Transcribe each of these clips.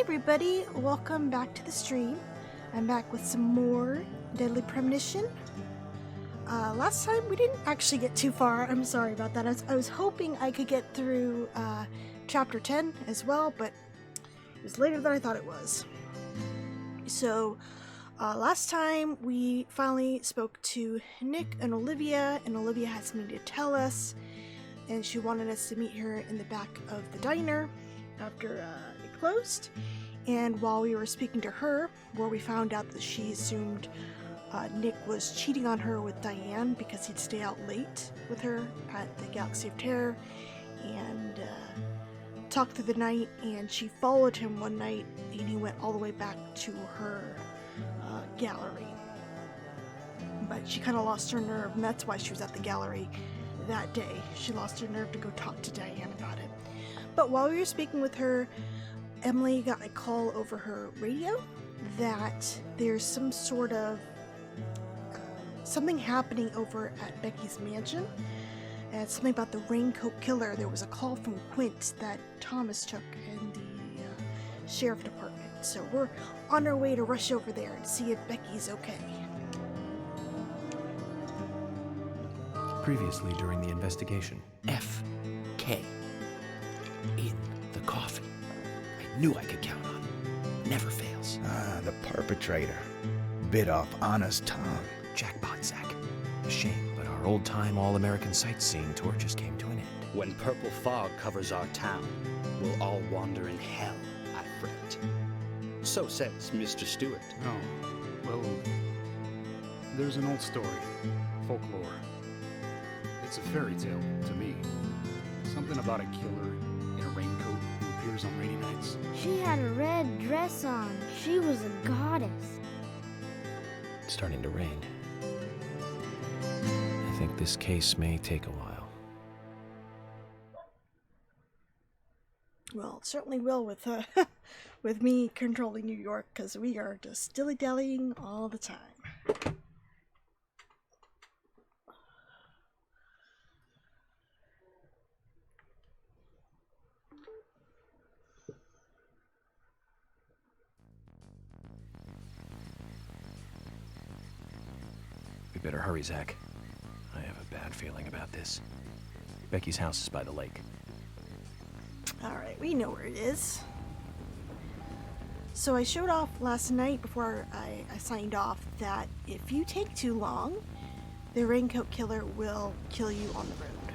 everybody, welcome back to the stream. I'm back with some more Deadly Premonition. Last time we didn't actually get too far. I'm sorry about that. I was hoping I could get through chapter 10 as well, but it was later than I thought it was. So last time we finally spoke to Nick and Olivia had something to tell us, and she wanted us to meet her in the back of the diner after it closed. And while we were speaking to her, where we found out that she assumed Nick was cheating on her with Diane because he'd stay out late with her at the Galaxy of Terror, and talked through the night, and she followed him one night and he went all the way back to her gallery. But she kind of lost her nerve, and that's why she was at the gallery that day. She lost her nerve to go talk to Diane about it. But while we were speaking with her, Emily got a call over her radio that there's some sort of something happening over at Becky's mansion, and something about the Raincoat Killer. There was a call from Quint that Thomas took in the sheriff department, so we're on our way to rush over there and see if Becky's okay. Previously during the investigation. F.K. in the coffin. I knew I could count on him. Never fails. The perpetrator. Bit off Anna's tongue. Jackpot sack. A shame, but our old-time all-American sightseeing tour just came to an end. When purple fog covers our town, we'll all wander in hell, I fret. So says Mr. Stewart. Oh, well, there's an old story, folklore. It's a fairy tale to me. Something about a killer in a raincoat who appears on rainy nights. She had a red dress on. She was a goddess. It's starting to rain. I think this case may take a while. Well, it certainly will with with me controlling New York, because we are just dilly-dallying all the time. We better hurry, Zach. I have a bad feeling about this. Becky's house is by the lake. Alright, we know where it is. So I showed off last night before I signed off that if you take too long, the Raincoat Killer will kill you on the road.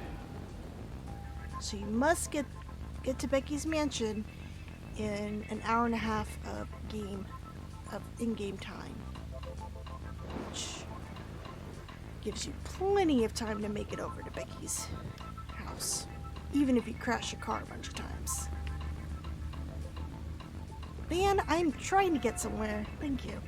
So you must get to Becky's mansion in an hour and a half of in-game time, which gives you plenty of time to make it over to Becky's house, even if you crash your car a bunch of times. Man, I'm trying to get somewhere. Thank you.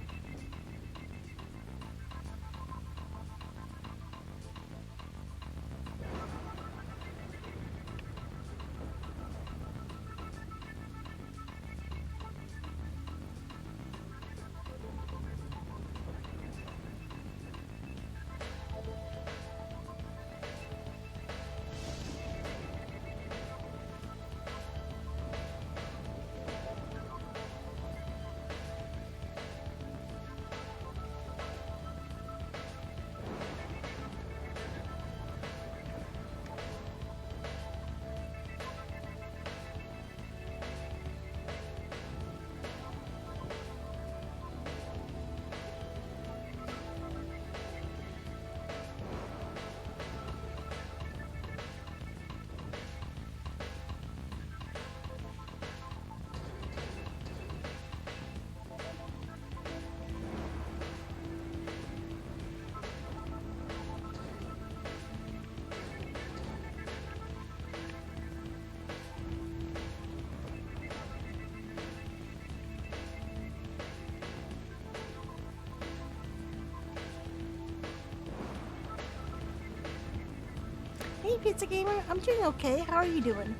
Hey, Pizza Gamer, I'm doing okay. How are you doing?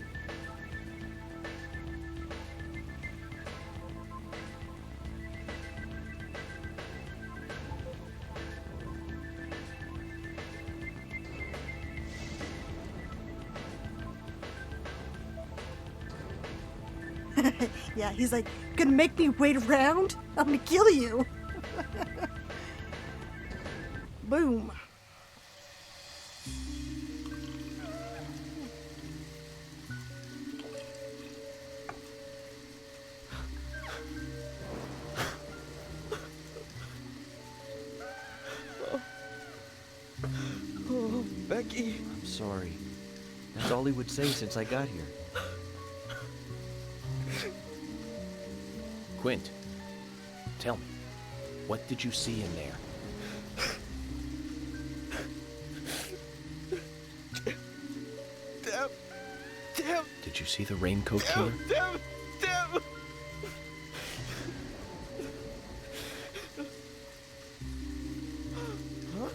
Yeah, he's like, gonna make me wait around? I'm gonna kill you. Boom. Oh, Becky. I'm sorry. That's all he would say since I got here. Quint, tell me, what did you see in there? Damn! Did you see the raincoat killer? Damn! Huh?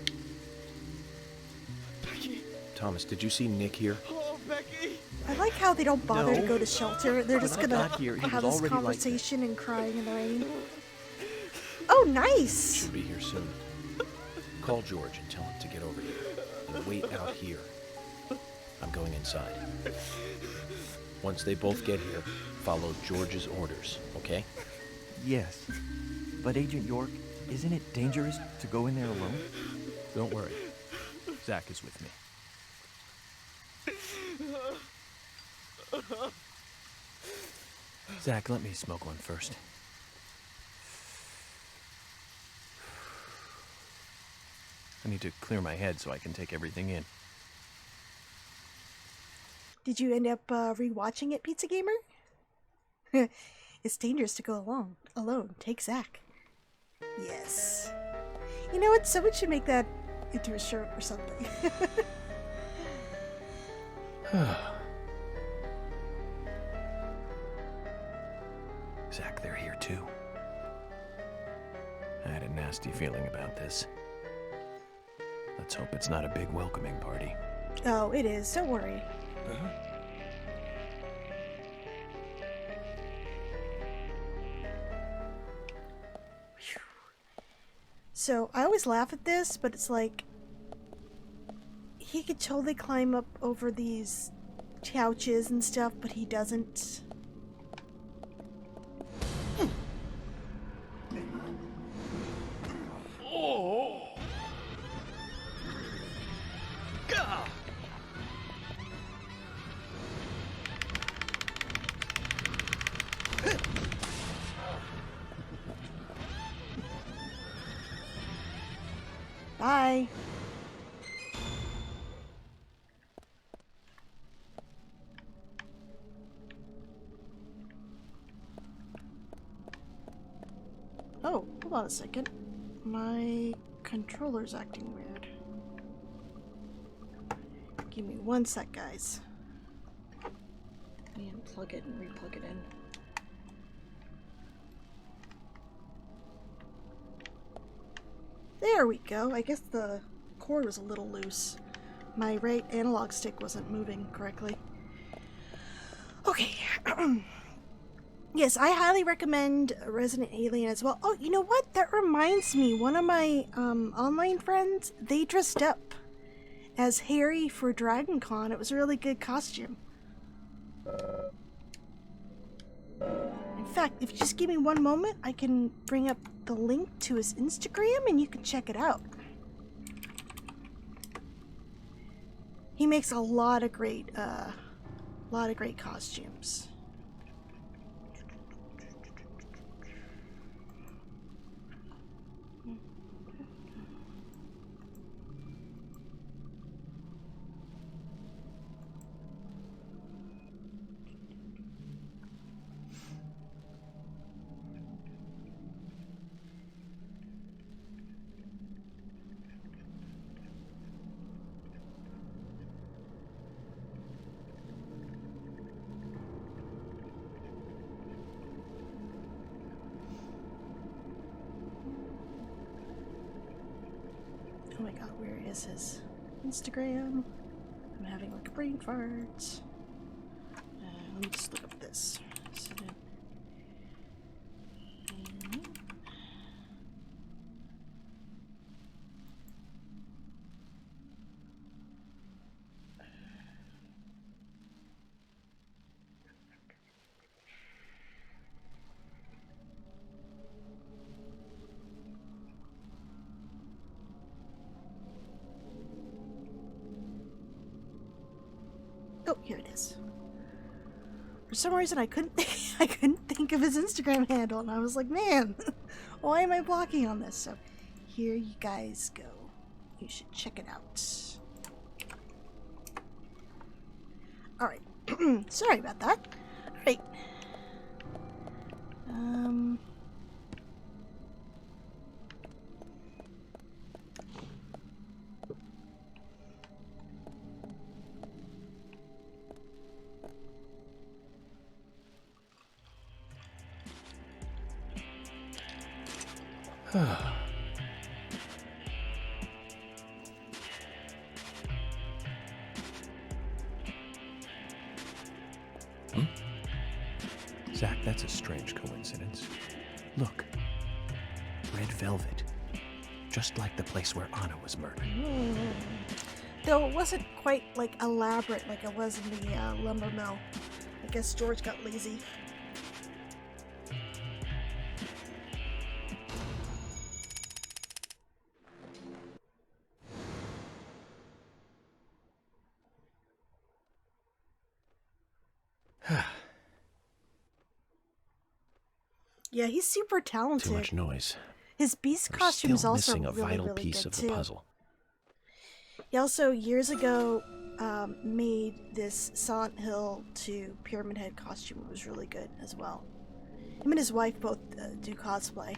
Becky! Thomas, did you see Nick here? Oh, Becky! I like how they don't bother to No. go to shelter. They're just When I gonna got here, he have was this already like conversation and crying in the rain. Oh, nice! Should be here soon. Call George and tell him to get over here. And wait out here. I'm going inside. Once they both get here, follow George's orders, okay? Yes. But Agent York, isn't it dangerous to go in there alone? Don't worry. Zach is with me. Zach, let me smoke one first. I need to clear my head so I can take everything in. Did you end up rewatching it, Pizza Gamer? It's dangerous to go alone. Take Zach. Yes. You know what? Someone should make that into a shirt or something. Zach, they're here too. I had a nasty feeling about this. Let's hope it's not a big welcoming party. Oh, it is. Don't worry. So, I always laugh at this, but it's like he could totally climb up over these couches and stuff, but he doesn't. Bye. Oh, hold on a second. My controller's acting weird. Give me one sec, guys. Let me unplug it and replug it in. There we go. I guess the cord was a little loose. My right analog stick wasn't moving correctly. Okay. Yes, I highly recommend Resident Alien as well. Oh, you know what? That reminds me. One of my online friends, they dressed up as Harry for Dragon Con. It was a really good costume. In fact, if you just give me one moment, I can bring up the link to his Instagram and you can check it out. He makes a lot of great costumes. Oh my god, where is his Instagram? I'm having like a brain fart. Let me just look up this. Oh, here it is. For some reason, I couldn't think of his Instagram handle, and I was like, man, why am I blocking on this? So here you guys go. You should check it out. All right. Sorry about that. All right. Zach, that's a strange coincidence. Look. Red velvet. Just like the place where Anna was murdered. Though it wasn't quite like elaborate like it was in the lumber mill. I guess George got lazy. Yeah, he's super talented. Too much noise. His beast We're costume is still also missing a really, vital really piece good of the too. puzzle. He also years ago made this Silent Hill to Pyramid Head costume. It was really good as well. Him and his wife both do cosplay.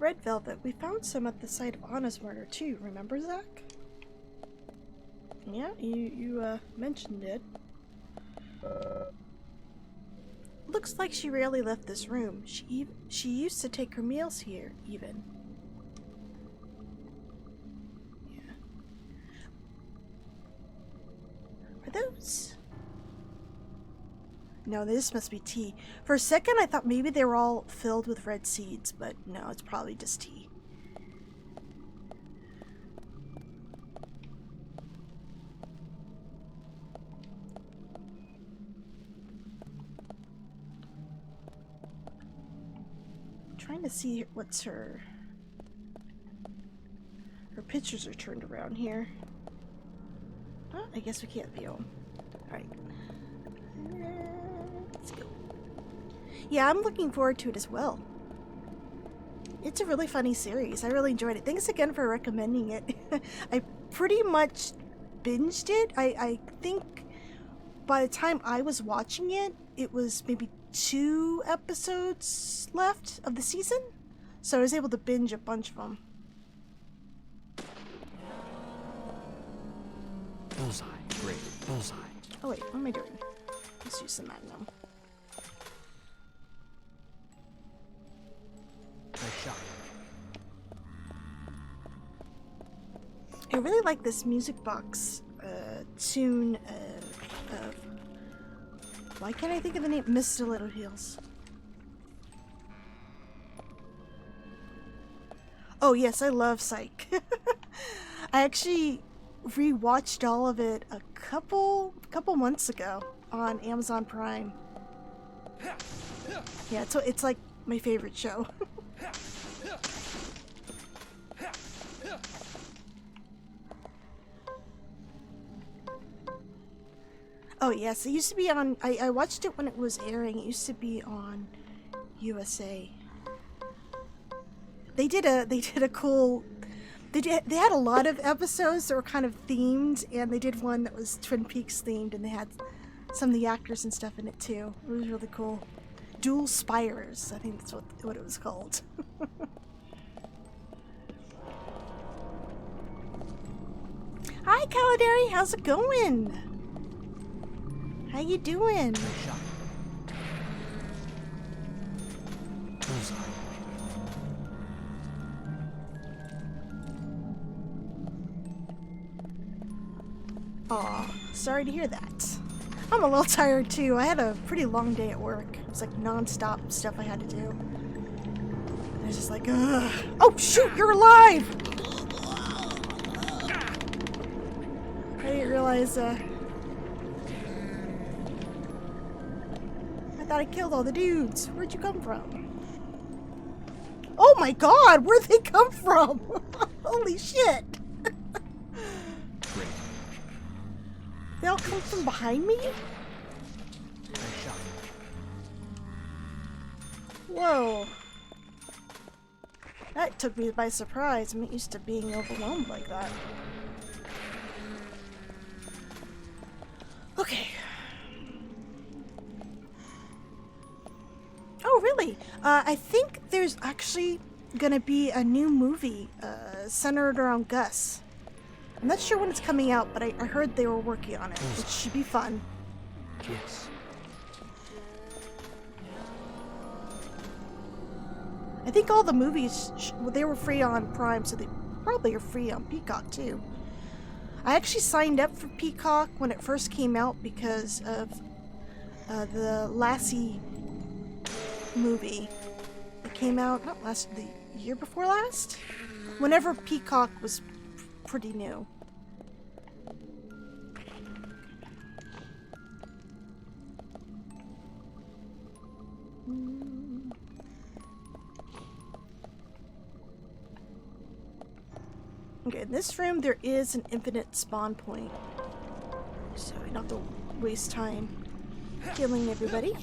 Red velvet. We found some at the site of Anna's murder too. Remember, Zach? Yeah, you mentioned it. Looks like she rarely left this room. She used to take her meals here, even. Yeah. Are those? No, this must be tea. For a second, I thought maybe they were all filled with red seeds, but no, it's probably just tea. I'm trying to see what's her pictures are turned around here. Oh, I guess we can't view them. Alright. Let's go. Yeah, I'm looking forward to it as well. It's a really funny series. I really enjoyed it. Thanks again for recommending it. I pretty much binged it. I think by the time I was watching it, it was maybe 2 episodes left of the season. So I was able to binge a bunch of them. Bullseye. Great. Bullseye. Oh wait, what am I doing? Let's use the Magnum. Nice shot. I really like this music box tune of why can't I think of the name? Miss Stiletto Heels. Oh yes, I love Psych. I actually rewatched all of it a couple months ago on Amazon Prime. Yeah, so it's like my favorite show. Oh yes, it used to be on. I watched it when it was airing. It used to be on USA. They did a cool. They had a lot of episodes that were kind of themed, and they did one that was Twin Peaks themed, and they had some of the actors and stuff in it too. It was really cool. Dual Spires, I think that's what it was called. Hi, Caladary, how's it going? How you doing? Nice shot. Bullseye. Aw, sorry to hear that. I'm a little tired too. I had a pretty long day at work. It was like non-stop stuff I had to do. I was just like, ugh. Oh shoot, you're alive! I didn't realize, I thought I killed all the dudes. Where'd you come from? Oh my god, where'd they come from? Holy shit! They all come from behind me? Whoa. That took me by surprise. I'm not used to being overwhelmed like that. Okay. Oh, really? I think there's actually gonna be a new movie centered around Gus. I'm not sure when it's coming out, but I heard they were working on it, which should be fun. Yes. I think all the movies, they were free on Prime, so they probably are free on Peacock too. I actually signed up for Peacock when it first came out because of the Lassie movie. It came out, not last, the year before last? Whenever Peacock was pretty new. Okay, in this room there is an infinite spawn point, so we don't have to waste time killing everybody.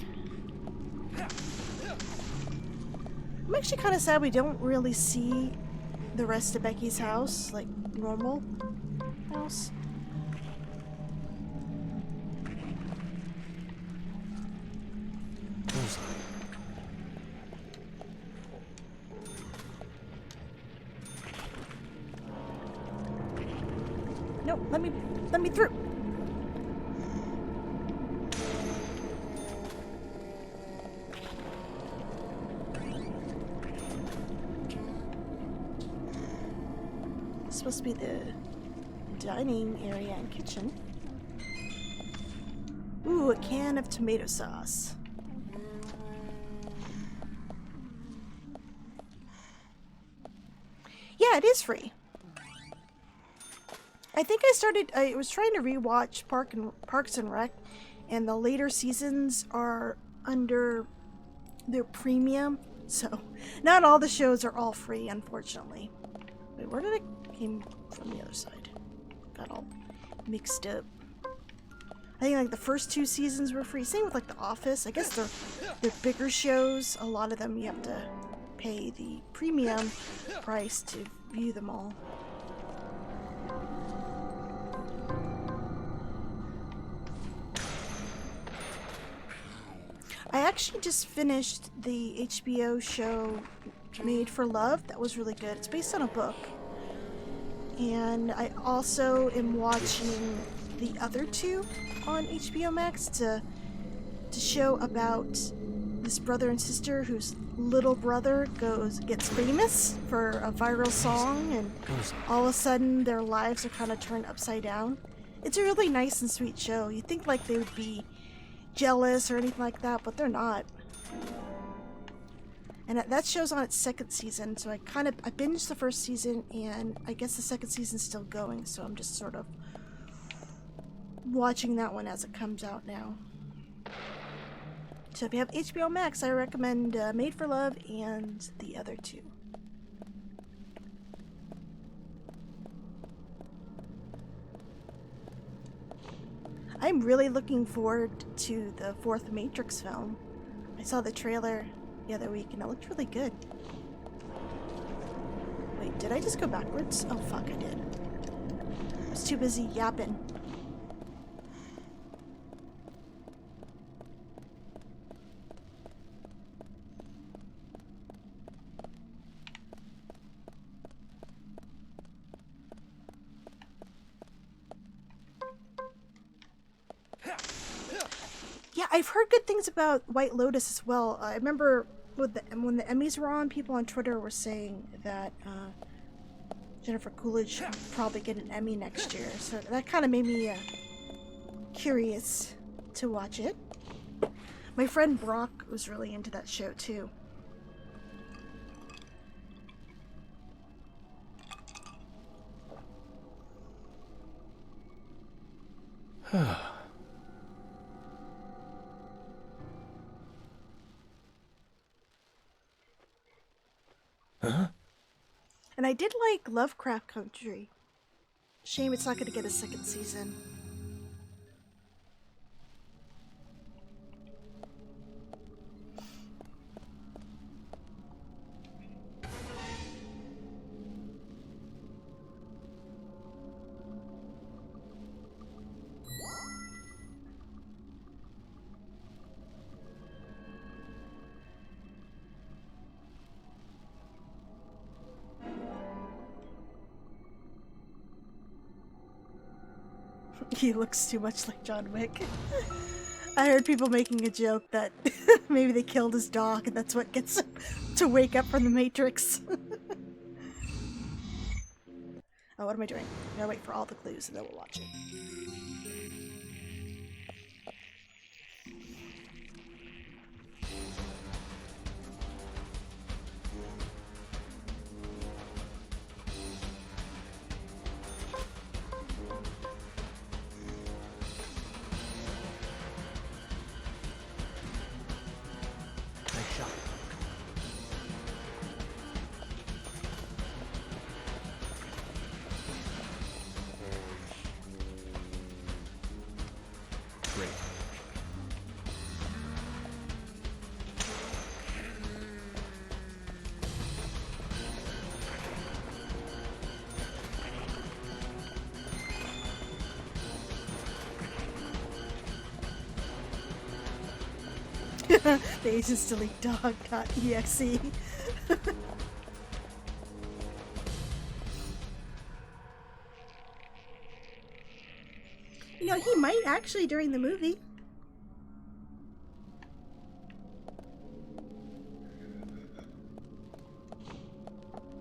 I'm actually kind of sad we don't really see the rest of Becky's house, like normal house. No, let me through. It's supposed to be the dining area and kitchen. Ooh, a can of tomato sauce. Yeah, it is free. I think I was trying to rewatch Parks and Rec, and the later seasons are under their premium, so not all the shows are all free, unfortunately. Wait, where did it came from the other side? Got all mixed up. I think like the first 2 seasons were free. Same with like The Office. I guess they're bigger shows. A lot of them you have to pay the premium price to view them all. I actually just finished the HBO show Made for Love. That was really good. It's based on a book. And I also am watching the other 2 on HBO Max to show about this brother and sister whose little brother gets famous for a viral song, and all of a sudden their lives are kind of turned upside down. It's a really nice and sweet show. You'd think like they would be jealous or anything like that, but they're not. And that show's on its 2nd season, so I binged the first season, and I guess the 2nd season's still going, so I'm just sort of watching that one as it comes out now. So if you have HBO Max, I recommend Made for Love and the other 2. I'm really looking forward to the 4th Matrix film. I saw the trailer the other week and it looked really good. Wait, did I just go backwards? Oh fuck, I did. I was too busy yapping. Yeah, I've heard good things about White Lotus as well. I remember when the Emmys were on, people on Twitter were saying that Jennifer Coolidge will probably get an Emmy next year. So that kind of made me curious to watch it. My friend Brock was really into that show too. Huh? And I did like Lovecraft Country. Shame it's not going to get a second season. He looks too much like John Wick. I heard people making a joke that maybe they killed his dog and that's what gets him to wake up from the Matrix. Oh, what am I doing? I gotta wait for all the clues and then we'll watch it. The agents delete dog.exe. You know, he might actually during the movie.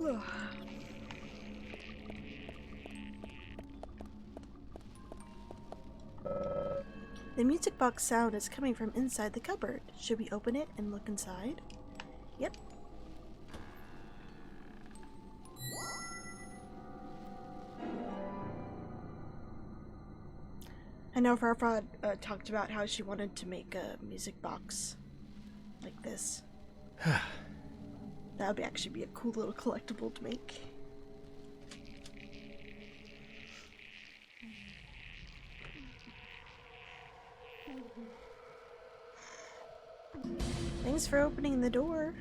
Ugh. The music box sound is coming from inside the cupboard. Should we open it and look inside? Yep. I know Farfad talked about how she wanted to make a music box like this. That would actually be a cool little collectible to make. Thanks for opening the door.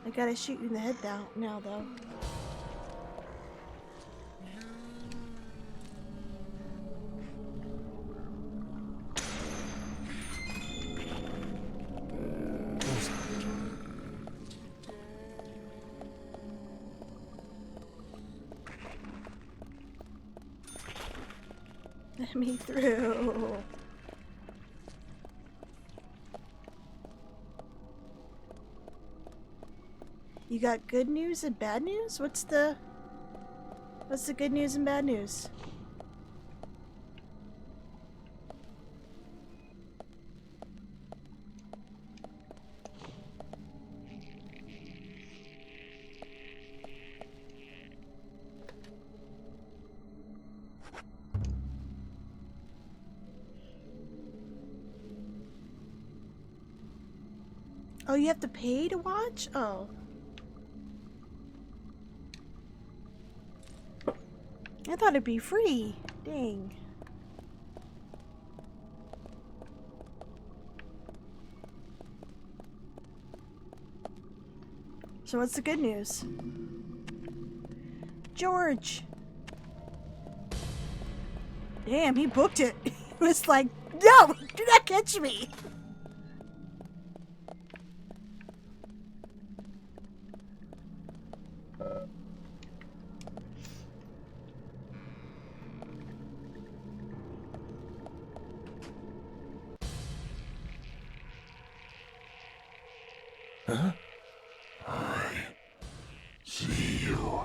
I gotta shoot you in the head now though. Let me through. You got good news and bad news? What's the good news and bad news? Oh, you have to pay to watch? Oh. I thought it'd be free. Dang. So what's the good news? George! Damn, he booked it. He was like, no, do not catch me. Huh? I see you.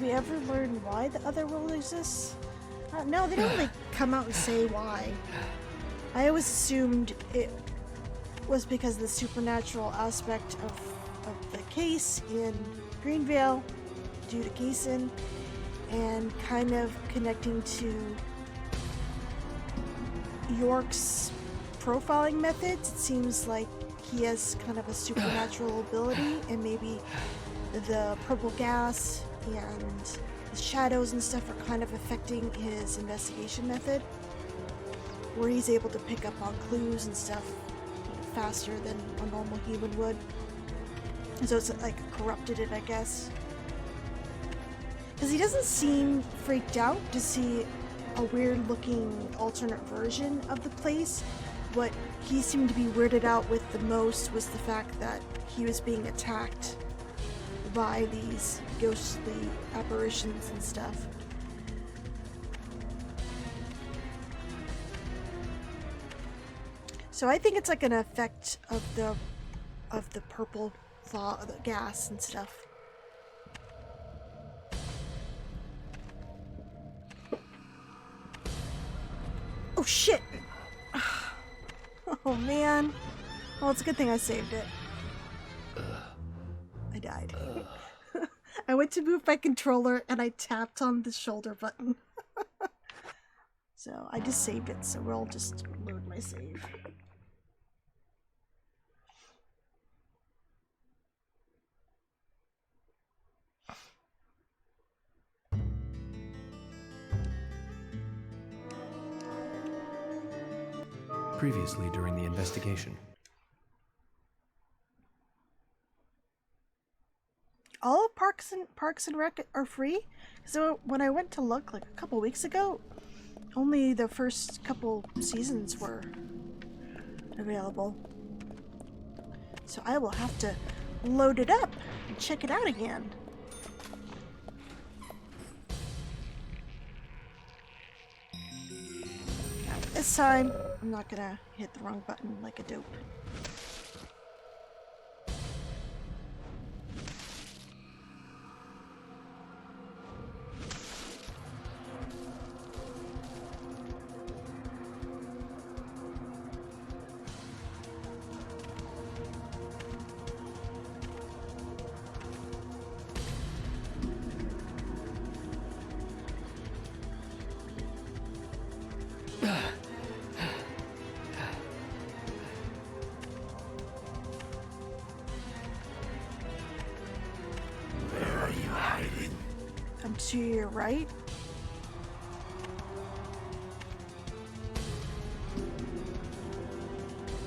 Do we ever learn why the other world exists? No, they don't really come out and say why. I always assumed it was because of the supernatural aspect of the case in Greenvale, due to Gleason, and kind of connecting to York's profiling methods. It seems like he has kind of a supernatural ability, and maybe the purple gas and the shadows and stuff are kind of affecting his investigation method, where he's able to pick up on clues and stuff faster than a normal human would. And so it's like corrupted it, I guess. Because he doesn't seem freaked out to see a weird looking alternate version of the place. What he seemed to be weirded out with the most was the fact that he was being attacked by these ghostly apparitions and stuff. So I think it's like an effect of the purple the gas and stuff. Oh shit! Oh man. Well, it's a good thing I saved it. I died. I went to move my controller and I tapped on the shoulder button. So I just saved it, so we'll just load my save. Previously during the investigation. All of Parks and Rec are free. So when I went to look like a couple weeks ago, only the first couple seasons were available. So I will have to load it up and check it out again. This time, I'm not gonna hit the wrong button like a dope. To your right.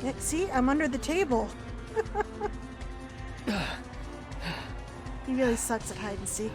Yeah, see, I'm under the table. He really sucks at hide and seek.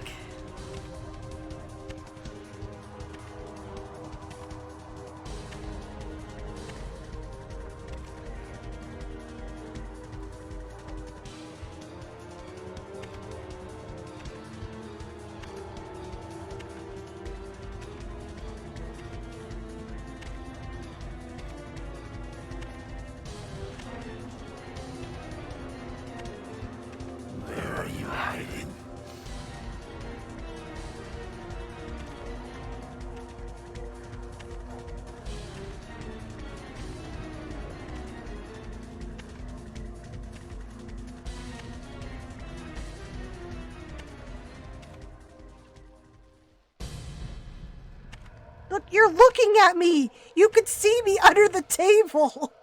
Look, you're looking at me! You could see me under the table!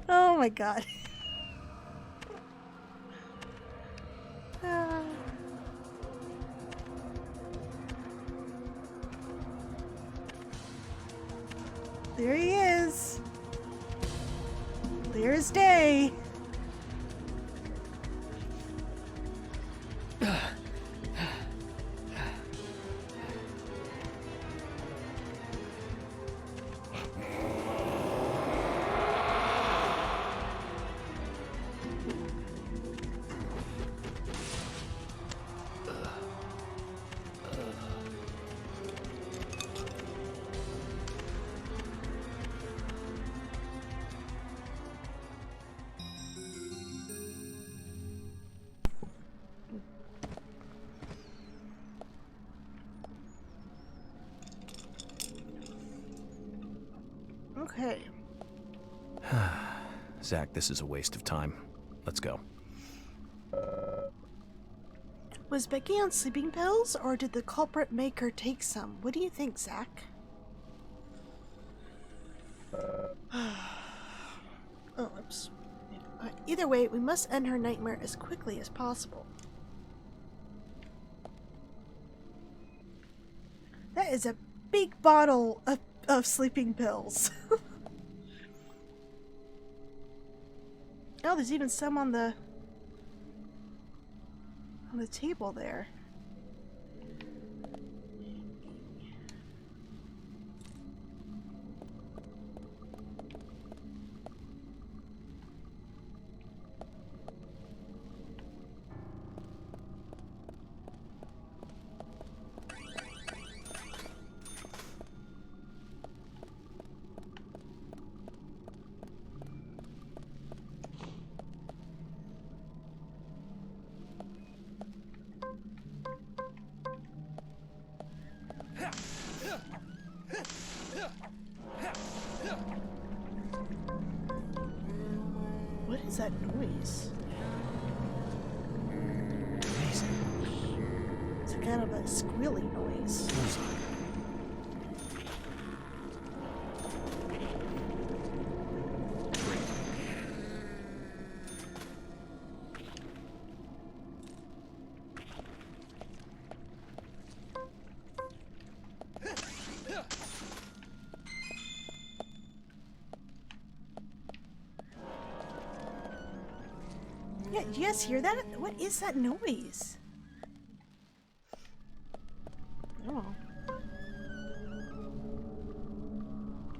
Oh my god. There he is. Clear as day. Okay. Zach, this is a waste of time. Let's go. Was Becky on sleeping pills, or did the culprit make her take some? What do you think, Zach? Oh, oops. Either way, we must end her nightmare as quickly as possible. That is a big bottle of sleeping pills. Oh, there's even some on the table there. What is that noise? It's kind of a squealy noise. Yeah, do you guys hear that? What is that noise? Oh.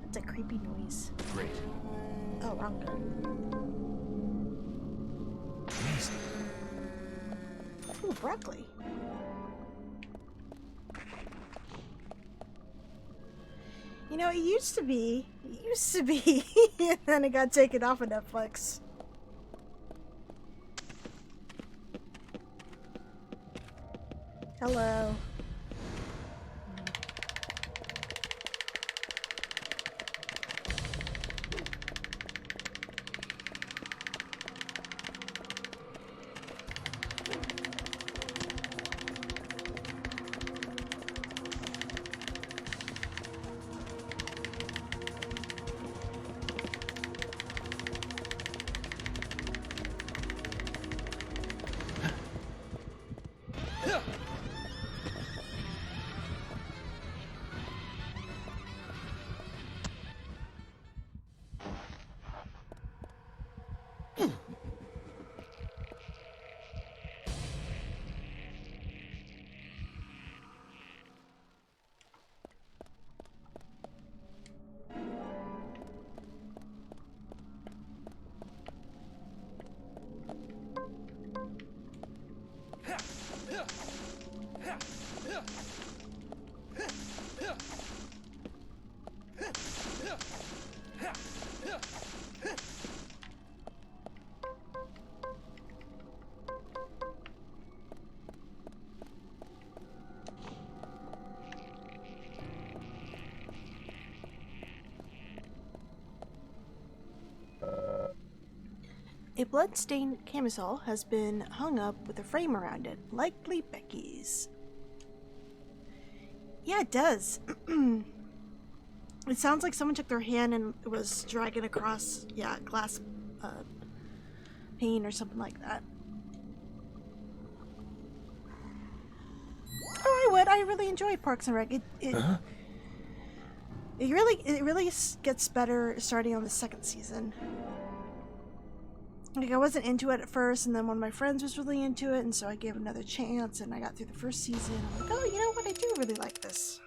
That's a creepy noise. Great. Oh, wrong gun. Ooh, broccoli. You know, it used to be, and then it got taken off of Netflix. Hello. A blood-stained camisole has been hung up with a frame around it, likely Becky's. Yeah, it does. It sounds like someone took their hand and was dragging across, yeah, glass pane or something like that. Oh, I would. I really enjoy Parks and Rec. It really gets better starting on the second season. Like, I wasn't into it at first, and then one of my friends was really into it, and so I gave it another chance, and I got through the first season. I'm like, oh, you know what? I do really like this.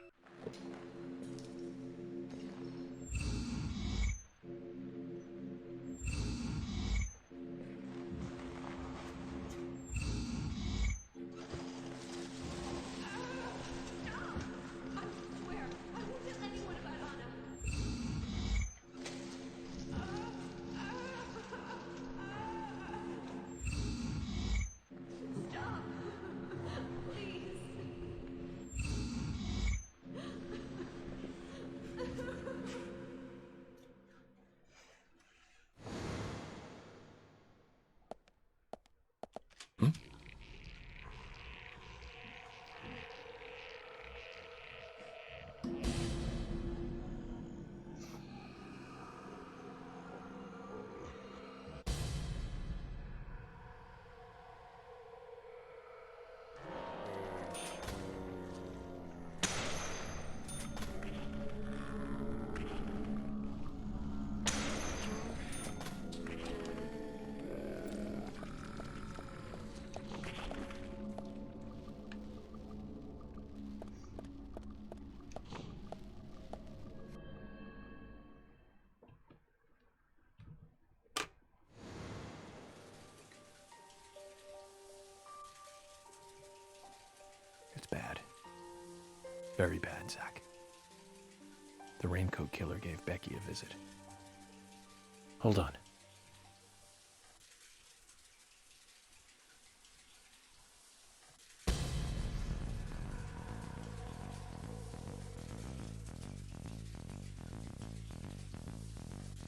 Very bad, Zach. The raincoat killer gave Becky a visit. Hold on.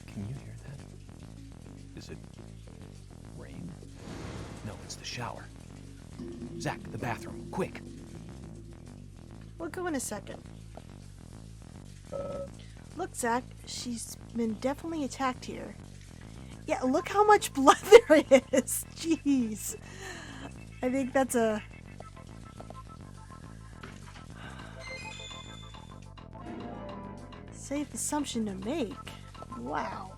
Can you hear that? Is it rain? No, it's the shower. Zach, the bathroom, quick! We'll go in a second. Look, Zach, she's been definitely attacked here. Yeah, look how much blood there is. Jeez. I think that's a... safe assumption to make. Wow.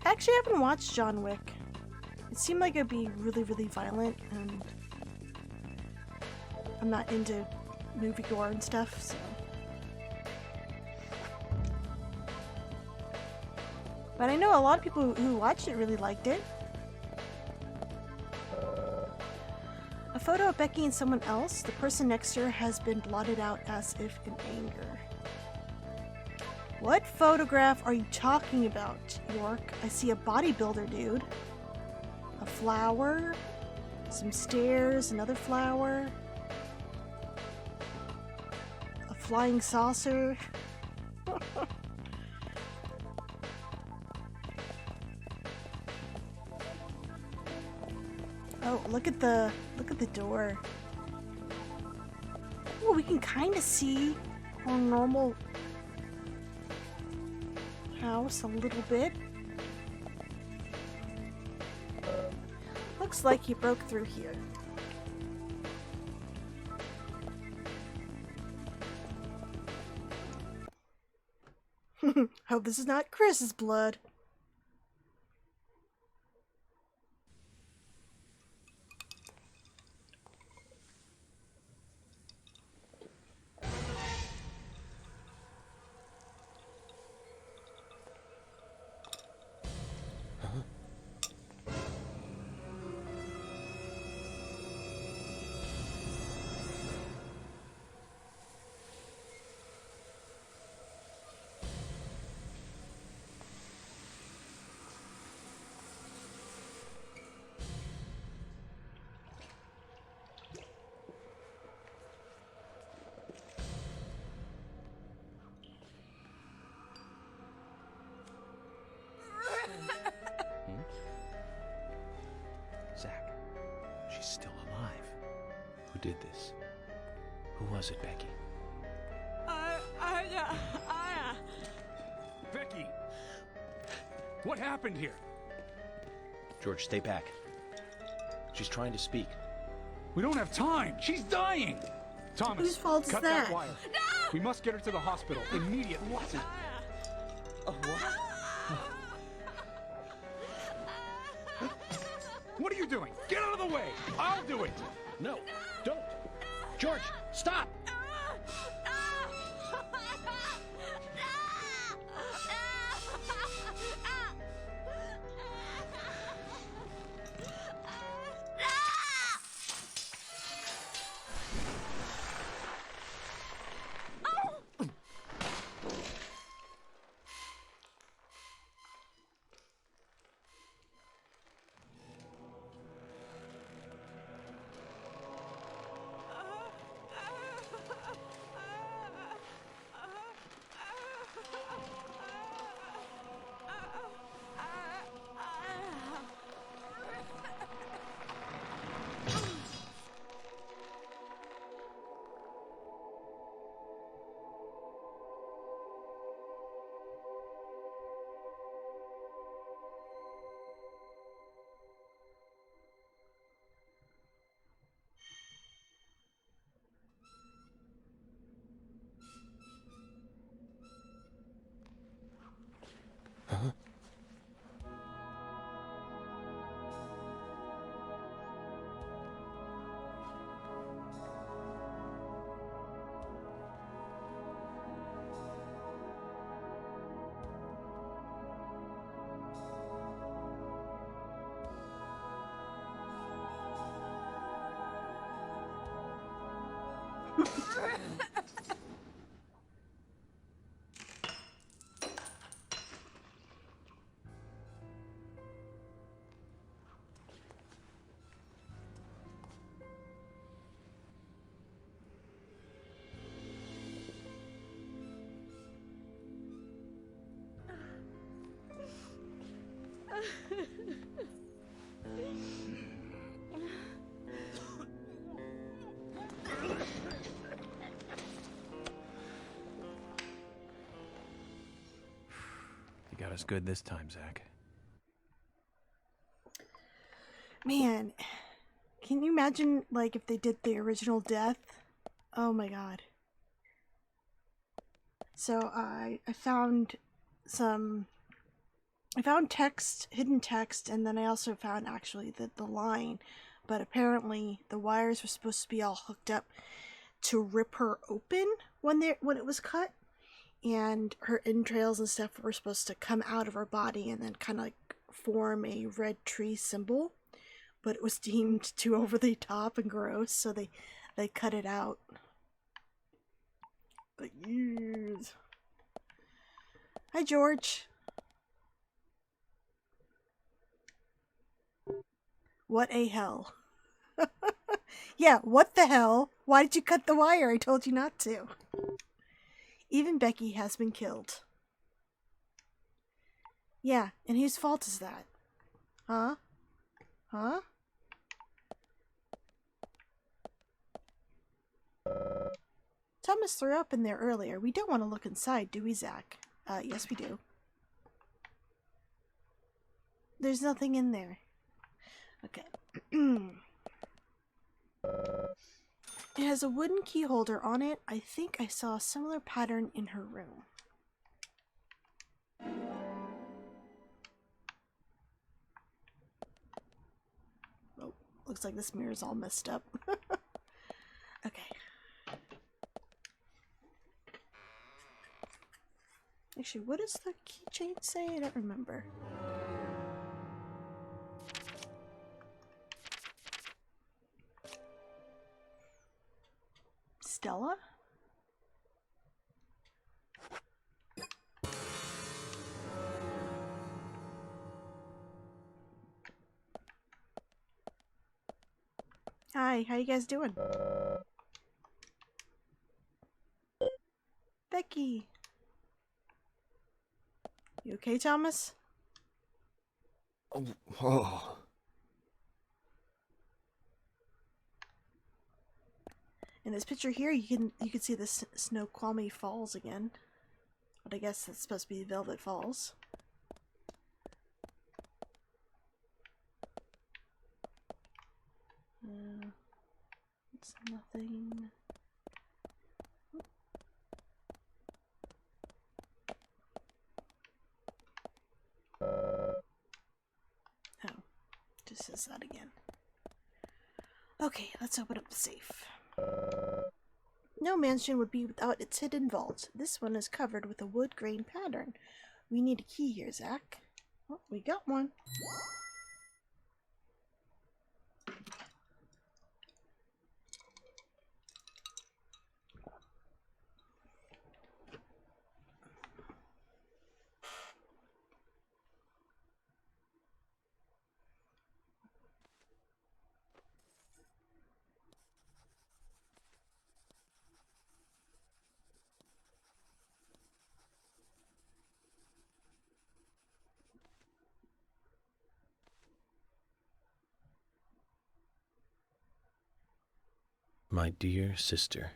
Actually, I haven't watched John Wick. It seemed like it'd be really, really violent, and I'm not into movie gore and stuff, so. But I know a lot of people who watched it really liked it. A photo of Becky and someone else. The person next to her has been blotted out as if in anger. What photograph are you talking about, York? I see a bodybuilder dude. A flower. Some stairs, another flower. A flying saucer. Oh, look at the door. Oh, we can kind of see our normal house a little bit. Looks like he broke through here. Hope this is not Chris's blood. Zach, she's still alive. Who did this? Who was it, Becky? Becky! What happened here? George, stay back. She's trying to speak. We don't have time! She's dying! Thomas, Whose fault is cut that? wire. No! We must get her to the hospital immediately. What? What are you doing? Get out of the way! I'll do it! No, don't! George, stop! You got us good this time, Zach. Man, can you imagine, like, if they did the original death? Oh my god. So I found text, hidden text, and then I also found actually the line, but apparently the wires were supposed to be all hooked up to rip her open when it was cut, and her entrails and stuff were supposed to come out of her body and then kind of like form a red tree symbol, but it was deemed too over the top and gross, so they cut it out. But years. Hi, George. What a hell. Yeah, what the hell? Why did you cut the wire? I told you not to. Even Becky has been killed. Yeah, and whose fault is that? Huh? Huh? Thomas threw up in there earlier. We don't want to look inside, do we, Zach? Yes we do. There's nothing in there. Okay. It has a wooden key holder on it. I think I saw a similar pattern in her room. Oh, looks like this mirror's all messed up. Okay. Actually, what does the keychain say? I don't remember. Stella? Hi, how you guys doing? Becky! You okay, Thomas? Oh. In this picture here, you can see the Snoqualmie Falls again. But I guess that's supposed to be Velvet Falls. It's nothing. Oh, just says that again. Okay, let's open up the safe. No mansion would be without its hidden vault. This one is covered with a wood grain pattern. We need a key here, Zach. Oh, we got one. My dear sister,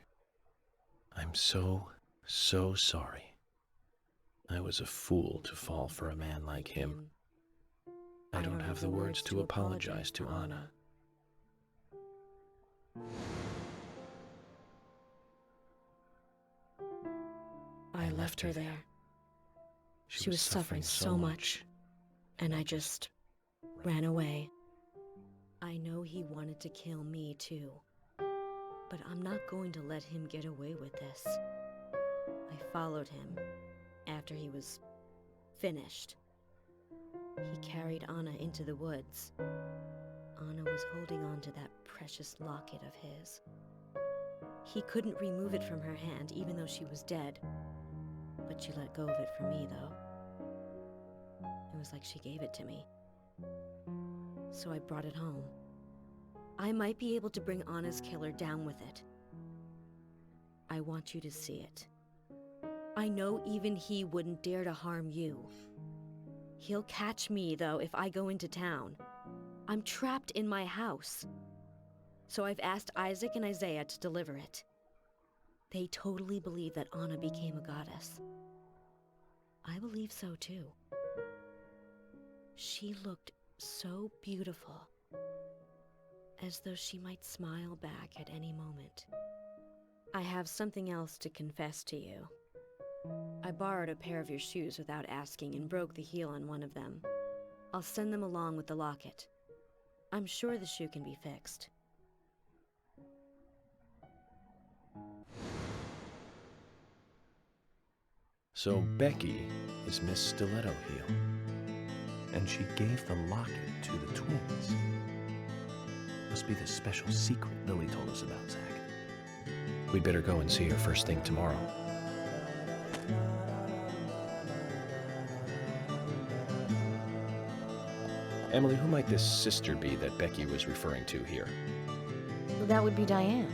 I'm so sorry. I was a fool to fall for a man like him. I don't have the words to apologize to Anna. I left her there. She was suffering so much, and I just ran away. I know he wanted to kill me too, but I'm not going to let him get away with this. I followed him after he was finished. He carried Anna into the woods. Anna was holding on to that precious locket of his. He couldn't remove it from her hand, even though she was dead. But she let go of it for me, though. It was like she gave it to me. So I brought it home. I might be able to bring Anna's killer down with it. I want you to see it. I know even he wouldn't dare to harm you. He'll catch me, though, if I go into town. I'm trapped in my house. So I've asked Isaac and Isaiah to deliver it. They totally believe that Anna became a goddess. I believe so, too. She looked so beautiful, as though she might smile back at any moment. I have something else to confess to you. I borrowed a pair of your shoes without asking and broke the heel on one of them. I'll send them along with the locket. I'm sure the shoe can be fixed. So Becky is Miss Stiletto Heel. And she gave the locket to the twins. Must be the special secret Lily told us about, Zach. We'd better go and see her first thing tomorrow. Emily, who might this sister be that Becky was referring to here? That would be Diane.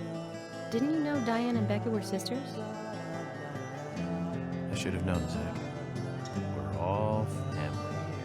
Didn't you know Diane and Becca were sisters? I should have known, Zach. We're all family here.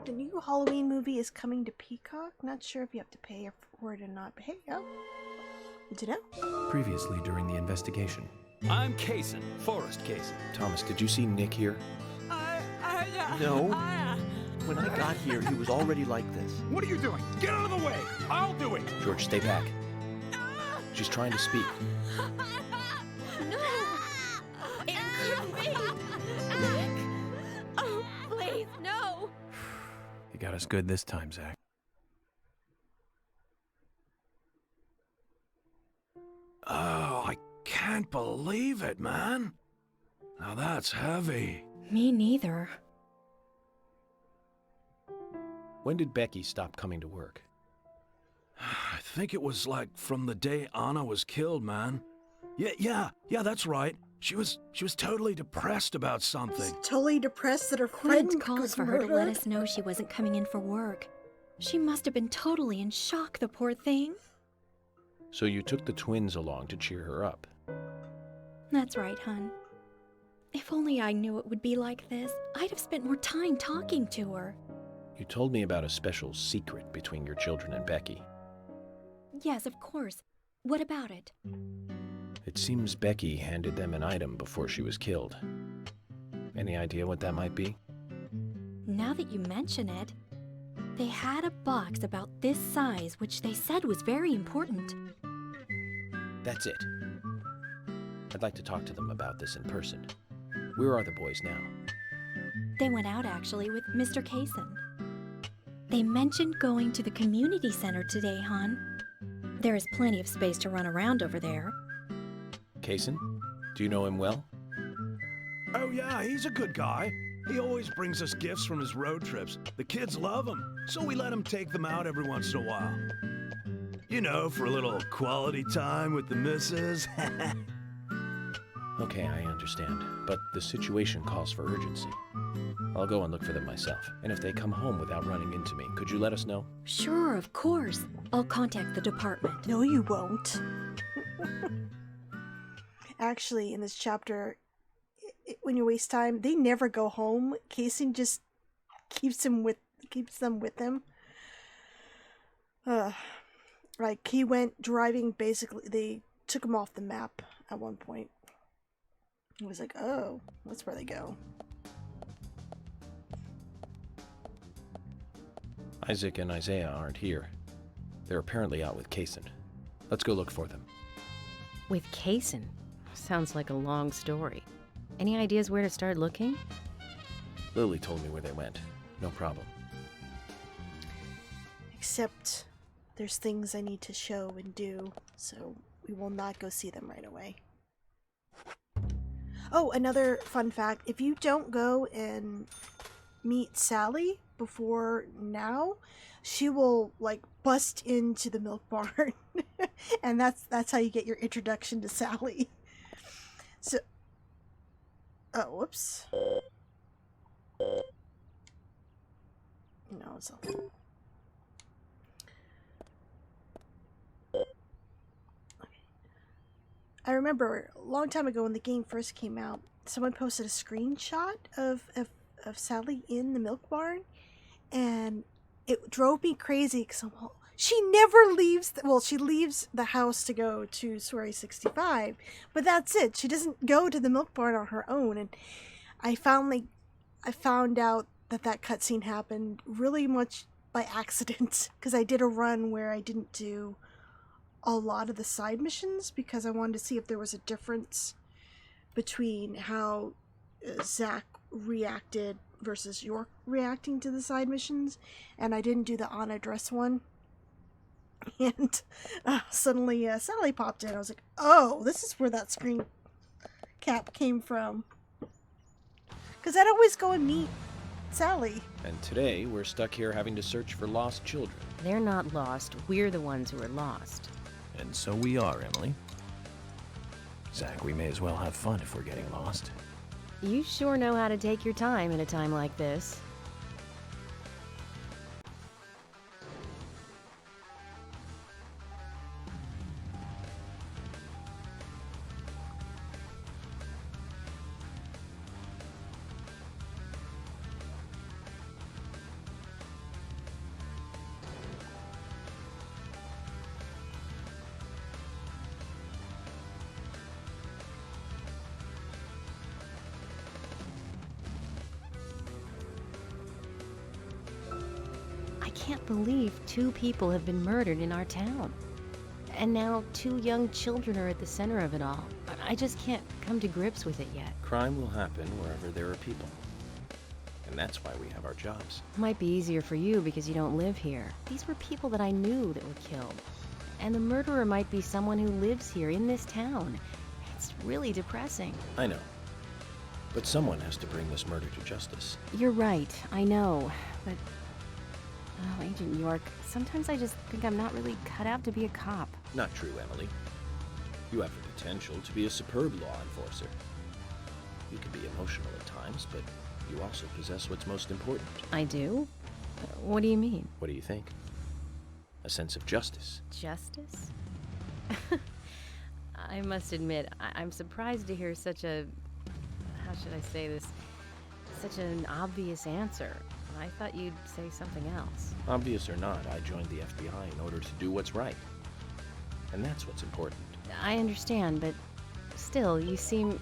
The new Halloween movie is coming to Peacock. Not sure if you have to pay for it or not, but hey, oh. Did you know? Previously during the investigation. I'm Kaysen, Forrest Kaysen. Thomas, did you see Nick here? No. When I got here, he was already like this. What are you doing? Get out of the way! I'll do it! George, stay back. She's trying to speak. No! It couldn't be! Nick! Oh, please, no! You got us good this time, Zach. Oh, I can't believe it, man. Now that's heavy. Me neither. When did Becky stop coming to work? I think it was like from the day Anna was killed, man. Yeah, that's right. She was totally depressed about something. Totally depressed that her friend Clint called was for her to let murdered. us know she wasn't coming in for work. She must have been totally in shock, the poor thing. So you took the twins along to cheer her up. That's right, hon. If only I knew it would be like this, I'd have spent more time talking to her. You told me about a special secret between your children and Becky. Yes, of course. What about it? It seems Becky handed them an item before she was killed. Any idea what that might be? Now that you mention it, they had a box about this size, which they said was very important. That's it. I'd like to talk to them about this in person. Where are the boys now? They went out, actually, with Mr. Kaysen. They mentioned going to the community center today, hon. There is plenty of space to run around over there. Kaysen? Do you know him well? Oh yeah, he's a good guy. He always brings us gifts from his road trips. The kids love him, so we let him take them out every once in a while. You know, for a little quality time with the missus. Okay, I understand. But the situation calls for urgency. I'll go and look for them myself. And if they come home without running into me, could you let us know? Sure, of course. I'll contact the department. No, you won't. Actually, in this chapter, when you waste time, they never go home. Kaysen just keeps them with him. Like, he went driving, basically, they took him off the map at one point. He was like, oh, that's where they go. Isaac and Isaiah aren't here. They're apparently out with Kaysen. Let's go look for them. With Kaysen? Sounds like a long story. Any ideas where to start looking? Lily told me where they went. No problem. Except there's things I need to show and do, so we will not go see them right away. Oh, another fun fact. If you don't go and meet Sally before now, she will, like, bust into the milk barn. And that's how you get your introduction to Sally. So... Oh, whoops. No, it's all... I remember a long time ago when the game first came out, someone posted a screenshot of Sally in the milk barn, and it drove me crazy because she never leaves. She leaves the house to go to Swery 65, but that's it. She doesn't go to the milk barn on her own. And I found out that cutscene happened really much by accident because I did a run where I didn't do a lot of the side missions because I wanted to see if there was a difference between how Zach reacted versus York reacting to the side missions, and I didn't do the Anna dress one. And suddenly Sally popped in. I was like, oh, this is where that screen cap came from. Because I'd always go and meet Sally. And today, we're stuck here having to search for lost children. They're not lost. We're the ones who are lost. And so we are, Emily. Zach, we may as well have fun if we're getting lost. You sure know how to take your time at a time like this. I can't believe 2 people have been murdered in our town. And now 2 young children are at the center of it all. I just can't come to grips with it yet. Crime will happen wherever there are people. And that's why we have our jobs. Might be easier for you because you don't live here. These were people that I knew that were killed. And the murderer might be someone who lives here in this town. It's really depressing. I know. But someone has to bring this murder to justice. You're right, I know. But... oh, Agent York, sometimes I just think I'm not really cut out to be a cop. Not true, Emily. You have the potential to be a superb law enforcer. You can be emotional at times, but you also possess what's most important. I do? What do you mean? What do you think? A sense of justice. Justice? I must admit, I'm surprised to hear such a... how should I say this? Such an obvious answer. I thought you'd say something else. Obvious or not, I joined the FBI in order to do what's right. And that's what's important. I understand, but still, you seem...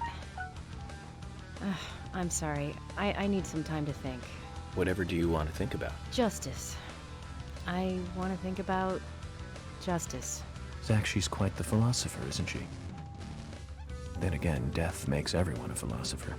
I'm sorry. I need some time to think. Whatever do you want to think about? Justice. I want to think about... justice. Zach, she's quite the philosopher, isn't she? Then again, death makes everyone a philosopher.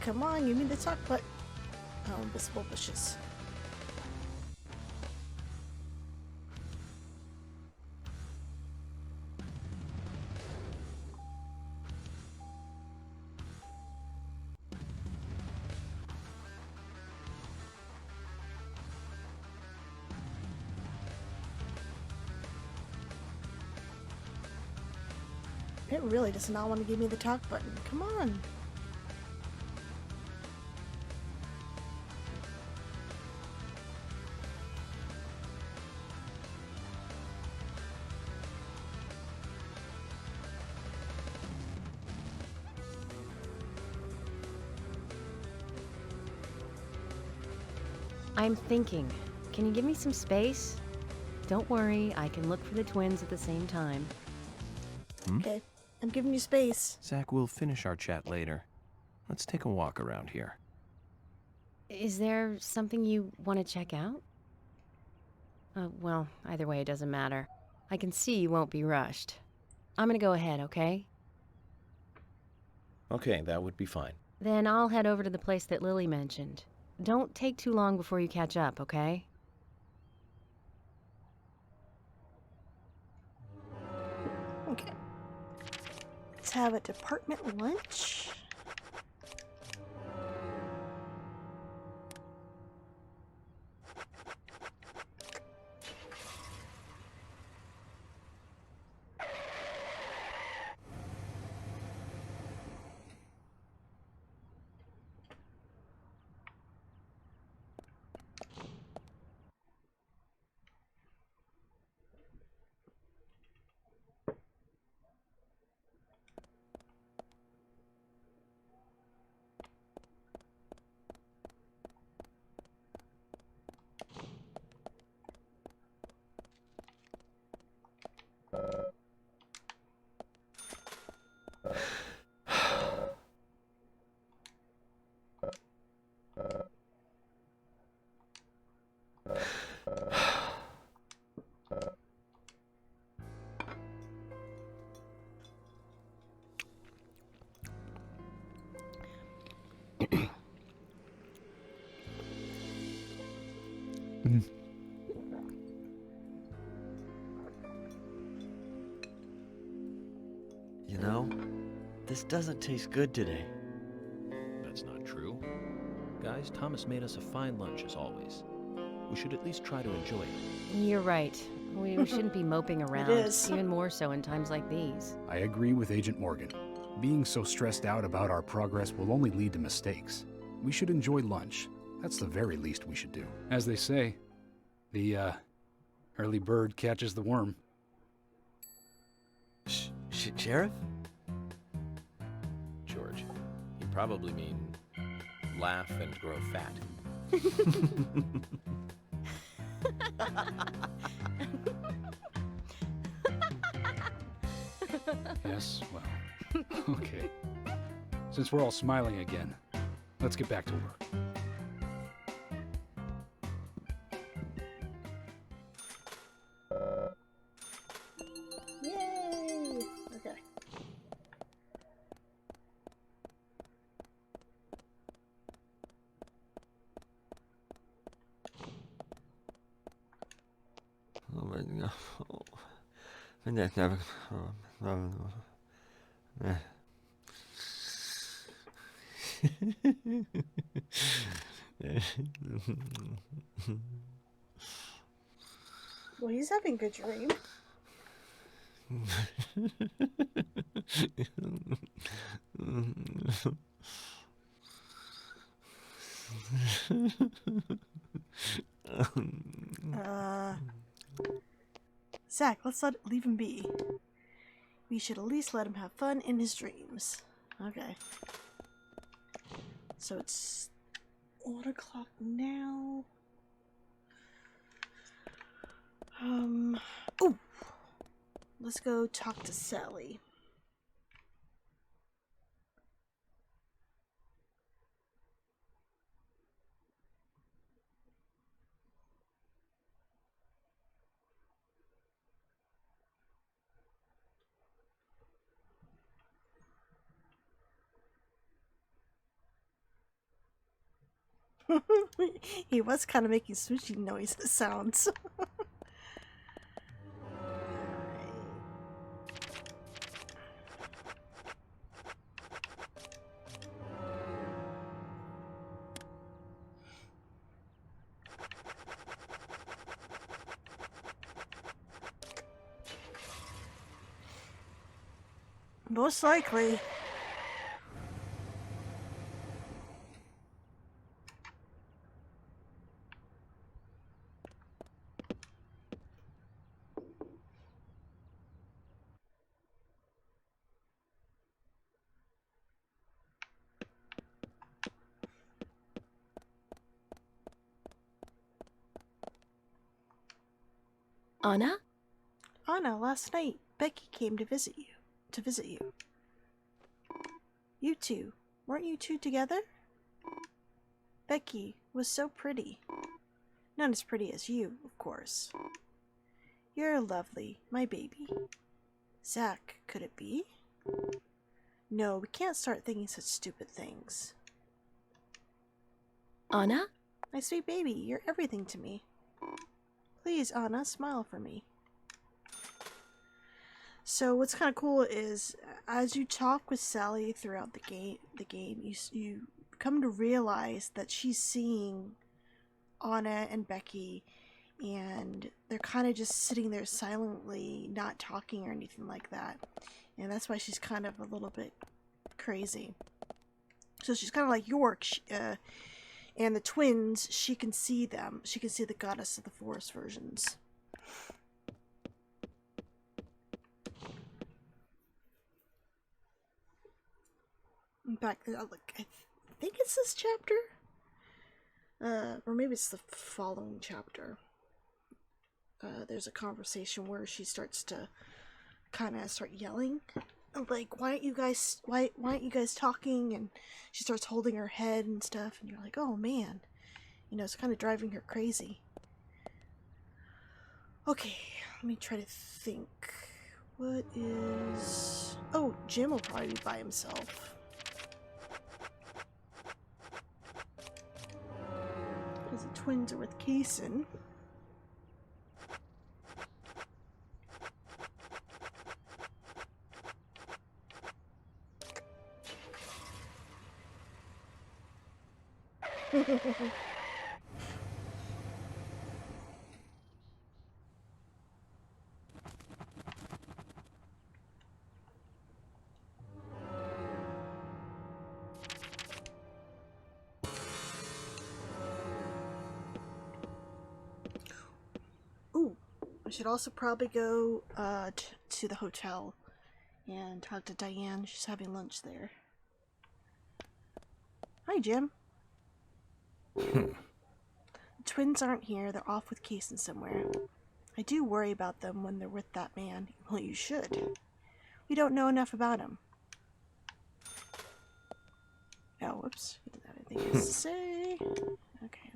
Come on, give me the talk button. Oh, invisible bushes. It really does not want to give me the talk button. Come on. I'm thinking. Can you give me some space? Don't worry, I can look for the twins at the same time. Okay, I'm giving you space. Zach, we'll finish our chat later. Let's take a walk around here. Is there something you want to check out? Well, either way, it doesn't matter. I can see you won't be rushed. I'm gonna go ahead, okay? Okay, that would be fine. Then I'll head over to the place that Lily mentioned. Don't take too long before you catch up, okay? Okay. Let's have a department lunch. You know, this doesn't taste good today. That's not true. Guys, Thomas made us a fine lunch as always. We should at least try to enjoy it. You're right. We shouldn't be moping around, is. even more so in times like these. I agree with Agent Morgan. Being so stressed out about our progress will only lead to mistakes. We should enjoy lunch. That's the very least we should do. As they say, the early bird catches the worm. Sheriff? George, you probably mean laugh and grow fat. Yes, well, okay. Since we're all smiling again, let's get back to work. Yay! Okay. Oh my God. Oh. My neck never. Well, he's having a good dream. Zach, let's not leave him be. We should at least let him have fun in his dreams. Okay. So it's 1 o'clock now. Ooh! Let's go talk to Sally. He was kind of making sushi noises sounds. Most likely. Anna? Anna, last night Becky came to visit you. You two, weren't you two together? Becky was so pretty. Not as pretty as you, of course. You're lovely, my baby. Zach, could it be? No, we can't start thinking such stupid things. Anna? My sweet baby, you're everything to me. Please, Anna, smile for me. So what's kind of cool is, as you talk with Sally throughout the game, you come to realize that she's seeing Anna and Becky, and they're kind of just sitting there silently, not talking or anything like that. And that's why she's kind of a little bit crazy. So she's kind of like York, and the twins, she can see them. She can see the Goddess of the Forest versions. In fact, look, I think it's this chapter? Or maybe it's the following chapter. There's a conversation where she starts to kind of start yelling. Like, why aren't you guys talking? And she starts holding her head and stuff, and you're like, oh man. You know, it's kind of driving her crazy. Okay, let me try to think. What is... Oh, Jim will probably be by himself. Because the twins are with Kaysen. Ooh, I should also probably go to the hotel and talk to Diane. She's having lunch there. Hi, Jim. The twins aren't here. They're off with Kaysen somewhere. I do worry about them when they're with that man. Well, you should. We don't know enough about him. Oh, whoops. I didn't have anything else to say. Okay.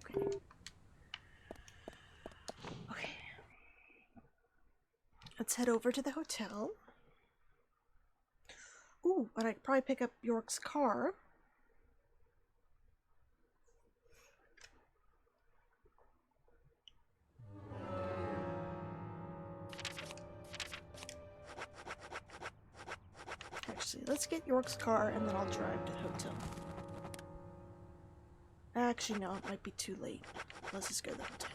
Let's head over to the hotel. Ooh, and I could probably pick up York's car. Actually, let's get York's car and then I'll drive to the hotel. Actually, no, it might be too late. Let's just go to the hotel.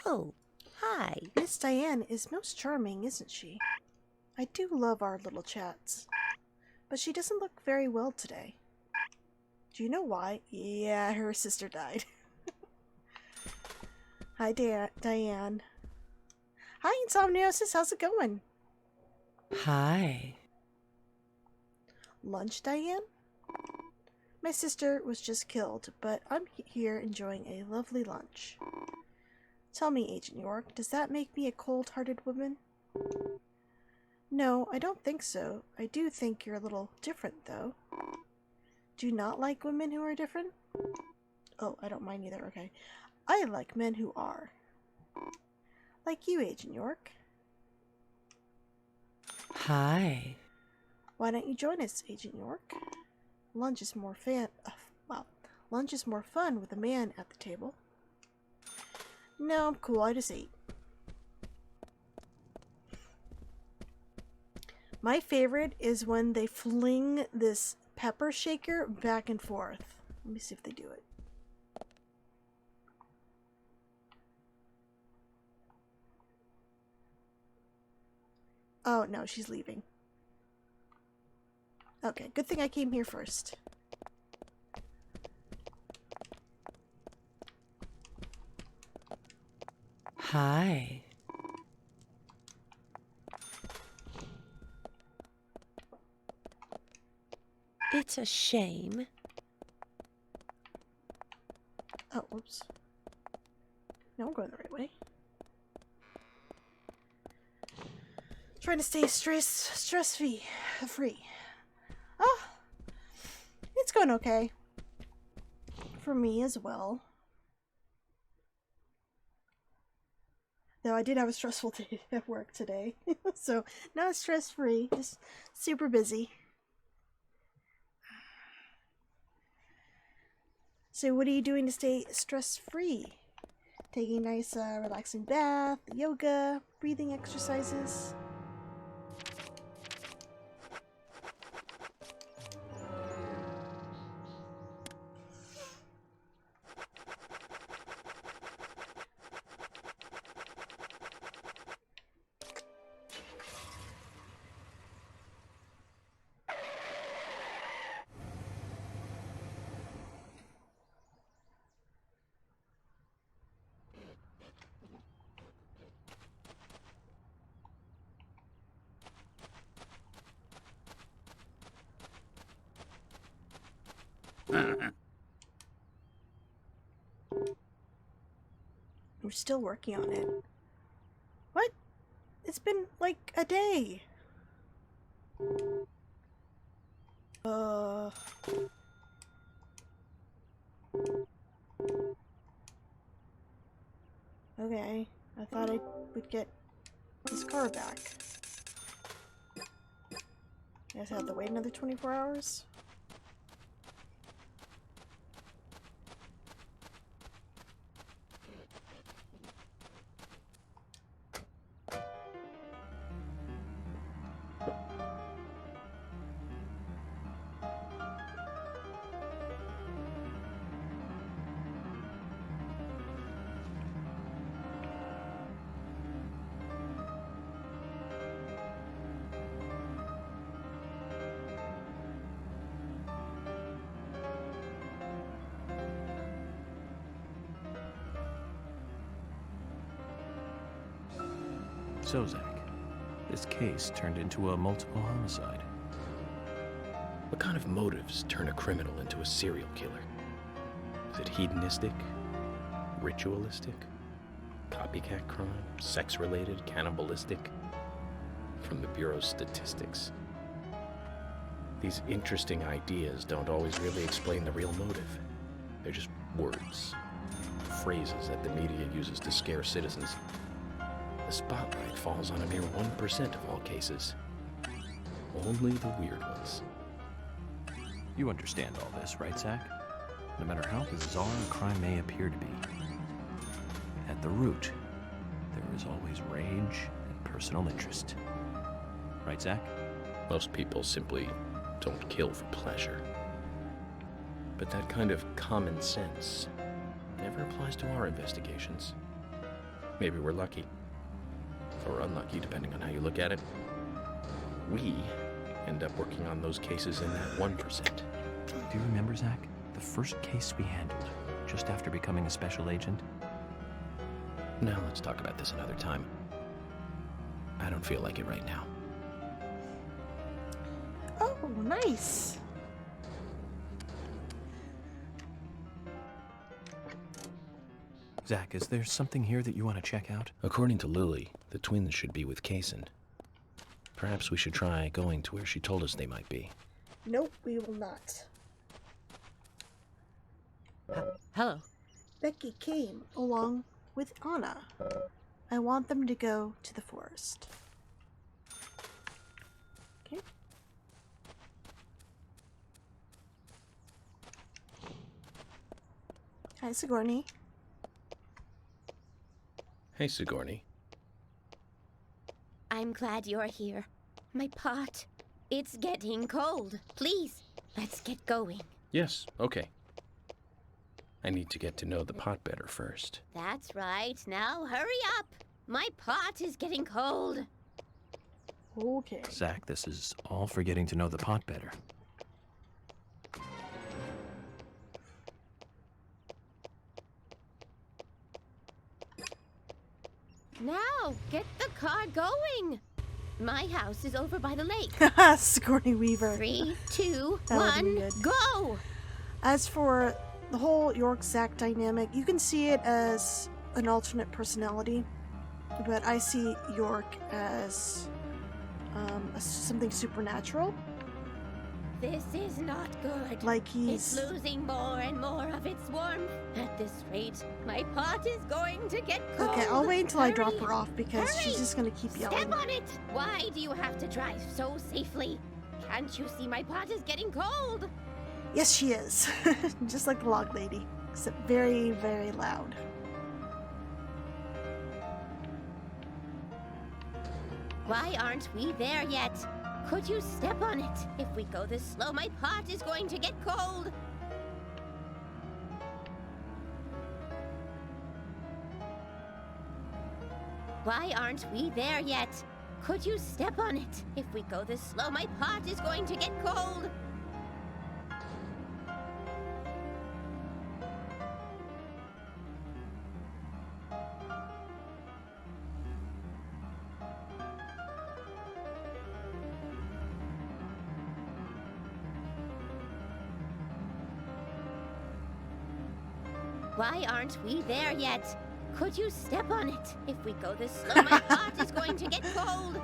Oh, hi. Miss Diane is most charming, isn't she? I do love our little chats. But she doesn't look very well today. Do you know why? Yeah, her sister died. Hi, Diane. Hi, Insomniosis. How's it going? Hi. Lunch, Diane? My sister was just killed, but I'm here enjoying a lovely lunch. Tell me, Agent York, does that make me a cold-hearted woman? No, I don't think so. I do think you're a little different, though. Do you not like women who are different? Oh, I don't mind either, okay. I like men who are. Like you, Agent York. Hi. Why don't you join us, Agent York? Lunch is more lunch is more fun with a man at the table. No, I'm cool. I just ate. My favorite is when they fling this pepper shaker back and forth. Let me see if they do it. Oh, no, she's leaving. Okay, good thing I came here first. Hi. It's a shame. Oh, whoops. No, I'm going the right way. Trying to stay stress-free. Oh, it's going okay. For me as well. Though I did have a stressful day at work today. So, not stress-free, just super busy. So what are you doing to stay stress-free? Taking a nice, relaxing bath, yoga, breathing exercises? We're still working on it. What? It's been like a day. Okay. I thought I would get this car back. Guess I have to wait another 24 hours? So, Zach, this case turned into a multiple homicide. What kind of motives turn a criminal into a serial killer? Is it hedonistic? Ritualistic? Copycat crime? Sex-related? Cannibalistic? From the Bureau's statistics. These interesting ideas don't always really explain the real motive. They're just words, phrases that the media uses to scare citizens. The spotlight falls on a mere 1% of all cases. Only the weird ones. You understand all this, right, Zach? No matter how bizarre a crime may appear to be, at the root, there is always rage and personal interest. Right, Zach? Most people simply don't kill for pleasure. But that kind of common sense never applies to our investigations. Maybe we're lucky. Or unlucky, depending on how you look at it. We end up working on those cases in that 1%. Do you remember, Zach, the first case we handled just after becoming a special agent? No, let's talk about this another time. I don't feel like it right now. Oh, nice. Zach, is there something here that you want to check out? According to Lily, the twins should be with Kaysen. Perhaps we should try going to where she told us they might be. Nope, we will not. Hello. Becky came along with Anna. I want them to go to the forest. Okay. Hi, Sigourney. Hey, Sigourney. I'm glad you're here. My pot. It's getting cold. Please, let's get going. Yes, okay. I need to get to know the pot better first. That's right. Now hurry up. My pot is getting cold. Okay. Zach, this is all for getting to know the pot better. Now, get the car going. My house is over by the lake. Sigourney Weaver. 3, 2, That would've been 1, good. go! As for the whole York-Zach dynamic, you can see it as an alternate personality, but I see York as something supernatural. This is not good. Like It's losing more and more of its warmth. At this rate, my pot is going to get cold. Okay, I'll wait until I drop Hurry. her off because she's Hurry. just gonna keep yelling. Step on it! Why do you have to drive so safely? Can't you see my pot is getting cold? Yes, she is. Just like the log lady, except very, very loud. Why aren't we there yet? Could you step on it? If we go this slow, my pot is going to get cold. Why aren't we there yet? Could you step on it? If we go this slow, my pot is going to get cold. Why aren't we there yet? Could you step on it? If we go this slow, my pot is going to get cold.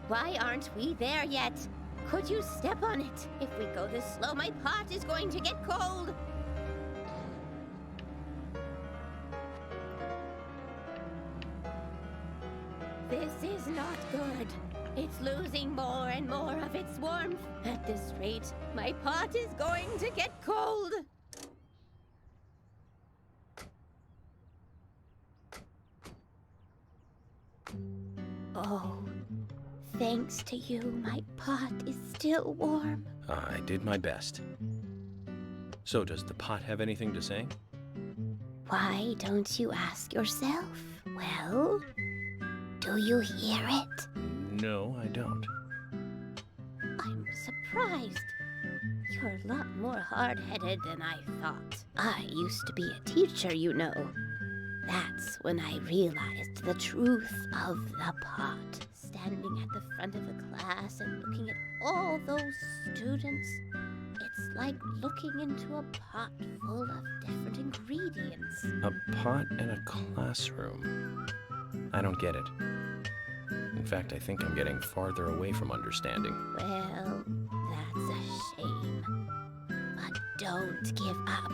Why aren't we there yet? Could you step on it? If we go this slow, my pot is going to get cold. This is not good. It's losing more and more of its warmth. At this rate, my pot is going to get cold. Oh, thanks to you, my pot is still warm. I did my best. So, does the pot have anything to say? Why don't you ask yourself? Well, do you hear it? No, I don't. I'm surprised. You're a lot more hard-headed than I thought. I used to be a teacher, you know. That's when I realized the truth of the pot. Standing at the front of the class and looking at all those students, it's like looking into a pot full of different ingredients. A pot in a classroom. I don't get it. In fact, I think I'm getting farther away from understanding. Well, that's a shame. But don't give up.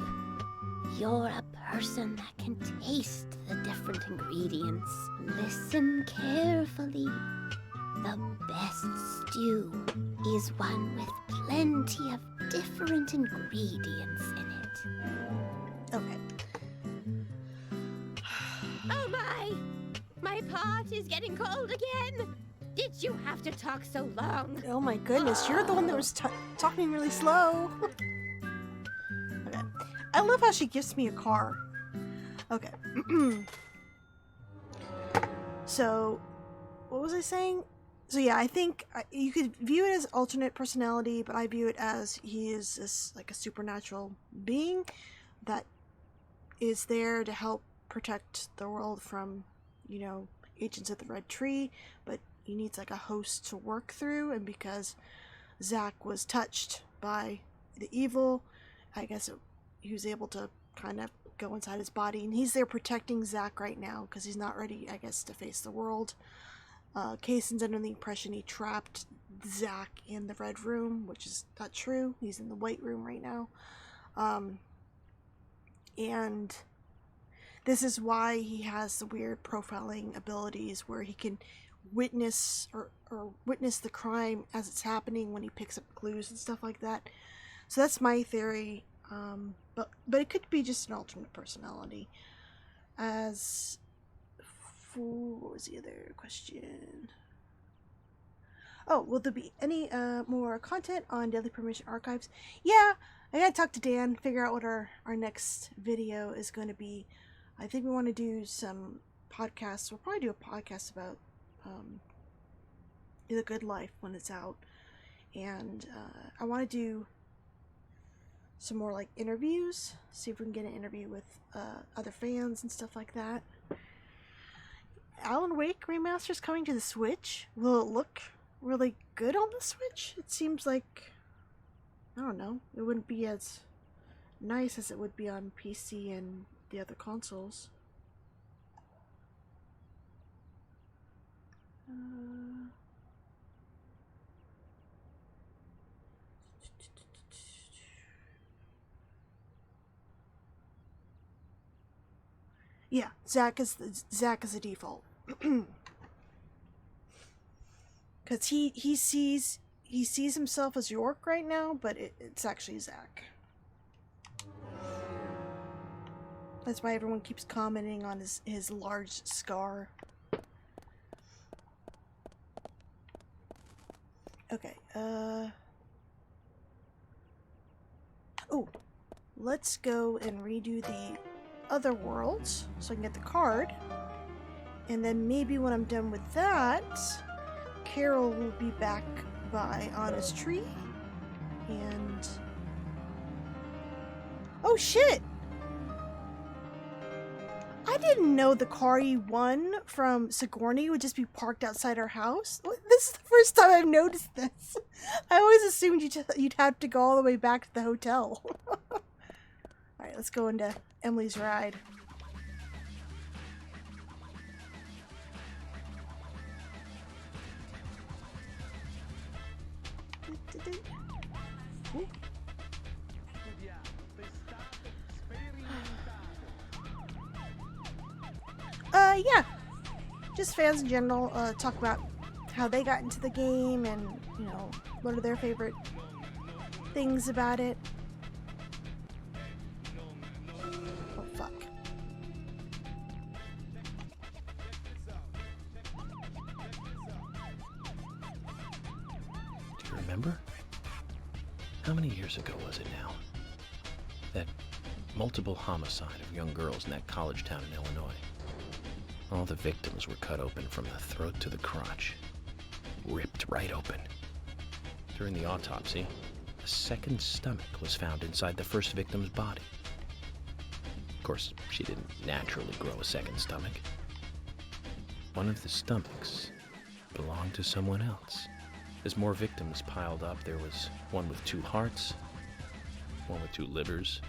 You're a person that can taste the different ingredients. Listen carefully. The best stew is one with plenty of different ingredients in it. Okay. Oh my! My pot is getting cold again! Did you have to talk so long? Oh my goodness, you're the one that was talking really slow. Okay. I love how she gives me a car. Okay. So, what was I saying? So yeah, I think you could view it as alternate personality, but I view it as he is like a supernatural being that is there to help protect the world from, you know, agents of the Red Tree, but he needs like a host to work through, and because Zach was touched by the evil. I guess he was able to kind of go inside his body, and he's there protecting Zach right now because he's not ready, I guess, to face the world. Kaysen's under the impression he trapped Zach in the red room, which is not true. He's in the white room right now. And this is why he has the weird profiling abilities where he can witness or witness the crime as it's happening when he picks up clues and stuff like that. So that's my theory. But it could be just an alternate personality. As for, what was the other question? Oh, will there be any more content on Daily Premonition Archives? Yeah, I gotta talk to Dan, figure out what our next video is going to be. I think we want to do some podcasts. We'll probably do a podcast about The Good Life when it's out. And I want to do some more like interviews, see if we can get an interview with other fans and stuff like that. Alan Wake Remaster's coming to the Switch. Will it look really good on the Switch? It seems like, I don't know, it wouldn't be as nice as it would be on PC and the other consoles. Yeah, Zach is the default. Because he sees himself as York right now, but it's actually Zach. That's why everyone keeps commenting on his large scar. Okay, oh, let's go and redo the other worlds so I can get the card. And then maybe when I'm done with that, Carol will be back by Anna's tree. And oh shit! I didn't know the car you won from Sigourney would just be parked outside our house. This is the first time I've noticed this. I always assumed you'd have to go all the way back to the hotel. Alright, let's go into Emily's ride. Yeah. Just fans in general, talk about how they got into the game and, you know, what are their favorite things about it. Oh, fuck. Do you remember? How many years ago was it now? That multiple homicide of young girls in that college town in Illinois. All the victims were cut open from the throat to the crotch. Ripped right open. During the autopsy, a second stomach was found inside the first victim's body. Of course, she didn't naturally grow a second stomach. One of the stomachs belonged to someone else. As more victims piled up, there was one with 2 hearts, one with 2 livers,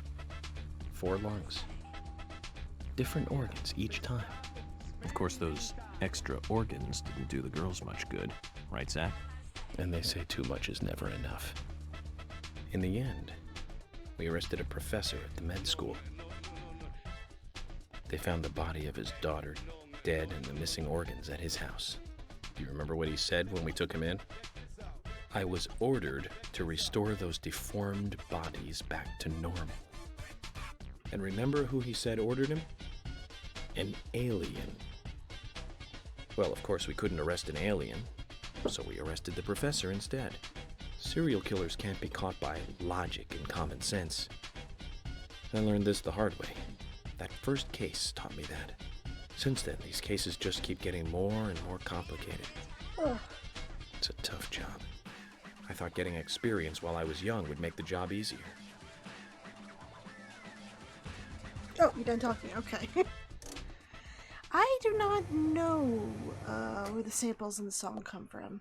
4 lungs. Different organs each time. Of course, those extra organs didn't do the girls much good, right, Zach? And they say too much is never enough. In the end, we arrested a professor at the med school. They found the body of his daughter dead and the missing organs at his house. Do you remember what he said when we took him in? I was ordered to restore those deformed bodies back to normal. And remember who he said ordered him? An alien. Well, of course, we couldn't arrest an alien, so we arrested the professor instead. Serial killers can't be caught by logic and common sense. I learned this the hard way. That first case taught me that. Since then, these cases just keep getting more and more complicated. Ugh. It's a tough job. I thought getting experience while I was young would make the job easier. Oh, you're done talking. Okay. I do not know where the samples in the song come from.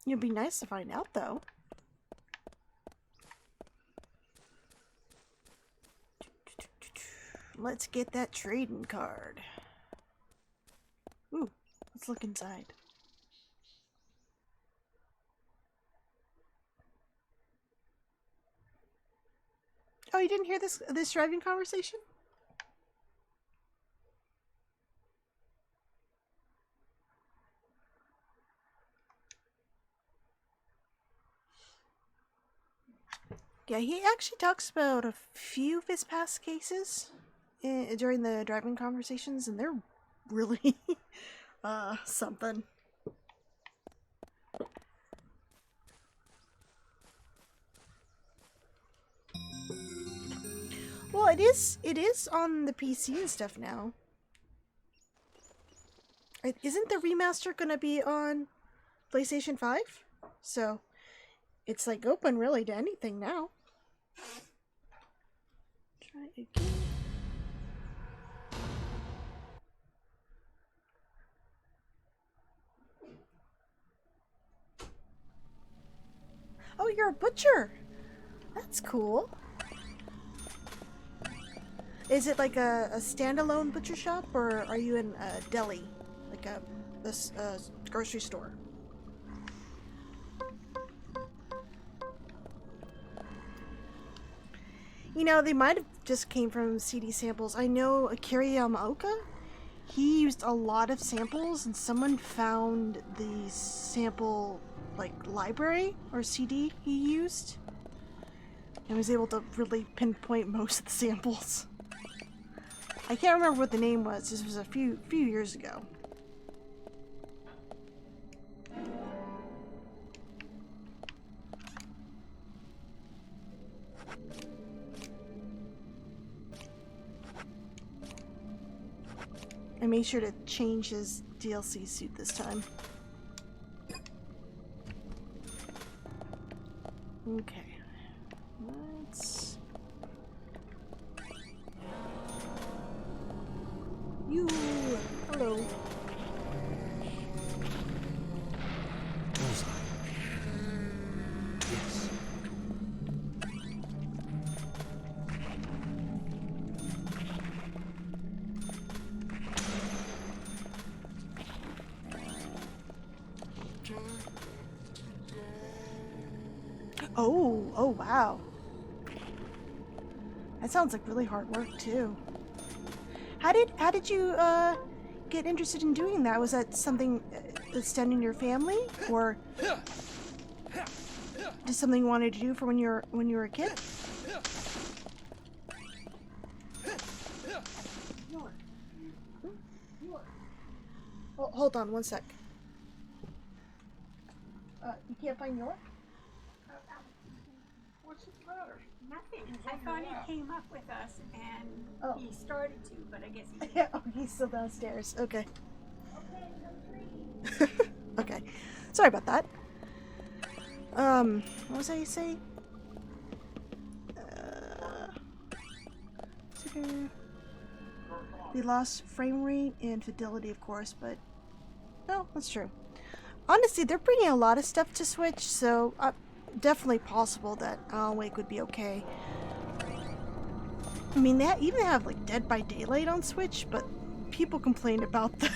It'd be nice to find out, though. Let's get that trading card. Ooh, let's look inside. Oh, you didn't hear this driving conversation? Yeah, he actually talks about a few of his past cases during the driving conversations, and they're really something. Well, it is on the PC and stuff now. Isn't the remaster gonna be on PlayStation 5? So it's like open really to anything now. Try again. Oh, you're a butcher. That's cool. Is it like a standalone butcher shop, or are you in a deli, like a grocery store? You know, they might have just came from CD samples. I know Akira Yamaoka, he used a lot of samples, and someone found the sample, like, library or CD he used, and was able to really pinpoint most of the samples. I can't remember what the name was. This was a few years ago. I made sure to change his DLC suit this time. Okay. Let's... You! Hello. Bullseye. Yes. Oh wow. That sounds like really hard work too. How did you get interested in doing that? Was that something that's done in your family, or just something you wanted to do for when you were a kid? Oh, hold on one sec. You can't find York? What's the matter? Nothing. I thought he came up with us and he started to, but I guess he didn't. Oh, he's still downstairs. Okay. Okay. Sorry about that. What was I saying? We lost frame rate and fidelity, of course, but no, that's true. Honestly, they're bringing a lot of stuff to Switch, so definitely possible that Alan Wake would be okay. I mean, they even have like Dead by Daylight on Switch, but people complained about the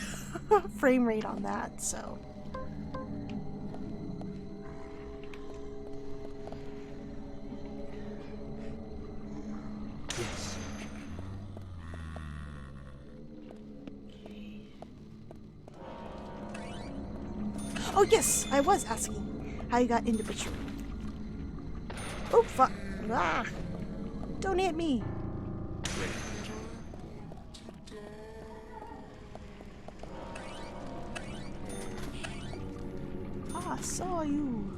frame rate on that, so. Yes. Oh yes, I was asking how you got into butchery. Oh fuck! Ah! Don't hit me! Ah, I saw you.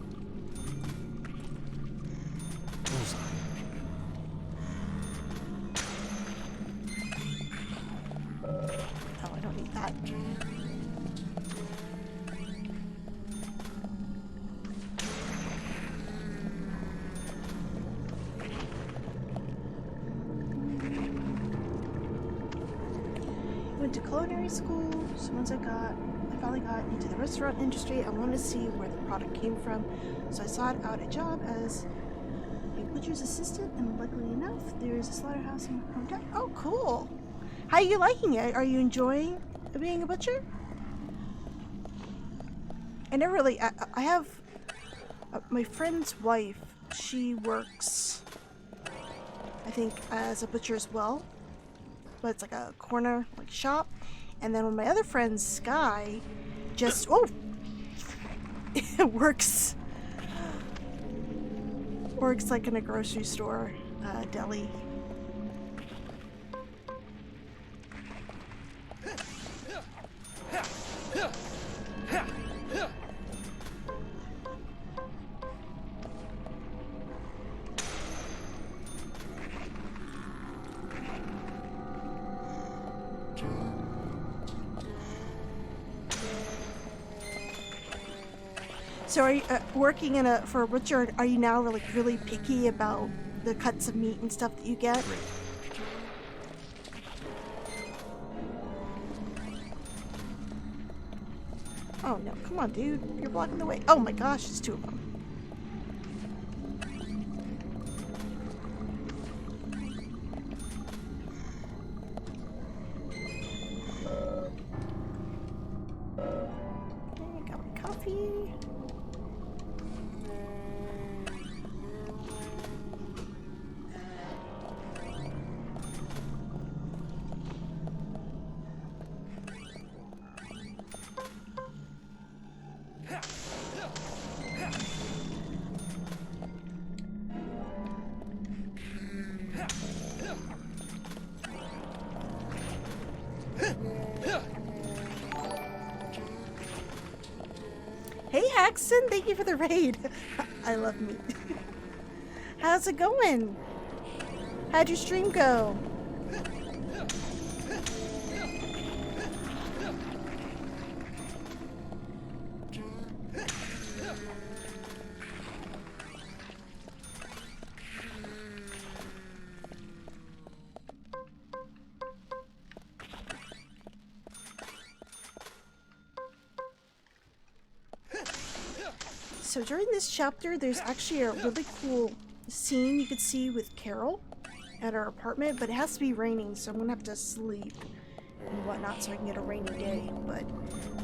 Bullseye. Oh, I don't need that. Went to culinary school, so once I got a finally got into the restaurant industry, I wanted to see where the product came from, so I sought out a job as a butcher's assistant, and luckily enough, there is a slaughterhouse in my hometown. Oh, cool! How are you liking it? Are you enjoying being a butcher? I never really... I have... my friend's wife, she works, I think, as a butcher as well. But it's like a corner shop. And then my other friend, Sky, just works like in a grocery store, deli. So are you working for a butcher? Are you now really picky about the cuts of meat and stuff that you get? Oh no, come on dude, you're blocking the way. Oh my gosh, there's two of them. Okay, got my coffee. Hey Haxton, thank you for the raid. I love meat. How's it going? How'd your stream go? So during this chapter, there's actually a really cool scene you could see with Carol at our apartment, but it has to be raining, so I'm gonna have to sleep and whatnot so I can get a rainy day, but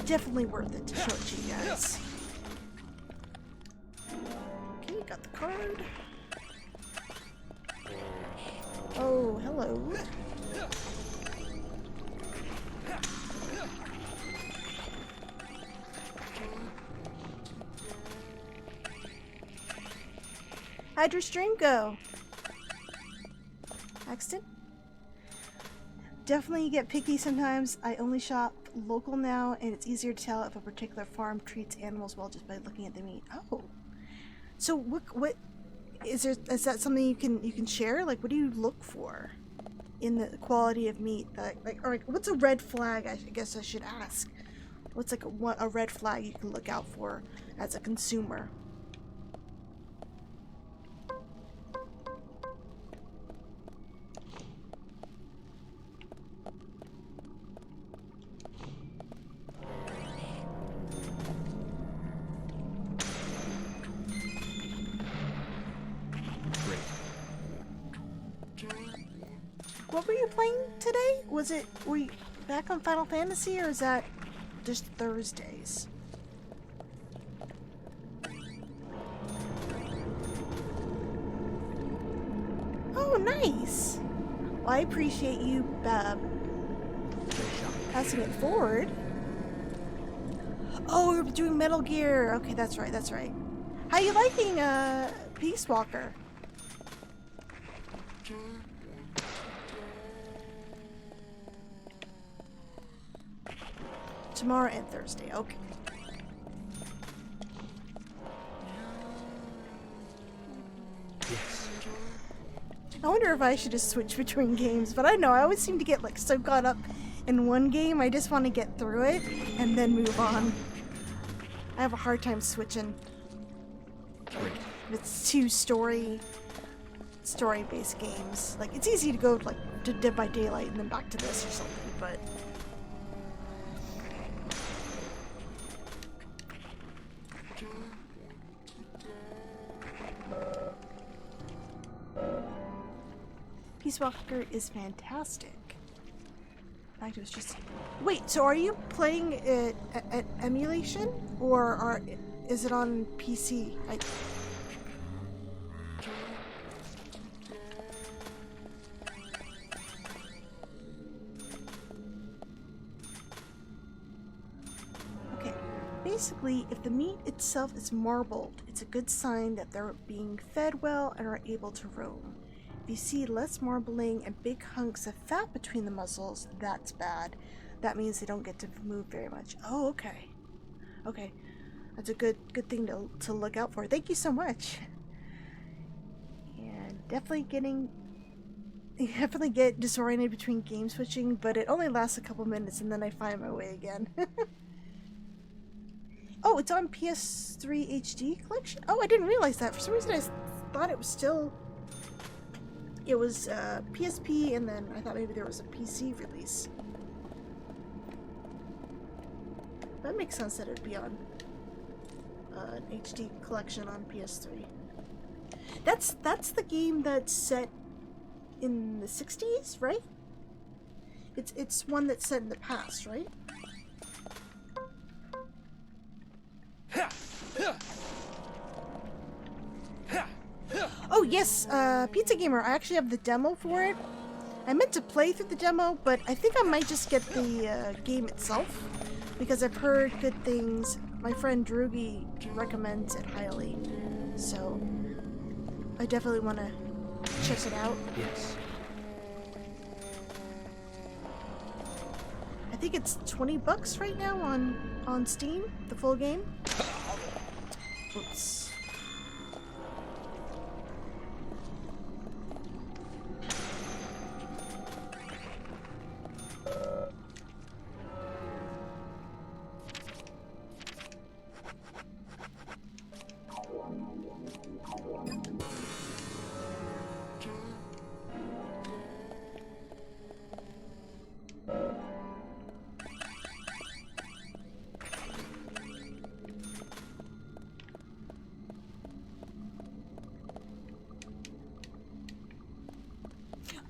definitely worth it to show it to you guys. Okay, got the card. Oh, hello. How'd your stream go? Axton? Definitely get picky sometimes. I only shop local now, and it's easier to tell if a particular farm treats animals well just by looking at the meat. Oh. So what is that something you can share? Like, what do you look for in the quality of meat? Or what's a red flag, I guess I should ask. What's like a red flag you can look out for as a consumer? What were you playing today? Were you back on Final Fantasy, or is that just Thursdays? Oh, nice! Well, I appreciate you, passing it forward. Oh, we're doing Metal Gear. Okay, that's right, that's right. How you liking, Peace Walker? Tomorrow and Thursday, okay. Yes. I wonder if I should just switch between games, but I know I always seem to get like so caught up in one game, I just want to get through it and then move on. I have a hard time switching. If it's two story-based games. Like, it's easy to go like to Dead by Daylight and then back to this or something, but Peace Walker is fantastic. In fact, it was just... Wait, so are you playing it at emulation? Or is it on PC? Okay, basically, if the meat itself is marbled, it's a good sign that they're being fed well and are able to roam. If you see less marbling and big hunks of fat between the muzzles, that's bad. That means they don't get to move very much. Oh, okay. Okay. That's a good thing to look out for. Thank you so much. And definitely get disoriented between game switching, but it only lasts a couple minutes and then I find my way again. Oh, it's on PS3 HD collection? Oh, I didn't realize that. For some reason I thought it was still... It was PSP, and then I thought maybe there was a PC release. That makes sense that it'd be on an HD collection on PS3. That's the game that's set in the 60s, right? It's one that's set in the past, right? Oh yes, Pizza Gamer, I actually have the demo for it. I meant to play through the demo, but I think I might just get the game itself, because I've heard good things. My friend Droogie recommends it highly, so I definitely want to check it out. Yes. I think it's $20 right now on Steam, the full game. Oops.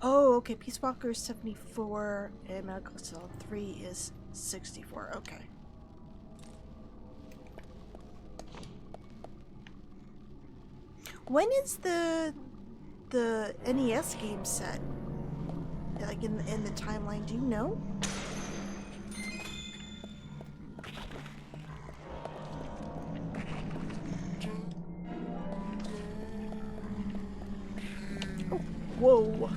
Oh, okay. Peace Walker is 74 and Medical Cell 3 is 64. Okay. When is the NES game set? Like in the timeline, do you know? Oh, whoa.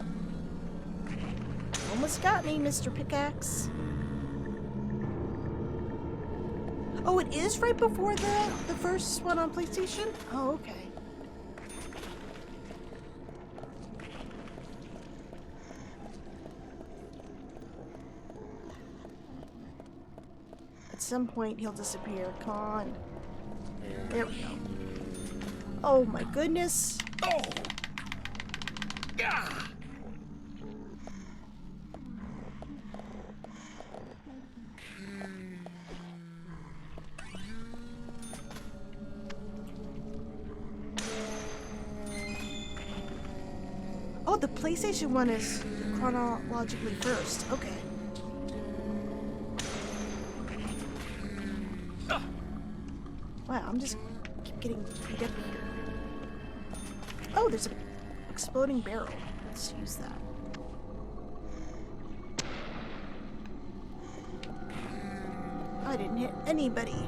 Almost got me, Mr. Pickaxe. Oh, it is right before the first one on PlayStation? Oh, okay. At some point, he'll disappear. Come on. There we go. Oh my goodness. Oh! Yeah! Oh, the PlayStation one is chronologically first. Okay. Wow, I'm just keep getting beat up here. Oh, there's an exploding barrel. Let's use that. I didn't hit anybody.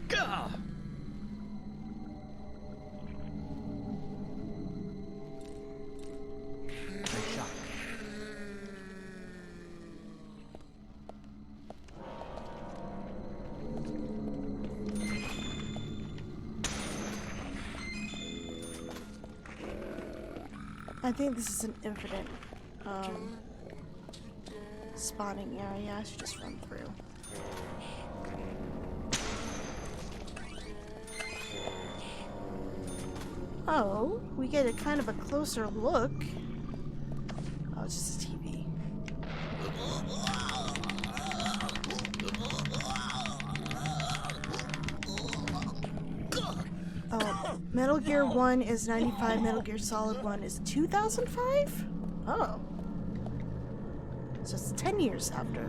Gah! Nice shot. I think this is an infinite spawning area. I should just run through. Oh, we get a kind of a closer look. Oh, it's just a TV. Oh, Metal Gear 1 is 95, Metal Gear Solid 1 is 2005? Oh. So it's 10 years after.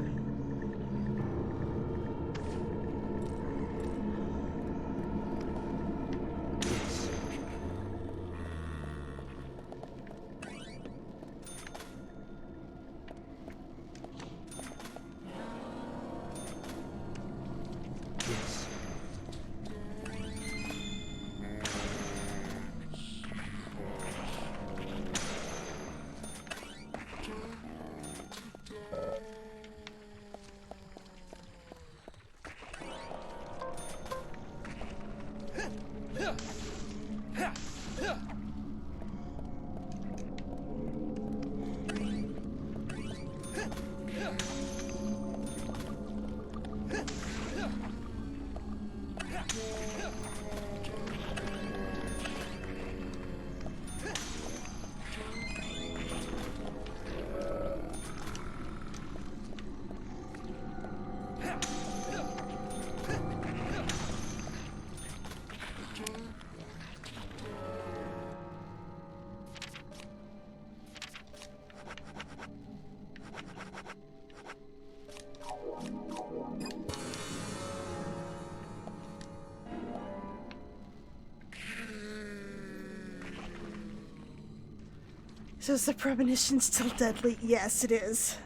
So is the Premonition still deadly? Yes, it is.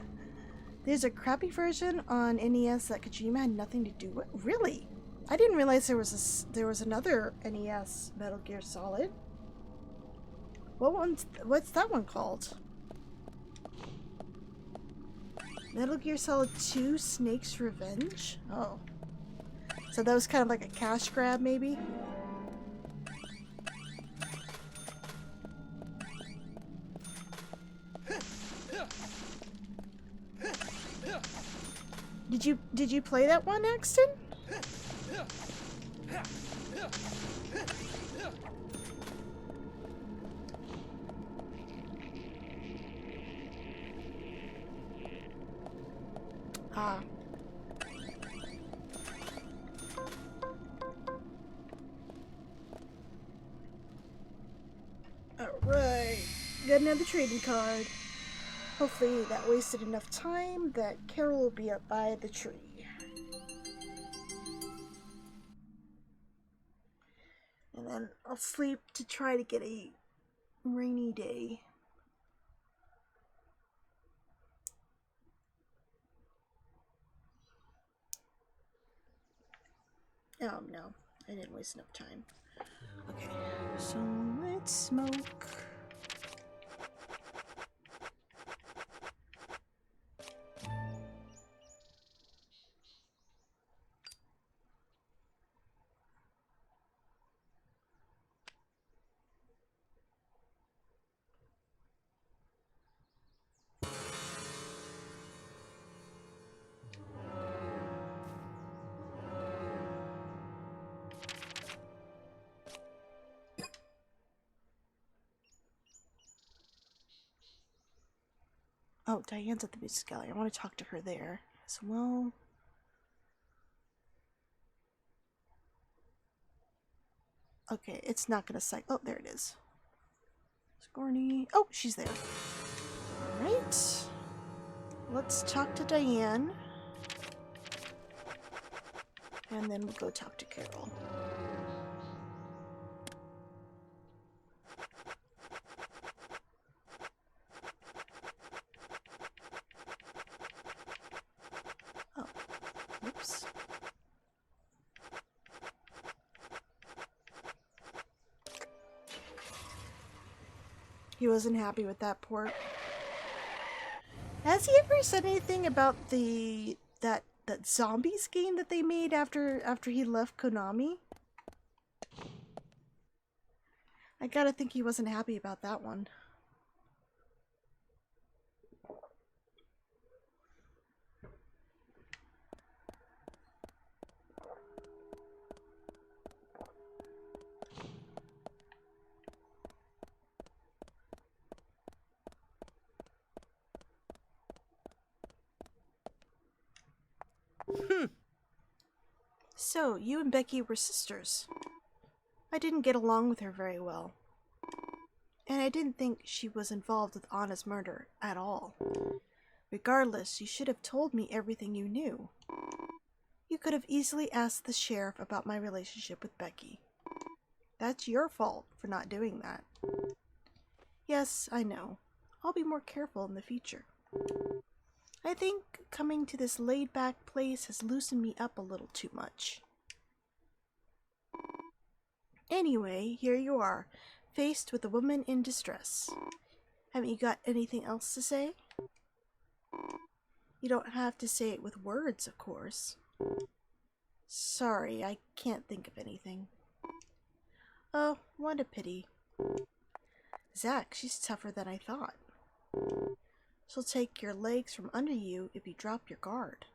There's a crappy version on NES that Kojima had nothing to do with. Really? I didn't realize there was another NES Metal Gear Solid. What's that one called? Metal Gear Solid 2 Snake's Revenge? Oh. So that was kind of like a cash grab, maybe? Did you play that one, Axton? Ah. Alright. Got another trading card. Hopefully that wasted enough time that Carol will be up by the tree. And then I'll sleep to try to get a rainy day. Oh no, I didn't waste enough time. Okay, so let's smoke. Oh, Diane's at the music gallery. I want to talk to her there as well. Okay, it's not gonna say. Oh, there it is. Scorny. Oh, she's there. Alright. Let's talk to Diane. And then we'll go talk to Carol. Oh, whoops. He wasn't happy with that port. Has he ever said anything about that zombies game that they made after he left Konami? I gotta think he wasn't happy about that one. So, you and Becky were sisters. I didn't get along with her very well. And I didn't think she was involved with Anna's murder at all. Regardless, you should have told me everything you knew. You could have easily asked the sheriff about my relationship with Becky. That's your fault for not doing that. Yes, I know. I'll be more careful in the future. I think coming to this laid-back place has loosened me up a little too much. Anyway, here you are, faced with a woman in distress. Haven't you got anything else to say? You don't have to say it with words, of course. Sorry, I can't think of anything. Oh, what a pity. Zack, she's tougher than I thought. She'll take your legs from under you if you drop your guard.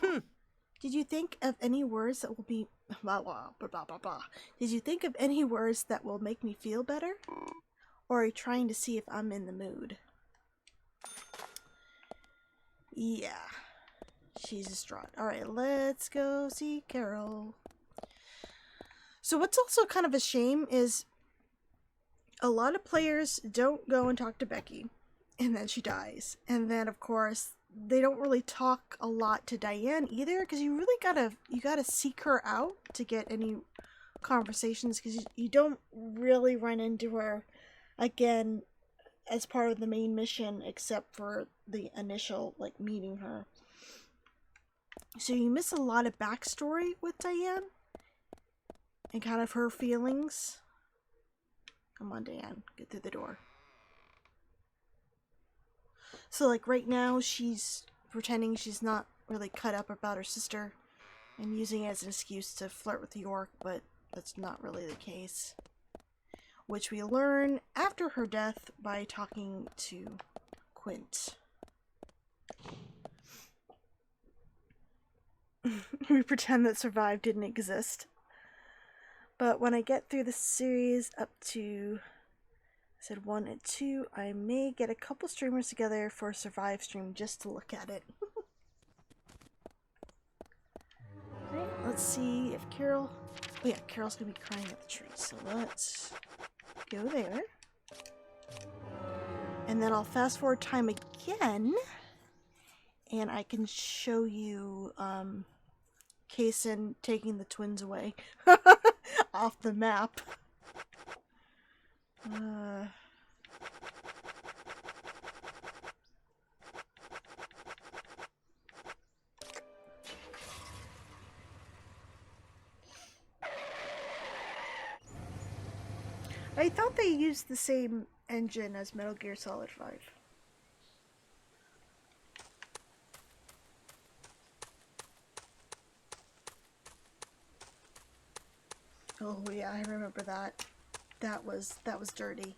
Did you think of any words that will be... blah, blah, blah, blah, blah, blah. Did you think of any words that will make me feel better? Or are you trying to see if I'm in the mood? Yeah. She's distraught. Alright, let's go see Carol. So what's also kind of a shame is a lot of players don't go and talk to Becky, and then she dies. And then, of course, they don't really talk a lot to Diane either, because you really gotta seek her out to get any conversations, because you don't really run into her again as part of the main mission, except for the initial, like, meeting her. So you miss a lot of backstory with Diane, and kind of her feelings. Come on, Diane, get through the door. So, like, right now, she's pretending she's not really cut up about her sister and using it as an excuse to flirt with York, but that's not really the case. Which we learn after her death by talking to Quint. We pretend that Survive didn't exist. But when I get through the series up to, I said 1 and 2, I may get a couple streamers together for a Survive stream just to look at it. Okay, let's see if Carol... Oh yeah, Carol's gonna be crying at the tree, so let's go there. And then I'll fast forward time again, and I can show you Kaysen taking the twins away off the map. I thought they used the same engine as Metal Gear Solid 5. Oh yeah, I remember that. That was dirty.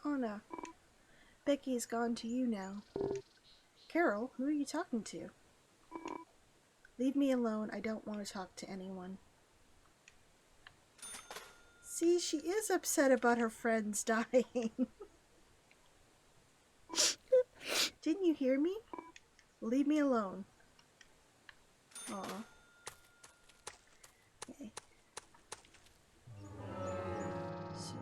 Oh no. Becky's gone to you now. Carol, who are you talking to? Leave me alone. I don't want to talk to anyone. See, she is upset about her friends dying. Didn't you hear me? Leave me alone. Aw. Okay. So...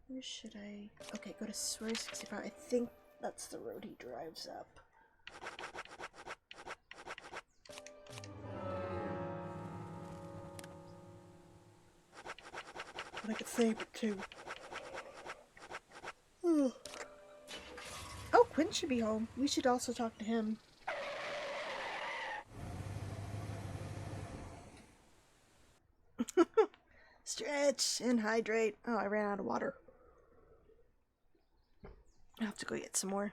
where should I... okay, go to Swear 65. I think that's the road he drives up. I could save it too. Oh, Quinn should be home. We should also talk to him. Stretch and hydrate. Oh, I ran out of water. I'll have to go get some more.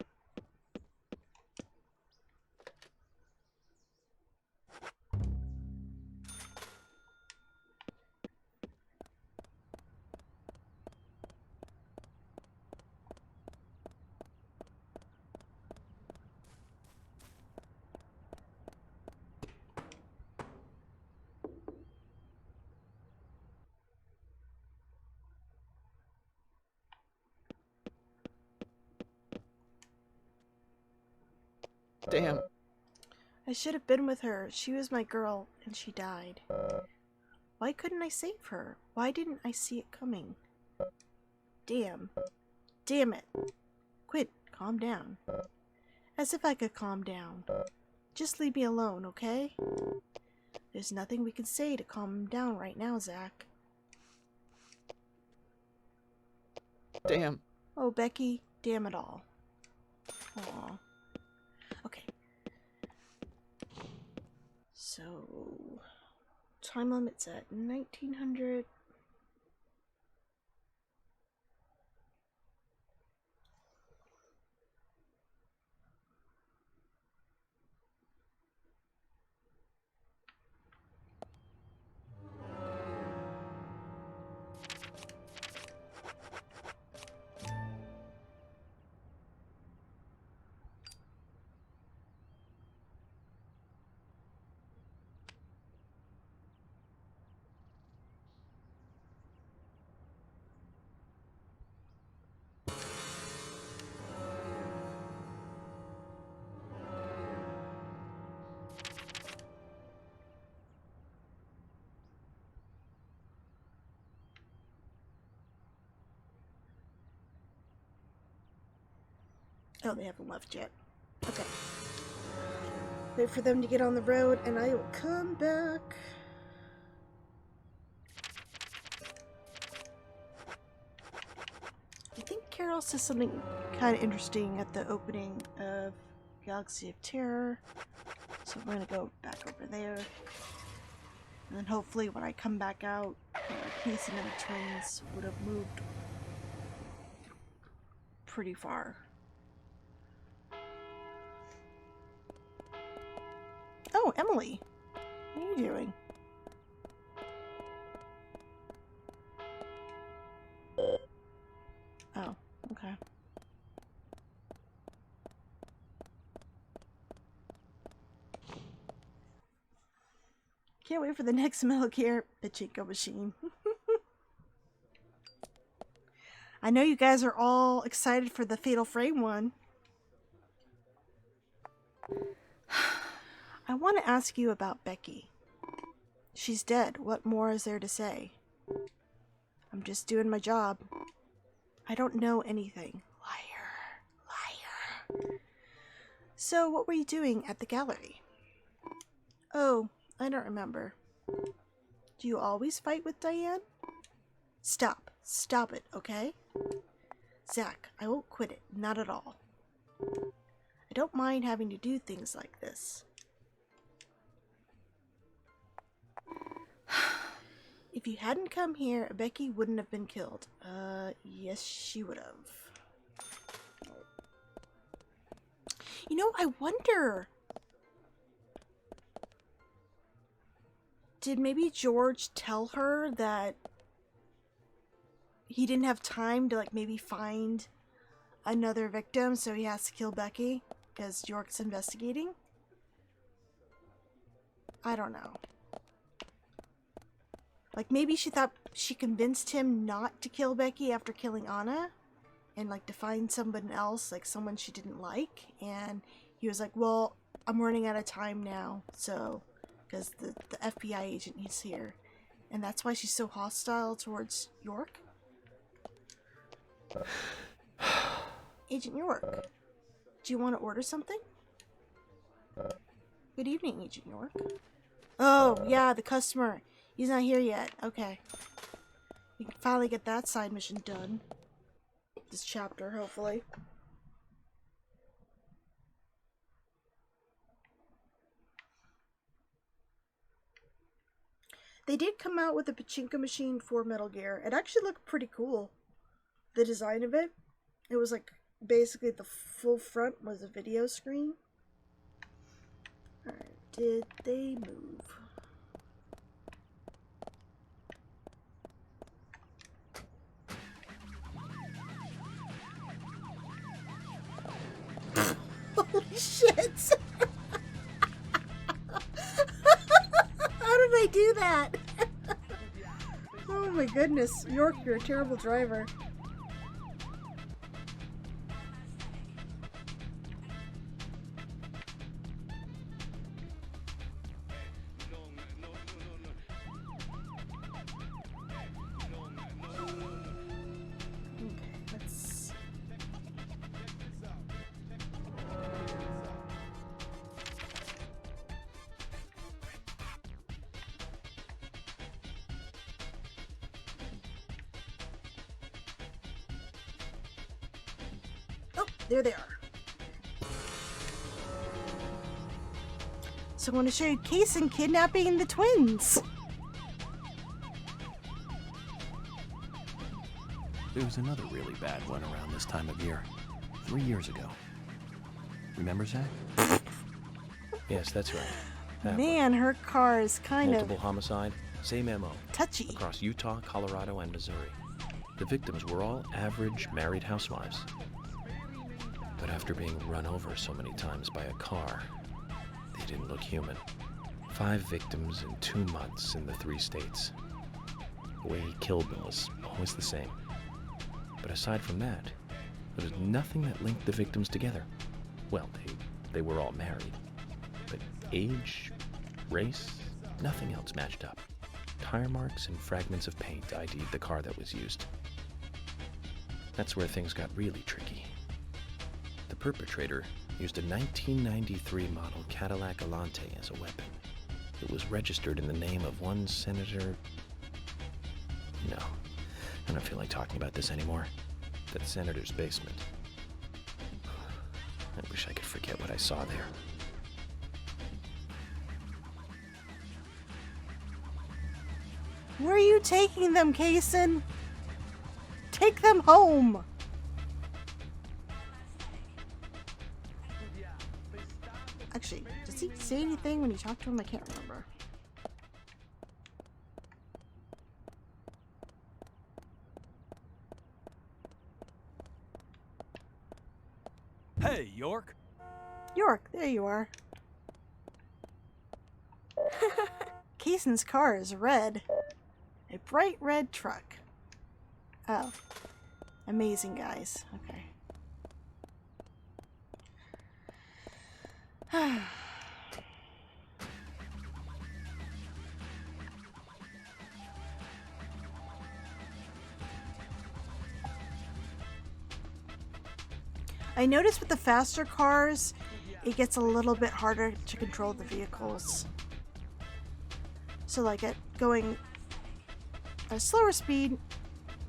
Damn. I should have been with her. She was my girl, and she died. Why couldn't I save her? Why didn't I see it coming? Damn. Damn it. Quit. Calm down. As if I could calm down. Just leave me alone, okay? There's nothing we can say to calm him down right now, Zach. Damn. Oh, Becky. Damn it all. Aw. Okay. So, time limit's at 1900. Oh, they haven't left yet. Okay. Wait for them to get on the road, and I will come back. I think Carol says something kind of interesting at the opening of Galaxy of Terror. So I'm going to go back over there. And then hopefully when I come back out, Kidnapping the Twins would have moved pretty far. Oh, Emily. What are you doing? Oh, okay. Can't wait for the next Metal Gear Pachinko machine. I know you guys are all excited for the Fatal Frame one. I want to ask you about Becky. She's dead. What more is there to say? I'm just doing my job. I don't know anything. Liar. Liar. So, what were you doing at the gallery? Oh, I don't remember. Do you always fight with Diane? Stop. Stop it, okay? Zach, I won't quit it. Not at all. I don't mind having to do things like this. If you hadn't come here, Becky wouldn't have been killed. Yes, she would have. You know, I wonder... Did maybe George tell her that he didn't have time to, like, maybe find another victim, so he has to kill Becky because York's investigating? I don't know. Like, maybe she thought she convinced him not to kill Becky after killing Anna, and, like, to find someone else, like, someone she didn't like, and he was like, well, I'm running out of time now, so, because the FBI agent is here, and that's why she's so hostile towards York? Agent York, do you want to order something? Good evening, Agent York. Oh, yeah, the customer. He's not here yet. Okay. We can finally get that side mission done. This chapter, hopefully. They did come out with a pachinko machine for Metal Gear. It actually looked pretty cool. The design of it. It was like, basically the full front was a video screen. Alright, did they move? Holy shit! How did they do that? Oh my goodness, York, you're a terrible driver. There they are. So I want to show you Kaysen kidnapping the twins. There was another really bad one around this time of year. 3 years ago. Remember, Zach? Yes, that's right. That Man, her car is kind multiple homicide, same MO. touchy. Across Utah, Colorado, and Missouri. The victims were all average married housewives. But after being run over so many times by a car, they didn't look human. 5 victims in 2 months in the 3 states. The way he killed them was always the same. But aside from that, there was nothing that linked the victims together. Well, they were all married. But age, race, nothing else matched up. Tire marks and fragments of paint ID'd the car that was used. That's where things got really tricky. The perpetrator used a 1993 model Cadillac Alante as a weapon. It was registered in the name of one Senator... No, I don't feel like talking about this anymore. That senator's basement. I wish I could forget what I saw there. Where are you taking them, Kaysen? Take them home. Actually, does he say anything when you talk to him? I can't remember. Hey, York. York, there you are. Kaysen's car is red. A bright red truck. Oh. Amazing, guys. Okay. I noticed with the faster cars, it gets a little bit harder to control the vehicles. So like going at a slower speed,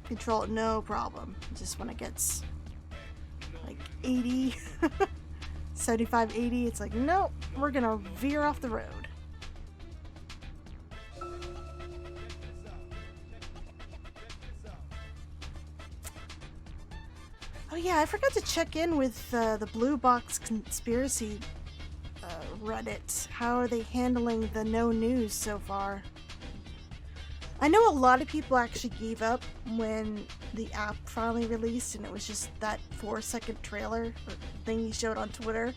control it no problem. Just when it gets like 80, 75, 80, it's like, nope, we're gonna veer off the road. Oh yeah, I forgot to check in with the Blue Box Conspiracy Reddit. How are they handling the no news so far? I know a lot of people actually gave up when the app finally released and it was just that 4-second trailer or thing he showed on Twitter.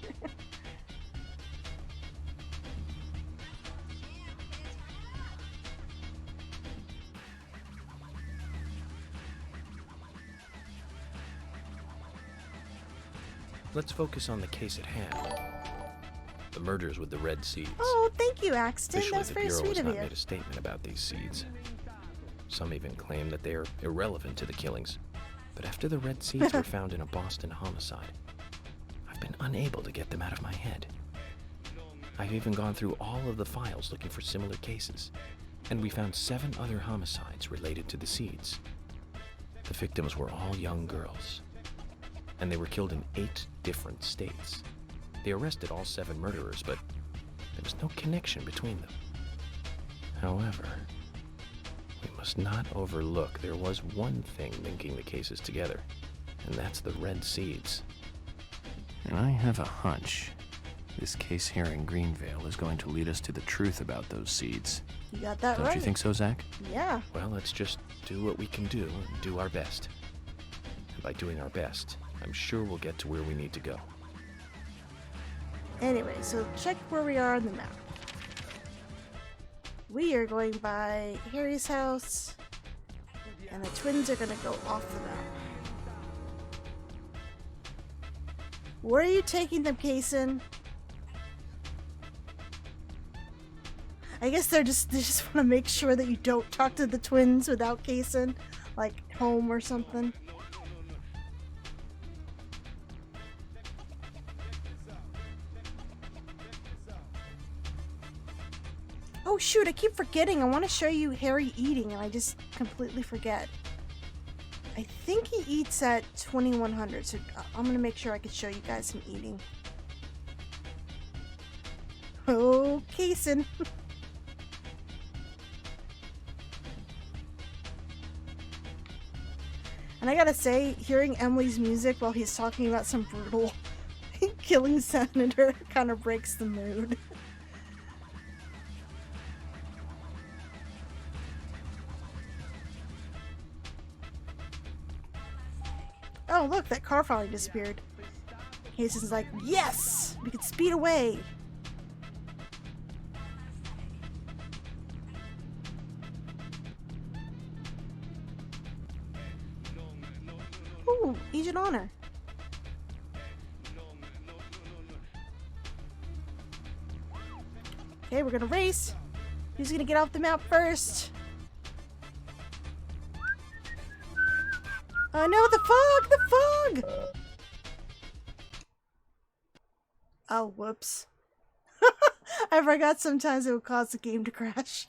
Let's focus on the case at hand. The murders with the red seeds. Oh, thank you, Axton. Officially, That's the very Bureau sweet has of not you. made a statement about these seeds. Some even claim that they are irrelevant to the killings. But after the red seeds were found in a Boston homicide, I've been unable to get them out of my head. I've even gone through all of the files looking for similar cases, and we found 7 other homicides related to the seeds. The victims were all young girls, and they were killed in 8 different states. They arrested all 7 murderers, but there was no connection between them. However, we must not overlook there was one thing linking the cases together, and that's the red seeds. And I have a hunch this case here in Greenvale is going to lead us to the truth about those seeds. You got that right. Don't you think so, Zach? Yeah. Well, let's just do what we can do and do our best. And by doing our best, I'm sure we'll get to where we need to go. Anyway, so check where we are on the map. We are going by Harry's house, and the twins are going to go off the map. Where are you taking them, Kaysen? I guess they just want to make sure that you don't talk to the twins without Kaysen, like home or something. Oh shoot, I keep forgetting. I want to show you Harry eating and I just completely forget. I think he eats at 2100, so I'm gonna make sure I can show you guys him eating. Oh, Kaysen. And I gotta say, hearing Emily's music while he's talking about some brutal killing senator kind of breaks the mood. Oh, look, that car finally disappeared. Kaysen's like, yes! We can speed away! Ooh, Agent Honor. Okay, we're gonna race. Who's gonna get off the map first? Oh no, the fog! The fog! Oh, whoops. I forgot sometimes it would cause the game to crash.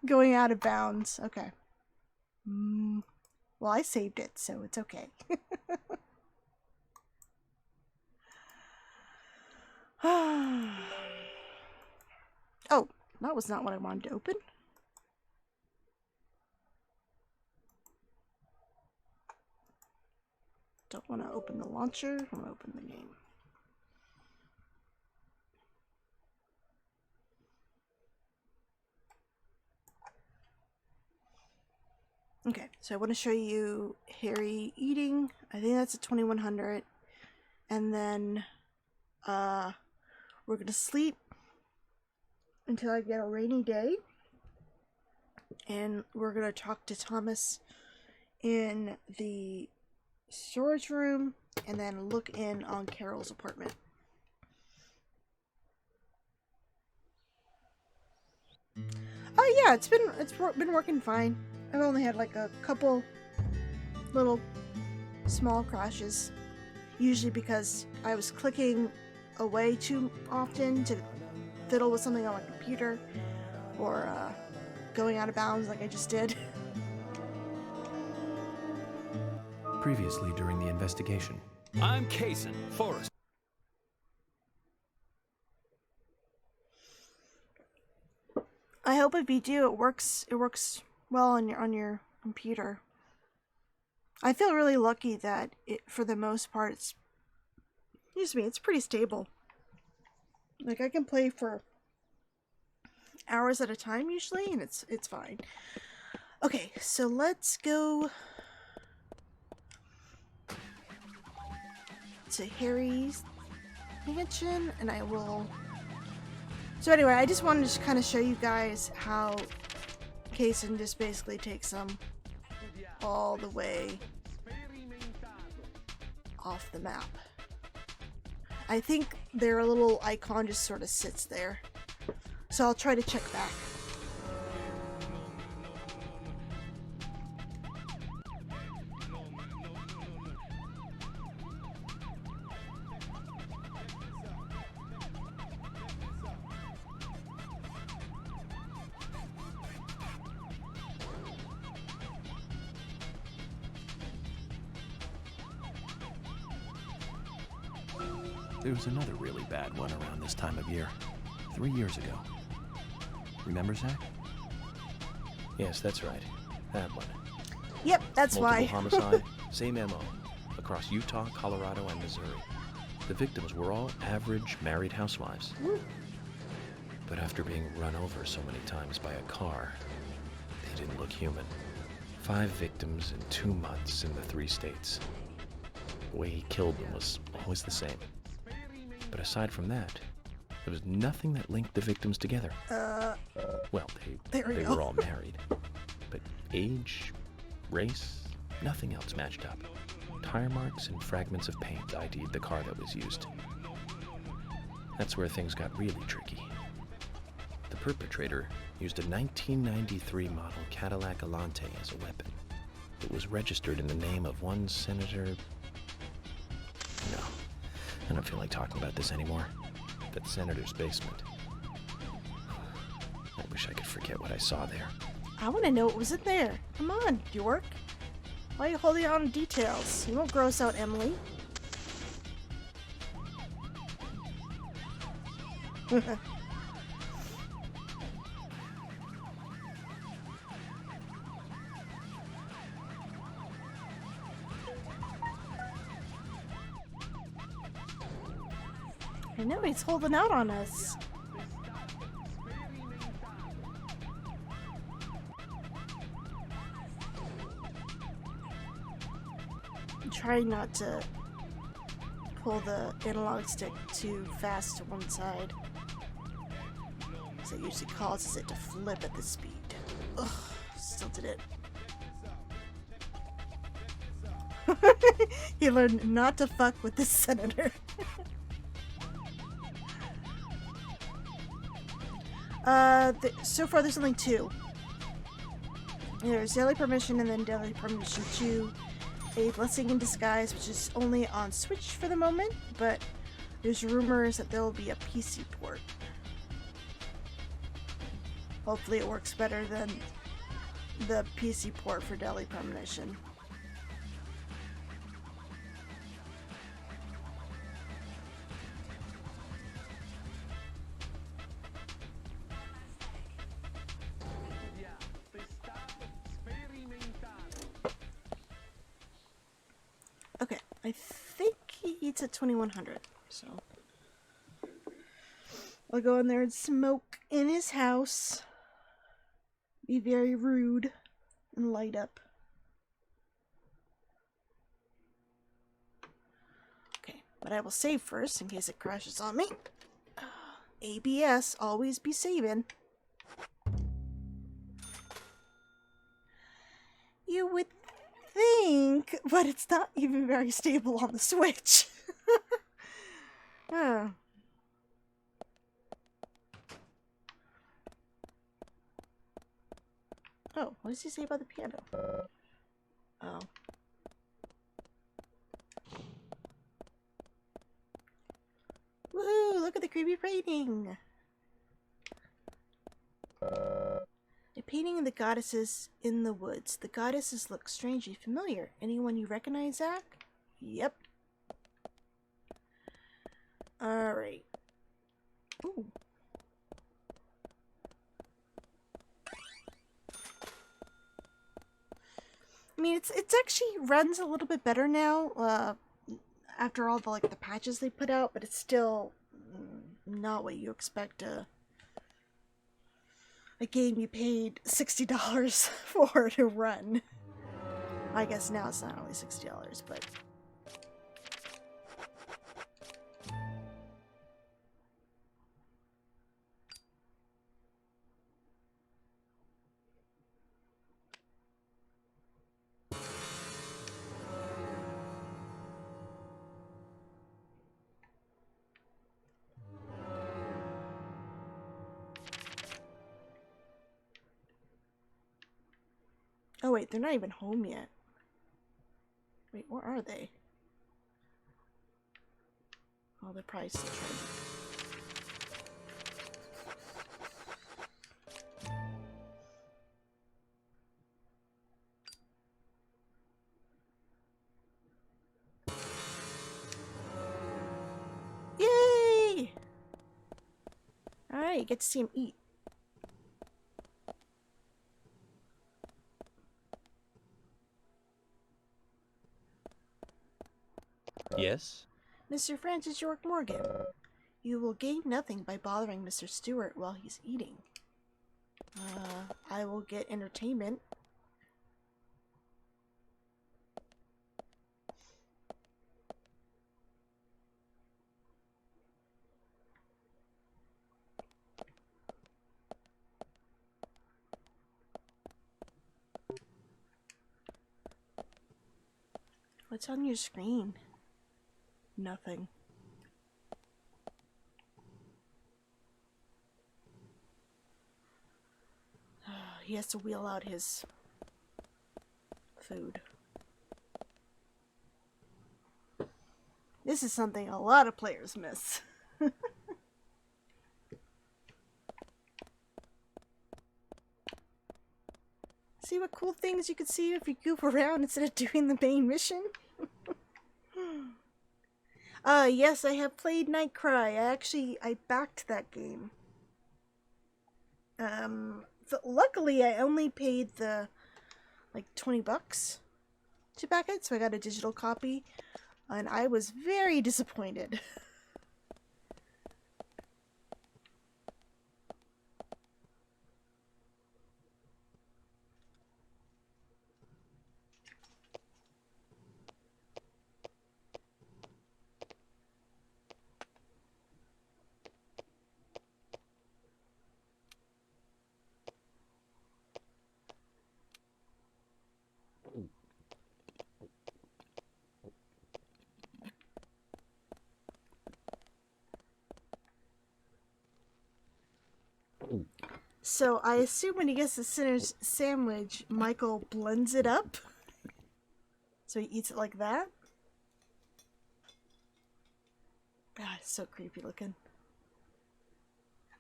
Going out of bounds. Okay. Well, I saved it, so it's okay. Oh, that was not what I wanted to open. Don't want to open the launcher. I want to open the game. Okay, so I want to show you Harry eating. I think that's at 2100. And then we're going to sleep until I get a rainy day. And we're going to talk to Thomas in the storage room and then look in on Carol's apartment. Oh yeah, it's been working fine. I've only had like a couple little small crashes, usually because I was clicking away too often to fiddle with something on my computer, or going out of bounds like I just did. Previously during the investigation. I'm Kaysen, Forrest. I hope if you do, it works well on your computer. I feel really lucky that for the most part, it's pretty stable. Like, I can play for hours at a time usually, and it's fine. Okay, so let's go to Harry's mansion, and I will... So anyway, I just wanted to kind of show you guys how Kaysen just basically takes them all the way off the map. I think their little icon just sort of sits there. So I'll try to check back. There was another really bad one around this time of year. 3 years ago. Remember, Zach? Yes, that's right. That one. Yep, that's Multiple why. homicide, same MO, across Utah, Colorado, and Missouri. The victims were all average married housewives. But after being run over so many times by a car, they didn't look human. 5 victims in 2 months in the 3 states. The way he killed them was always the same. But aside from that, there was nothing that linked the victims together. Well, they were all married. But age, race, nothing else matched up. Tire marks and fragments of paint ID'd the car that was used. That's where things got really tricky. The perpetrator used a 1993 model Cadillac Alante as a weapon. It was registered in the name of one Senator... No, I don't feel like talking about this anymore. That senator's basement. I wish I could forget what I saw there. I want to know what was in there. Come on, York. Why are you holding on to details? You won't gross out Emily. I know he's holding out on us. Try not to pull the analog stick too fast to one side, because it usually causes it to flip at the speed. Ugh, still did it. He learned not to fuck with the senator. So far there's only two. There's Daily Permission and then Daily Permission 2. A Blessing in Disguise, which is only on Switch for the moment, but there's rumors that there will be a PC port. Hopefully it works better than the PC port for Daily Premonition. Okay, I think he eats at 2100, so I'll go in there and smoke in his house. Be very rude and light up. Okay, but I will save first in case it crashes on me. ABS, always be saving. You would think, but it's not even very stable on the Switch. Oh. Oh, what does he say about the piano? Oh. Woohoo! Look at the creepy painting! A painting of the goddesses in the woods. The goddesses look strangely familiar. Anyone you recognize, Zach? Yep. Alright. Ooh. I mean, it's actually runs a little bit better now, after all the, like, the patches they put out, but it's still not what you expect a game you paid $60 for to run. I guess now it's not only $60, but... Oh wait, they're not even home yet. Wait, where are they? Oh, they're probably still trying. Yay! Alright, you get to see him eat. Yes? Mr. Francis York Morgan, you will gain nothing by bothering Mr. Stewart while he's eating. I will get entertainment. What's on your screen? Nothing. He has to wheel out his food. This is something a lot of players miss. See what cool things you could see if you goof around instead of doing the main mission? Yes, I have played Nightcry. I backed that game. So luckily I only paid the, like, $20 to back it, so I got a digital copy, and I was very disappointed. So I assume when he gets the sinner's sandwich, Michael blends it up. So he eats it like that. God, it's so creepy looking.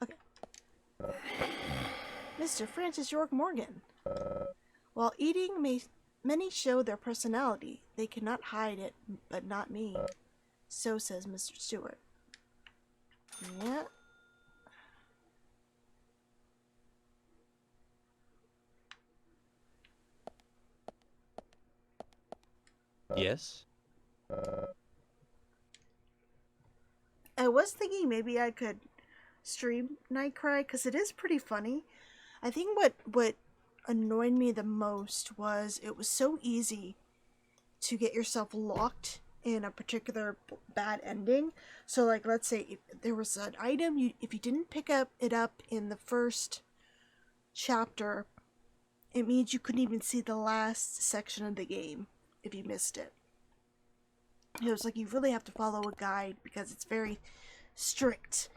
Okay. Mr. Francis York Morgan. While eating, many show their personality. They cannot hide it, but not me. So says Mr. Stewart. Yeah. Yes? I was thinking maybe I could stream Nightcry, because it is pretty funny. I think what annoyed me the most was it was so easy to get yourself locked in a particular bad ending. So, like, let's say if there was an item, if you didn't pick it up in the first chapter, it means you couldn't even see the last section of the game if you missed it. It was like you really have to follow a guide because it's very strict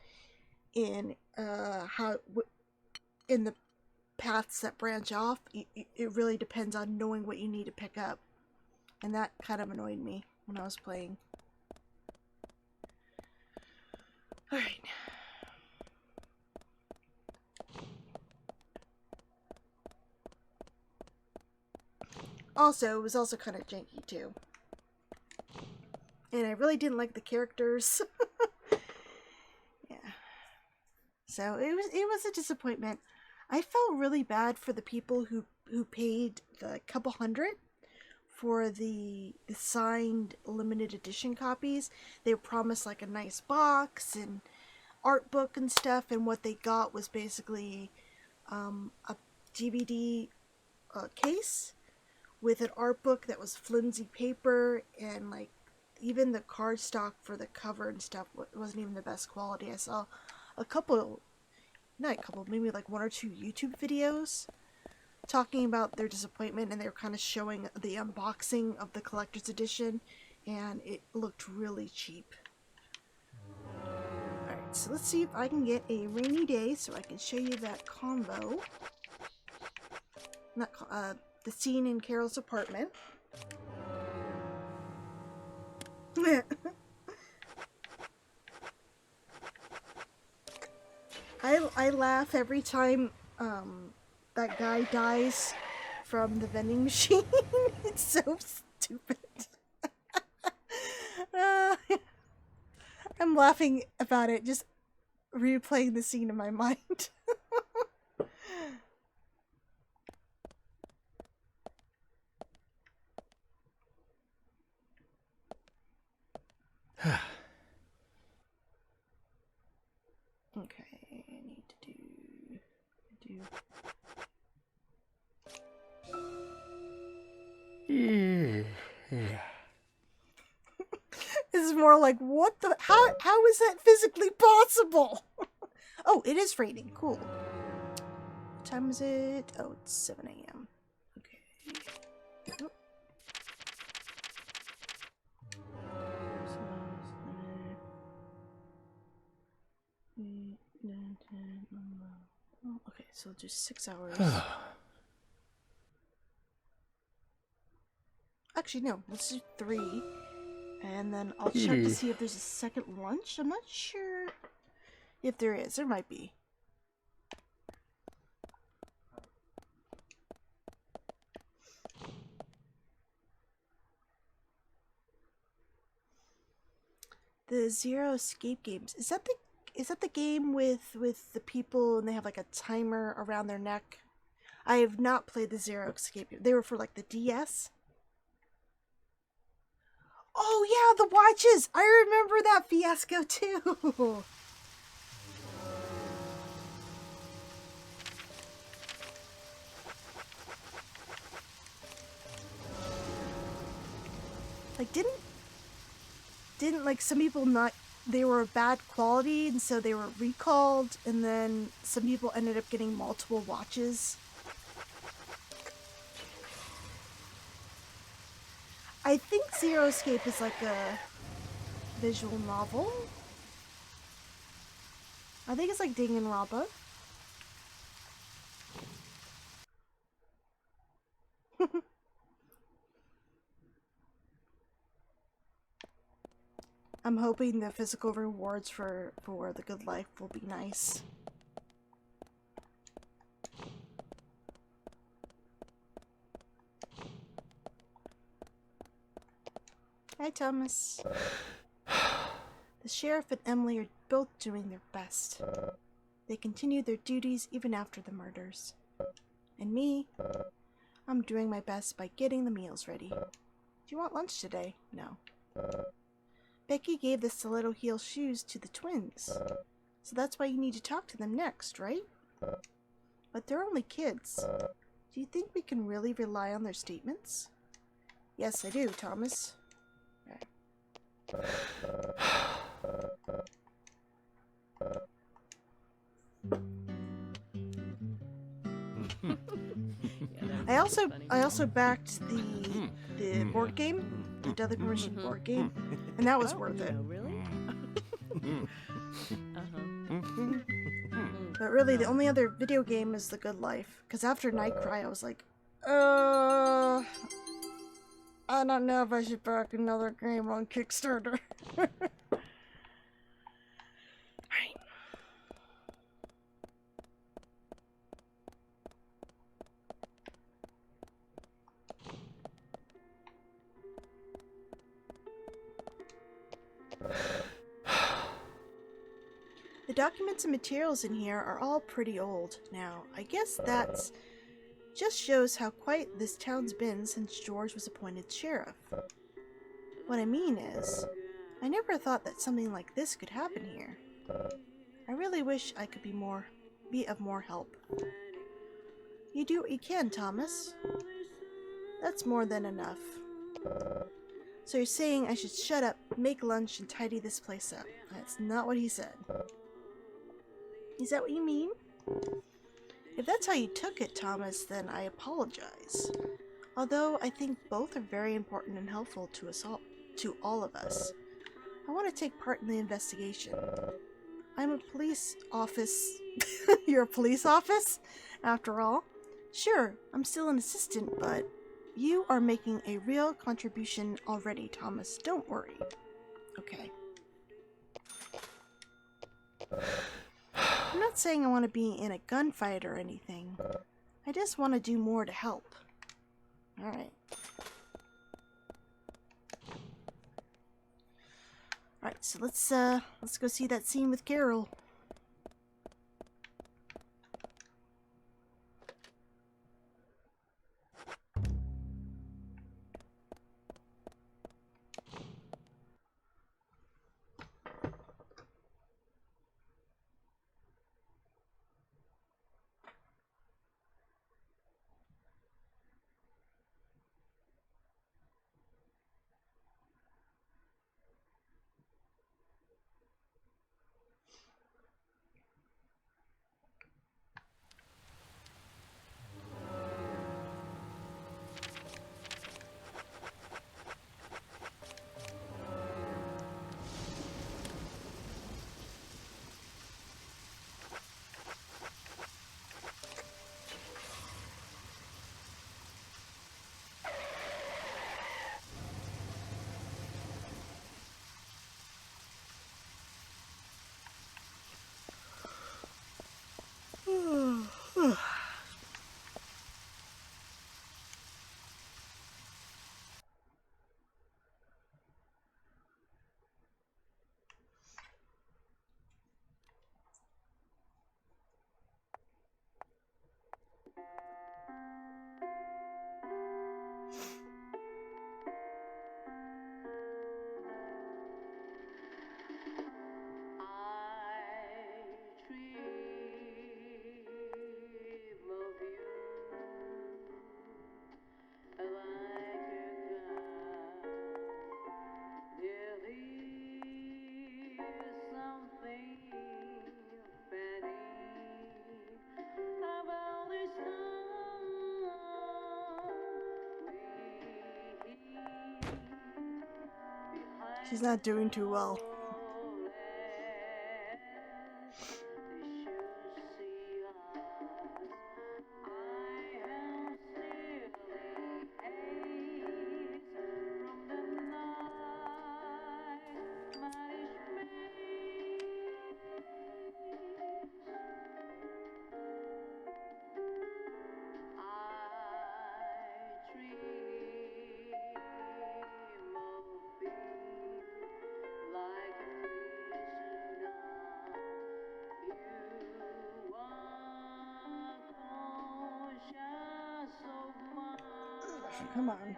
in in the paths that branch off. It really depends on knowing what you need to pick up, and that kind of annoyed me when I was playing. All right. Also, it was also kind of janky too. And I really didn't like the characters. Yeah. So it was a disappointment. I felt really bad for the people who paid the couple $100 for the signed limited edition copies. They were promised like a nice box and art book and stuff, and what they got was basically a DVD case with an art book that was flimsy paper, and like even the cardstock for the cover and stuff wasn't even the best quality. I saw maybe like 1 or 2 YouTube videos talking about their disappointment, and they were kind of showing the unboxing of the collector's edition, and it looked really cheap. Alright, so let's see if I can get a rainy day so I can show you that combo. The scene in Carol's apartment. I laugh every time that guy dies from the vending machine. It's so stupid. I'm laughing about it, just replaying the scene in my mind. Okay, I need to do This is more like, what the, how is that physically possible? Oh, it is raining, cool. What time is it? Oh, it's 7 a.m. Okay. Oh. Okay, so just 6 hours. Actually, no, let's do 3. And then I'll check to see if there's a second lunch. I'm not sure if there is. There might be. The Zero Escape games. Is that the game with the people and they have like a timer around their neck? I have not played the Zero Escape game. They were for like the DS. Oh yeah, the watches! I remember that fiasco too! Like, didn't like some people not, they were bad quality and so they were recalled, and then some people ended up getting multiple watches. I think Zero Escape is like a visual novel. I think it's like Danganronpa. I'm hoping the physical rewards for the good life will be nice. Hi, Thomas. The sheriff and Emily are both doing their best. They continue their duties even after the murders. And me, I'm doing my best by getting the meals ready. Do you want lunch today? No. Becky gave the stiletto heel shoes to the twins. So that's why you need to talk to them next, right? But they're only kids. Do you think we can really rely on their statements? Yes, I do, Thomas. I also backed the board game, the Deadly Premonition board game, and that was worth it. Really? But really, the only other video game is The Good Life. Because after Nightcry, I was like, I don't know if I should back another game on Kickstarter. Alright. The documents and materials in here are all pretty old now. I guess that's just shows how quiet this town's been since George was appointed sheriff. What I mean is, I never thought that something like this could happen here. I really wish I could be of more help. You do what you can, Thomas. That's more than enough. So you're saying I should shut up, make lunch, and tidy this place up. That's not what he said. Is that what you mean? If that's how you took it, Thomas, then I apologize. Although I think both are very important and helpful to all of us. I want to take part in the investigation. I'm a police office. You're a police office? After all? Sure, I'm still an assistant, but you are making a real contribution already, Thomas. Don't worry. Okay. I'm not saying I want to be in a gunfight or anything. I just want to do more to help. Alright. Alright, so let's go see that scene with Carol. She's not doing too well. Come on.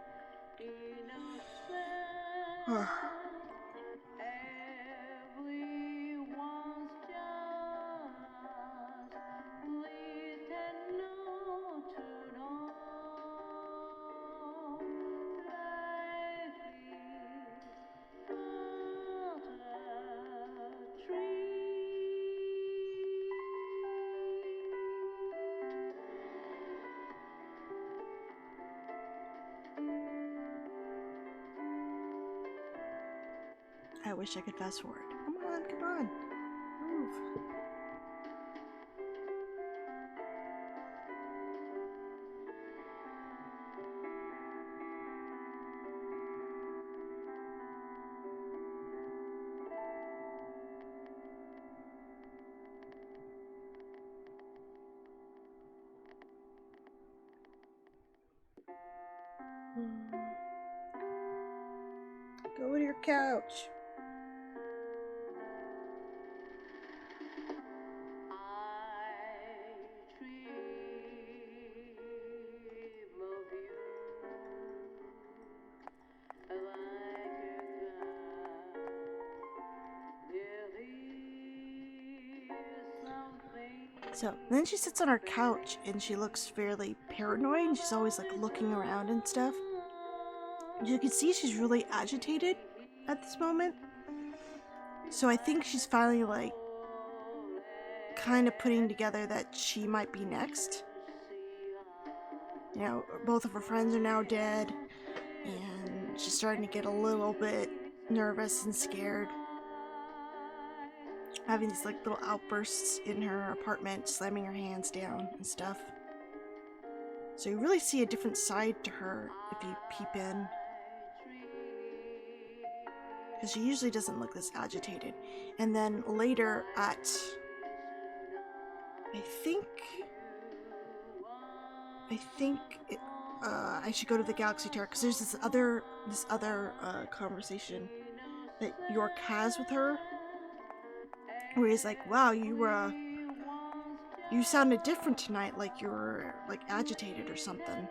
I wish I could fast forward. Come on, come on. Move. Go to your couch. So then she sits on her couch and she looks fairly paranoid. She's always like looking around and stuff. You can see she's really agitated at this moment. So I think she's finally like kind of putting together that she might be next. You know, both of her friends are now dead and she's starting to get a little bit nervous and scared. Having these like little outbursts in her apartment, slamming her hands down and stuff. So you really see a different side to her if you peep in. Because she usually doesn't look this agitated. And then later at, I think I should go to the Galaxy Tower because there's this other conversation that York has with her, where he's like, "Wow, you sounded different tonight, like you were like agitated or something."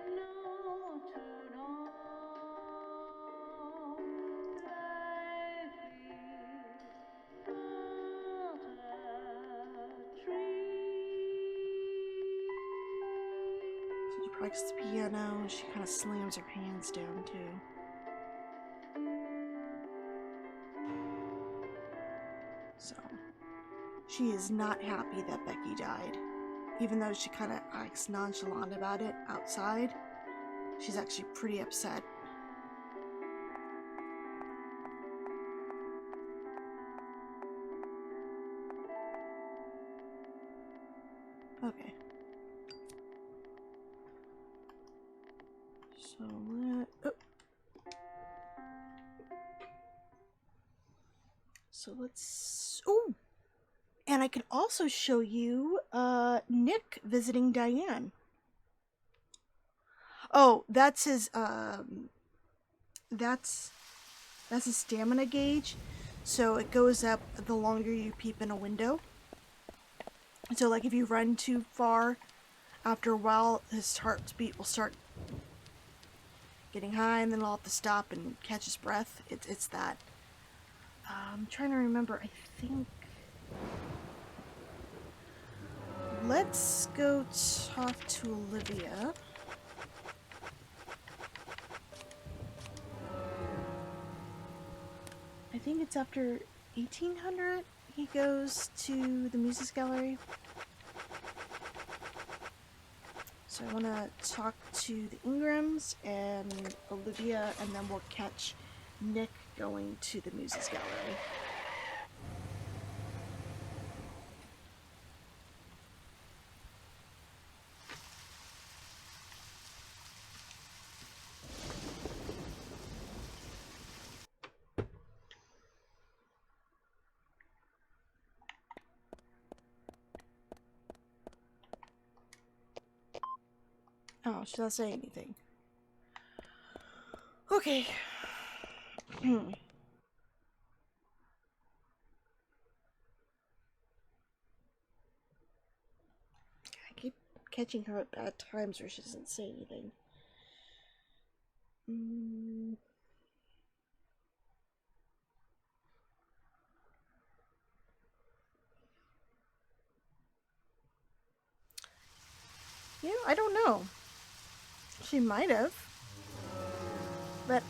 So she practices the piano. She kind of slams her hands down too. So she is not happy that Becky died. Even though she kind of acts nonchalant about it outside, she's actually pretty upset. Okay. So let's... Oh! And I can also show you Nick visiting Diane. Oh, that's his that's his stamina gauge. So it goes up the longer you peep in a window. So like if you run too far, after a while his heartbeat will start getting high and then he'll have to stop and catch his breath. It's that. I'm trying to remember, I think... Let's go talk to Olivia. I think it's after 1800 he goes to the Muses Gallery. So I want to talk to the Ingrams and Olivia, and then we'll catch Nick going to the Muses Gallery. Oh, should I say anything? Okay. I keep catching her at bad times where she doesn't say anything. You know, I don't know. She might have. But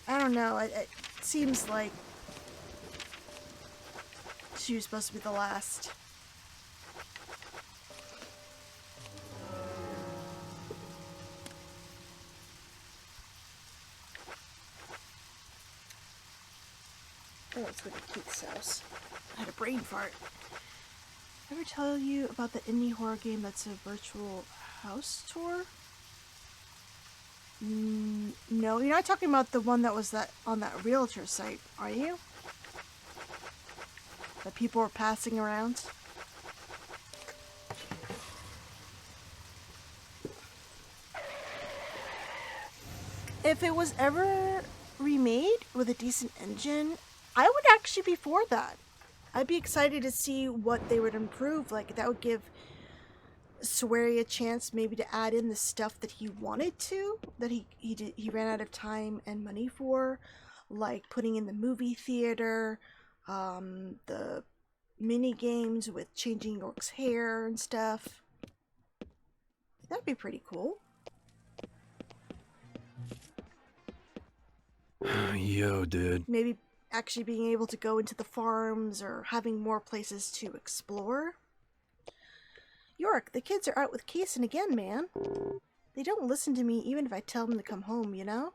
I don't know. It seems like she was supposed to be the last. Oh, let's go to Keith's house. I had a brain fart. Ever tell you about the indie horror game that's a virtual house tour? No, you're not talking about the one that was on that realtor site, are you? That people were passing around? If it was ever remade with a decent engine, I would actually be for that. I'd be excited to see what they would improve. Like, that would give Swery a chance maybe to add in the stuff that he wanted to, that he ran out of time and money for, like putting in the movie theater, the mini games with changing York's hair and stuff. That'd be pretty cool. Yo, dude. Maybe actually being able to go into the farms or having more places to explore. York, the kids are out with Kaysen again, man. They don't listen to me even if I tell them to come home, you know?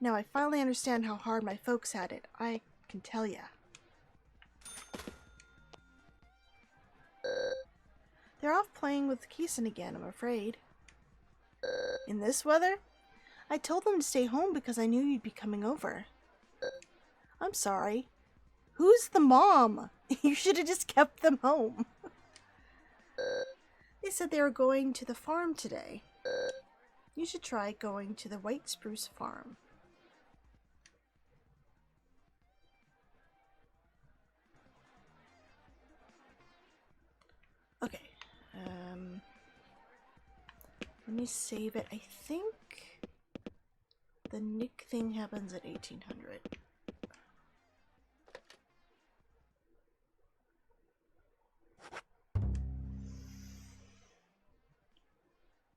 Now I finally understand how hard my folks had it. I can tell ya. They're off playing with Kaysen again, I'm afraid. In this weather? I told them to stay home because I knew you'd be coming over. I'm sorry. Who's the mom? You should have just kept them home. They said they were going to the farm today. You should try going to the White Spruce Farm. Okay. Let me save it. I think the Nick thing happens at 1800.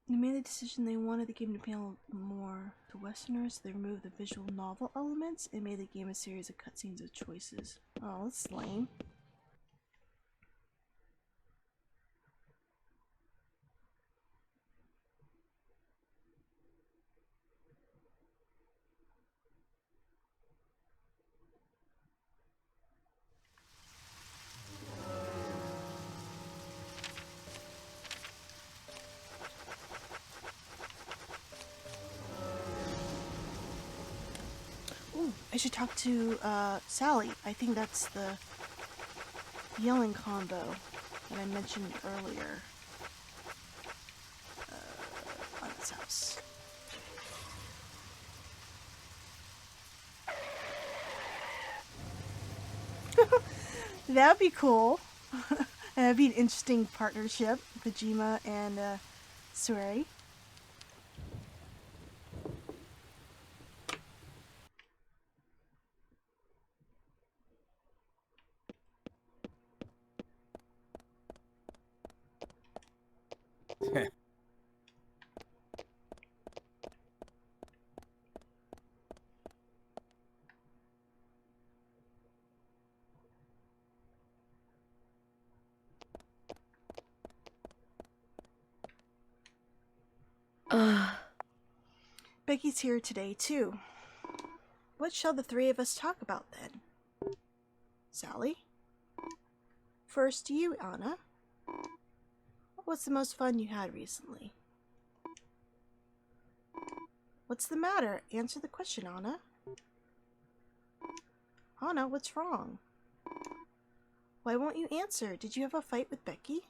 They made the decision they wanted the game to appeal more to Westerners. They removed the visual novel elements and made the game a series of cutscenes with choices. Oh, that's lame. I should talk to Sally. I think that's the yelling combo that I mentioned earlier on this house. That'd be cool. That'd be an interesting partnership, Kojima and Swery. Becky's here today too. What shall the three of us talk about then? Sally? First, you, Anna. What's the most fun you had recently? What's the matter? Answer the question, Anna. Anna, what's wrong? Why won't you answer? Did you have a fight with Becky?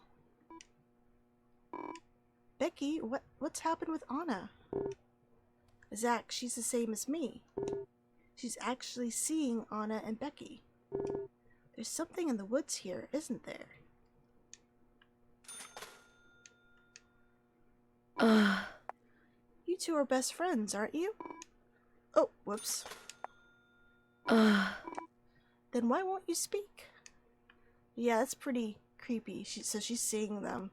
Becky, what's happened with Anna? Zach, she's the same as me. She's actually seeing Anna and Becky. There's something in the woods here, isn't there? You two are best friends, aren't you? Oh, whoops. Then why won't you speak? Yeah, that's pretty creepy. So she's seeing them.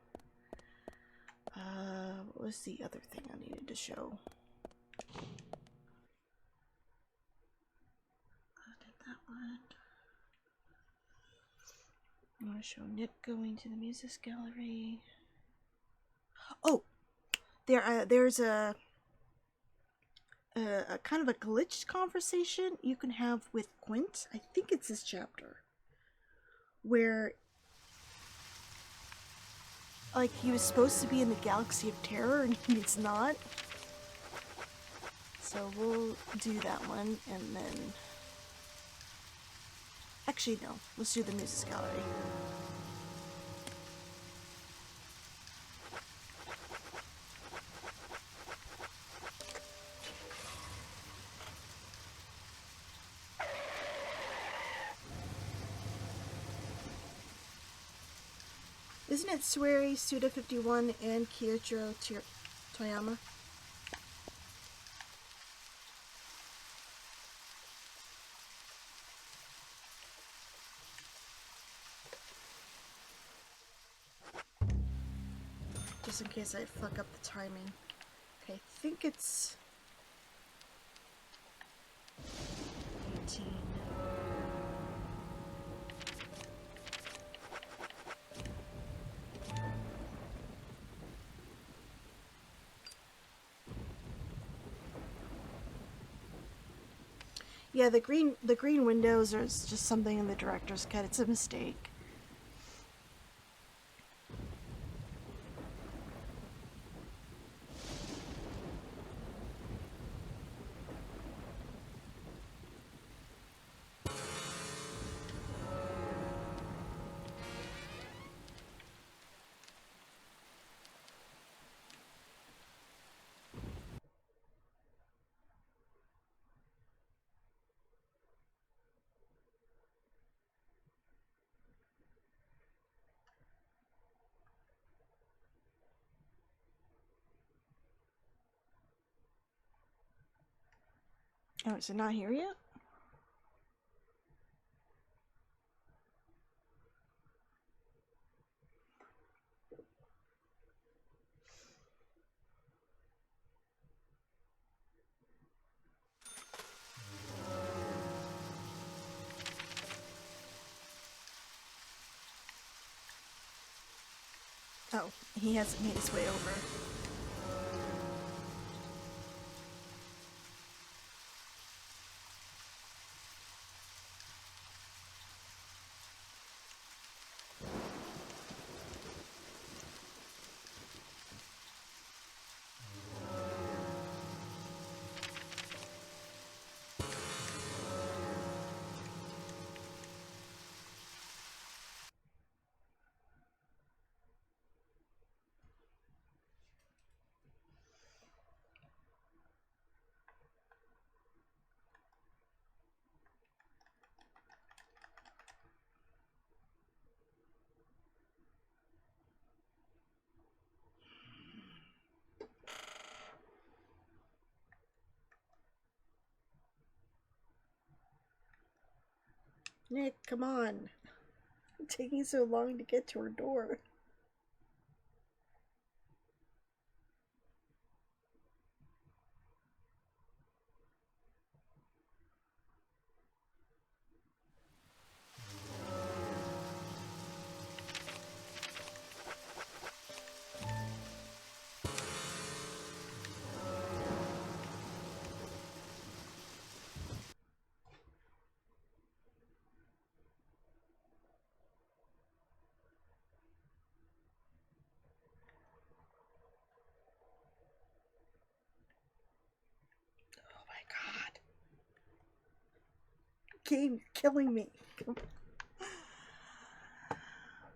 What was the other thing I needed to show? I did that one. I want to show Nick going to the music gallery. Oh! There's a kind of a glitched conversation you can have with Quint. I think it's this chapter. Where, like, he was supposed to be in the Galaxy of Terror and he's not. So we'll do that one and then... Actually, no. Let's do the music gallery. Isn't it Sueri, Suda51, and Kyoichiro Toyama? Just in case I fuck up the timing. Okay, I think it's 18. Yeah, the green windows are just something in the director's cut. It's a mistake. Oh, is it not here yet? Oh, he hasn't made his way over. Nick, come on. It's taking so long to get to her door. game, you're killing me.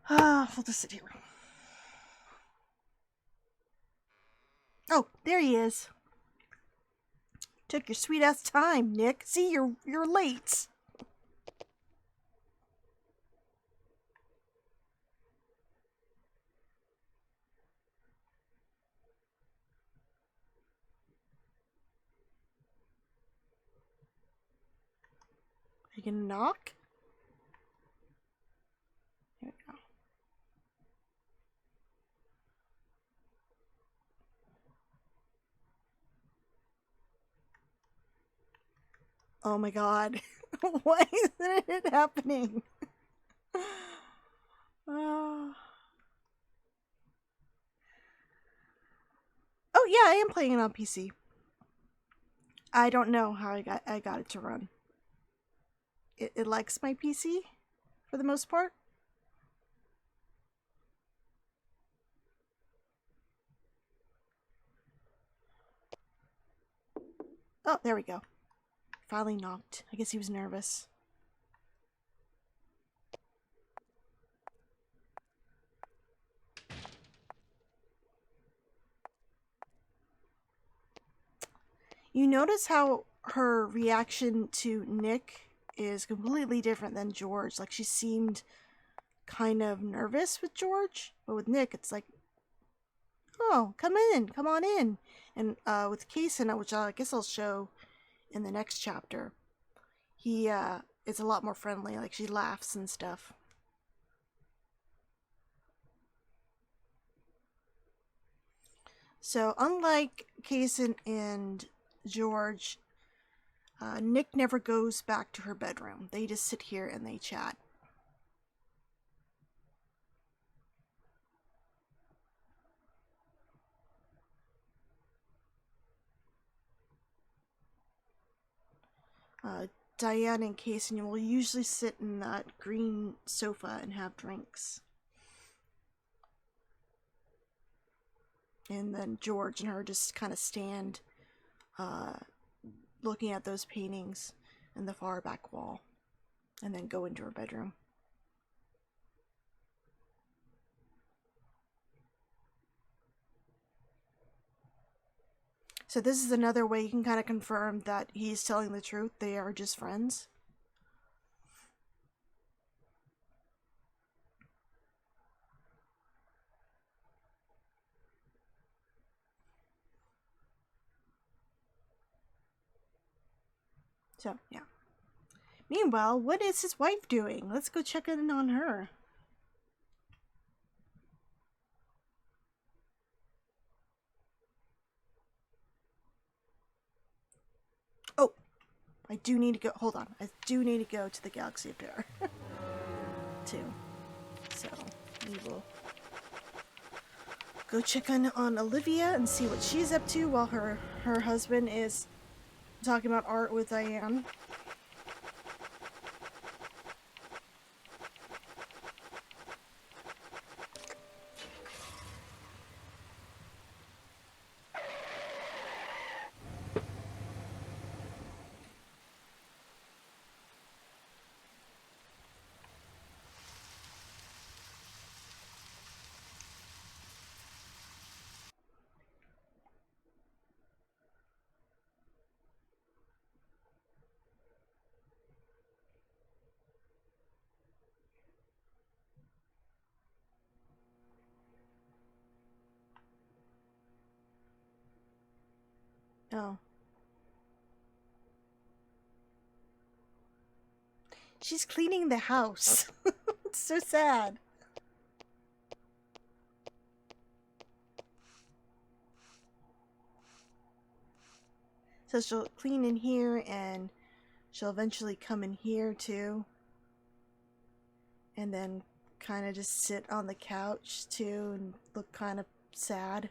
We'll just sit here. Oh, there he is. Took your sweet ass time, Nick. See, you're late. Are you gonna knock? Here we go. Oh my god. Why isn't it happening? Oh yeah, I am playing it on PC. I don't know how I got it to run. It likes my PC for the most part. Oh, there we go. Finally knocked. I guess he was nervous. You notice how her reaction to Nick is completely different than George. Like, she seemed kind of nervous with George, but with Nick, it's like, oh, come on in. And with Kaysen, which I guess I'll show in the next chapter, he is a lot more friendly. Like, she laughs and stuff. So, unlike Kaysen and George, Nick never goes back to her bedroom. They just sit here and they chat. Diane and Kaysen will usually sit in that green sofa and have drinks. And then George and her just kind of stand looking at those paintings in the far back wall, and then go into her bedroom. So this is another way you can kind of confirm that he's telling the truth. They are just friends. So, yeah. Meanwhile, what is his wife doing? Let's go check in on her. Oh, I do need to go. Hold on. I do need to go to the Galaxy Fair. Too. So, we will go check in on Olivia and see what she's up to while her husband is talking about art with Diane. Oh. She's cleaning the house. It's so sad. So she'll clean in here, and she'll eventually come in here too. And then kind of just sit on the couch too and look kind of sad.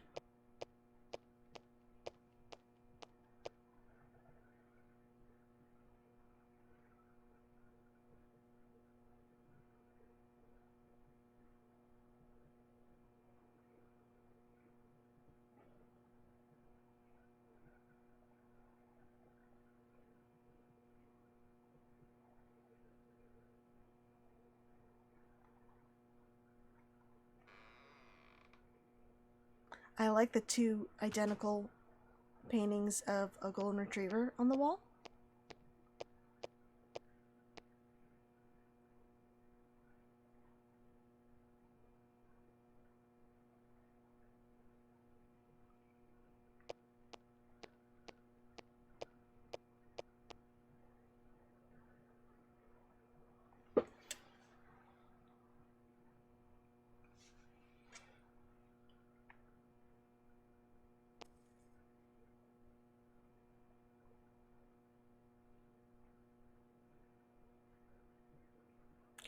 I like the two identical paintings of a golden retriever on the wall.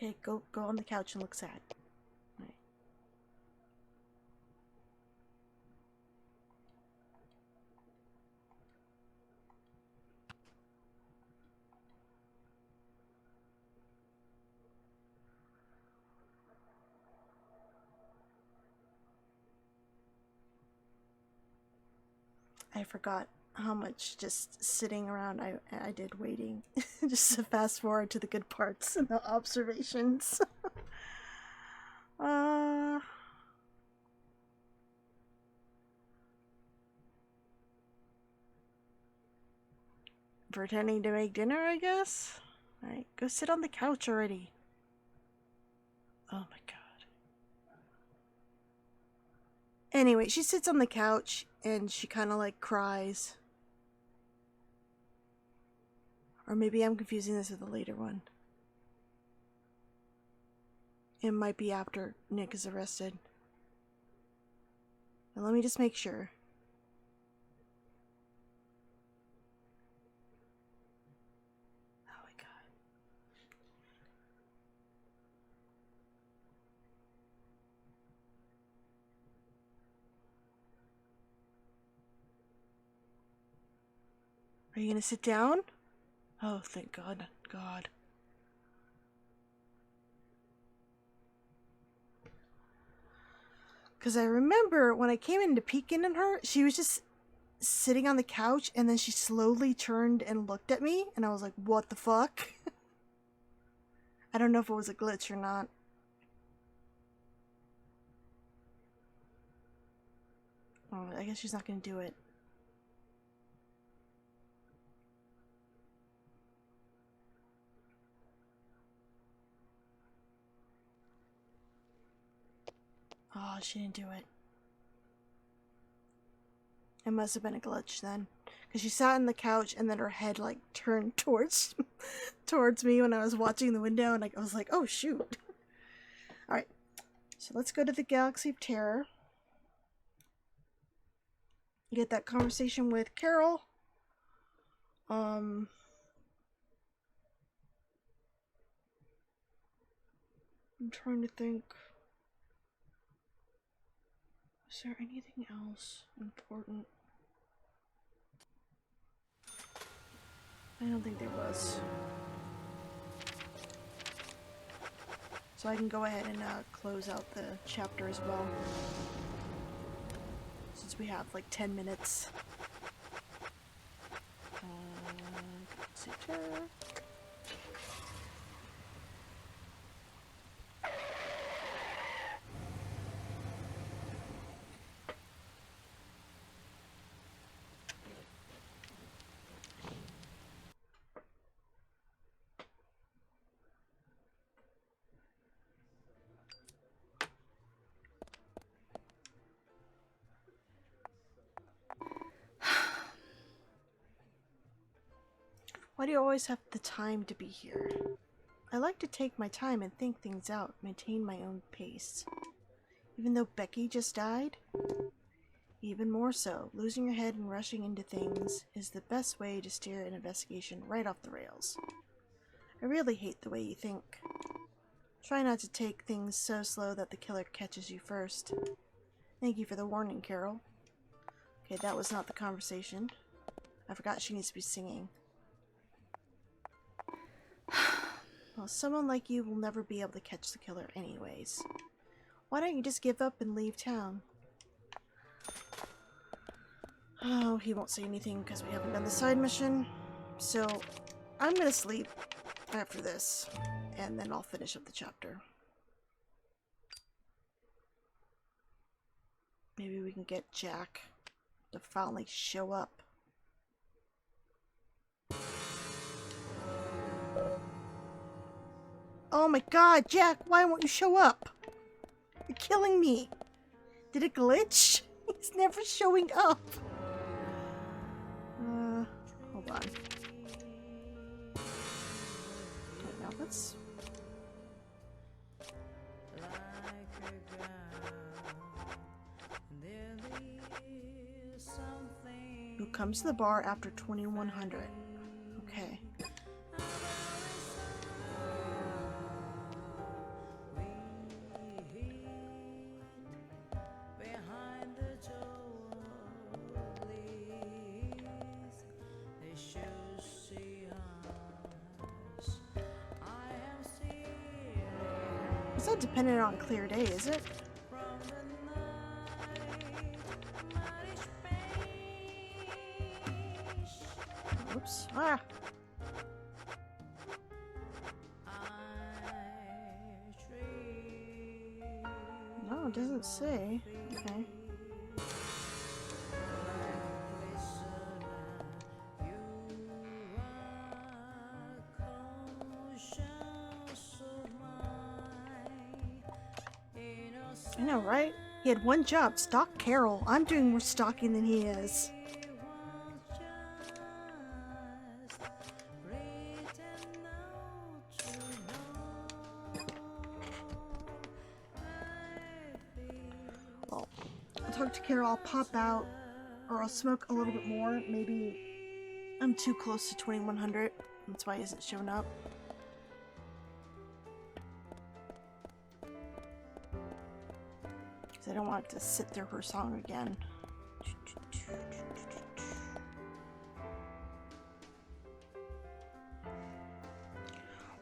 Okay, go on the couch and look sad. Right. I forgot how much just sitting around I did waiting. Just to fast forward to the good parts and the observations. Pretending to make dinner, I guess? Alright, go sit on the couch already. Oh my god. Anyway, she sits on the couch and she kind of like cries. Or maybe I'm confusing this with a later one. It might be after Nick is arrested. But let me just make sure. Oh my god. Are you gonna sit down? Oh, thank God. God. Because I remember when I came in to peek in on her, she was just sitting on the couch and then she slowly turned and looked at me and I was like, what the fuck? I don't know if it was a glitch or not. Oh, I guess she's not gonna do it. Oh, she didn't do it. It must have been a glitch then. Because she sat on the couch and then her head like turned towards me when I was watching the window and I was like, oh shoot. Alright. So let's go to the Galaxy of Terror. Get that conversation with Carol. I'm trying to think. Is there anything else important? I don't think there was. So I can go ahead and close out the chapter as well. Since we have like 10 minutes. Why do you always have the time to be here? I like to take my time and think things out, maintain my own pace. Even though Becky just died? Even more so, losing your head and rushing into things is the best way to steer an investigation right off the rails. I really hate the way you think. Try not to take things so slow that the killer catches you first. Thank you for the warning, Carol. Okay, that was not the conversation. I forgot she needs to be singing. Well, someone like you will never be able to catch the killer anyways. Why don't you just give up and leave town? Oh, he won't say anything because we haven't done the side mission. So, I'm gonna sleep after this, and then I'll finish up the chapter. Maybe we can get Jack to finally show up. Oh my god, Jack, why won't you show up? You're killing me. Did it glitch? He's never showing up. Hold on. Okay, now let's... Who comes to the bar after 2100? Okay. It's not dependent on clear day, is it? Oops. Ah! No, it doesn't say. Okay. I know, right? He had one job, stalk Carol. I'm doing more stalking than he is. Well, I'll talk to Carol, I'll pop out, or I'll smoke a little bit more. Maybe I'm too close to 2100. That's why he hasn't shown up. I don't want to sit through her song again.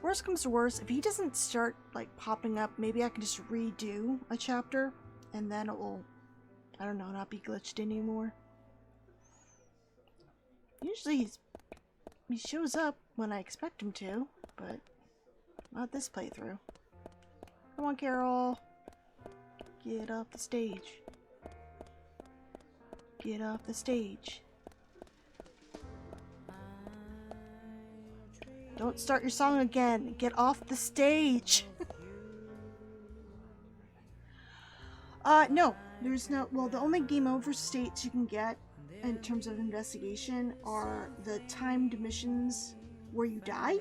Worst comes to worst, if he doesn't start like popping up, maybe I can just redo a chapter and then it will, I don't know, not be glitched anymore. Usually he shows up when I expect him to, but not this playthrough. Come on, Carol. Get off the stage. Get off the stage. Don't start your song again. Get off the stage. No. There's no... Well, the only game over states you can get in terms of investigation are the timed missions where you die.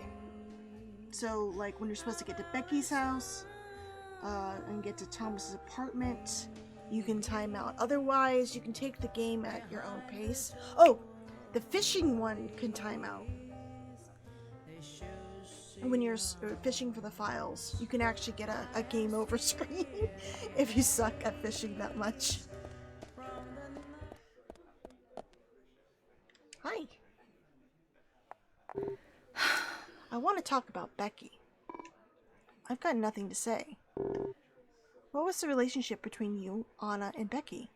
So, like, when you're supposed to get to Becky's house... and get to Thomas's apartment, you can time out. Otherwise, you can take the game at your own pace. Oh, the fishing one can time out. When you're fishing for the files, you can actually get a game over screen if you suck at fishing that much. Hi. I want to talk about Becky. I've got nothing to say. What was the relationship between you, Anna, and Becky?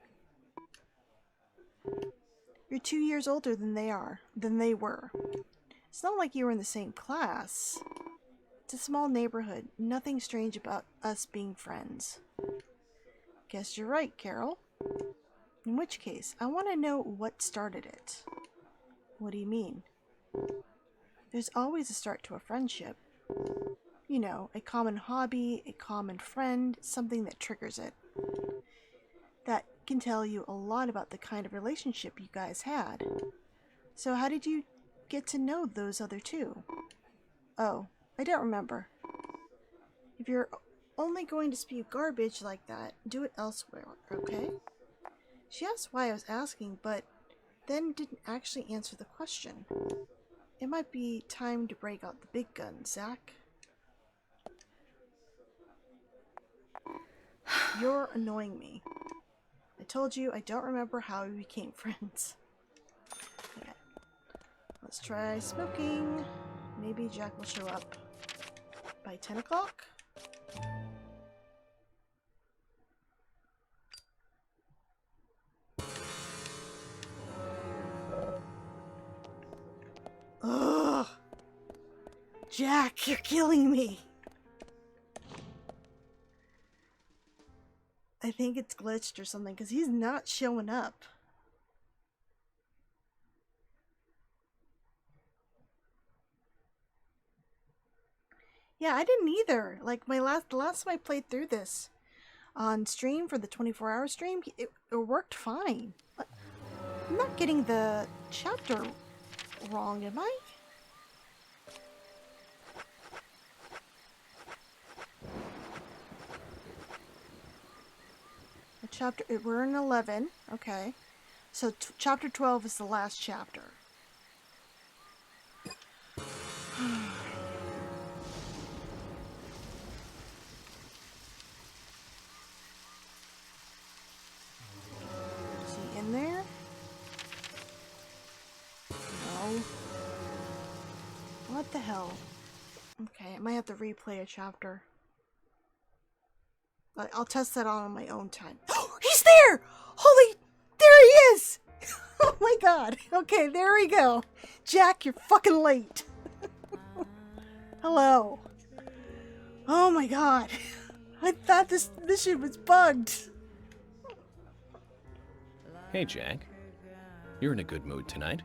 You're 2 years older than they were. It's not like you were in the same class. It's a small neighborhood. Nothing strange about us being friends. Guess you're right, Carol. In which case, I want to know what started it. What do you mean? There's always a start to a friendship. You know, a common hobby, a common friend, something that triggers it. That can tell you a lot about the kind of relationship you guys had. So how did you get to know those other two? Oh, I don't remember. If you're only going to spew garbage like that, do it elsewhere, okay? She asked why I was asking, but then didn't actually answer the question. It might be time to break out the big gun, Zach. You're annoying me. I told you I don't remember how we became friends. Okay. Let's try smoking. Maybe Jack will show up by 10 o'clock? Ugh! Jack, you're killing me! I think it's glitched or something because he's not showing up. Yeah, I didn't either. Like the last time I played through this on stream for the 24-hour stream, it worked fine. I'm not getting the chapter wrong, am I? The chapter, we're in 11, okay. So chapter 12 is the last chapter. Is he in there? No. What the hell? Okay, I might have to replay a chapter. But I'll test that on my own time. Oh, he's there! Holy, there he is! Oh my god. Okay, there we go. Jack, you're fucking late. Hello. Oh my god. I thought this shit was bugged. Hey, Jack. You're in a good mood tonight.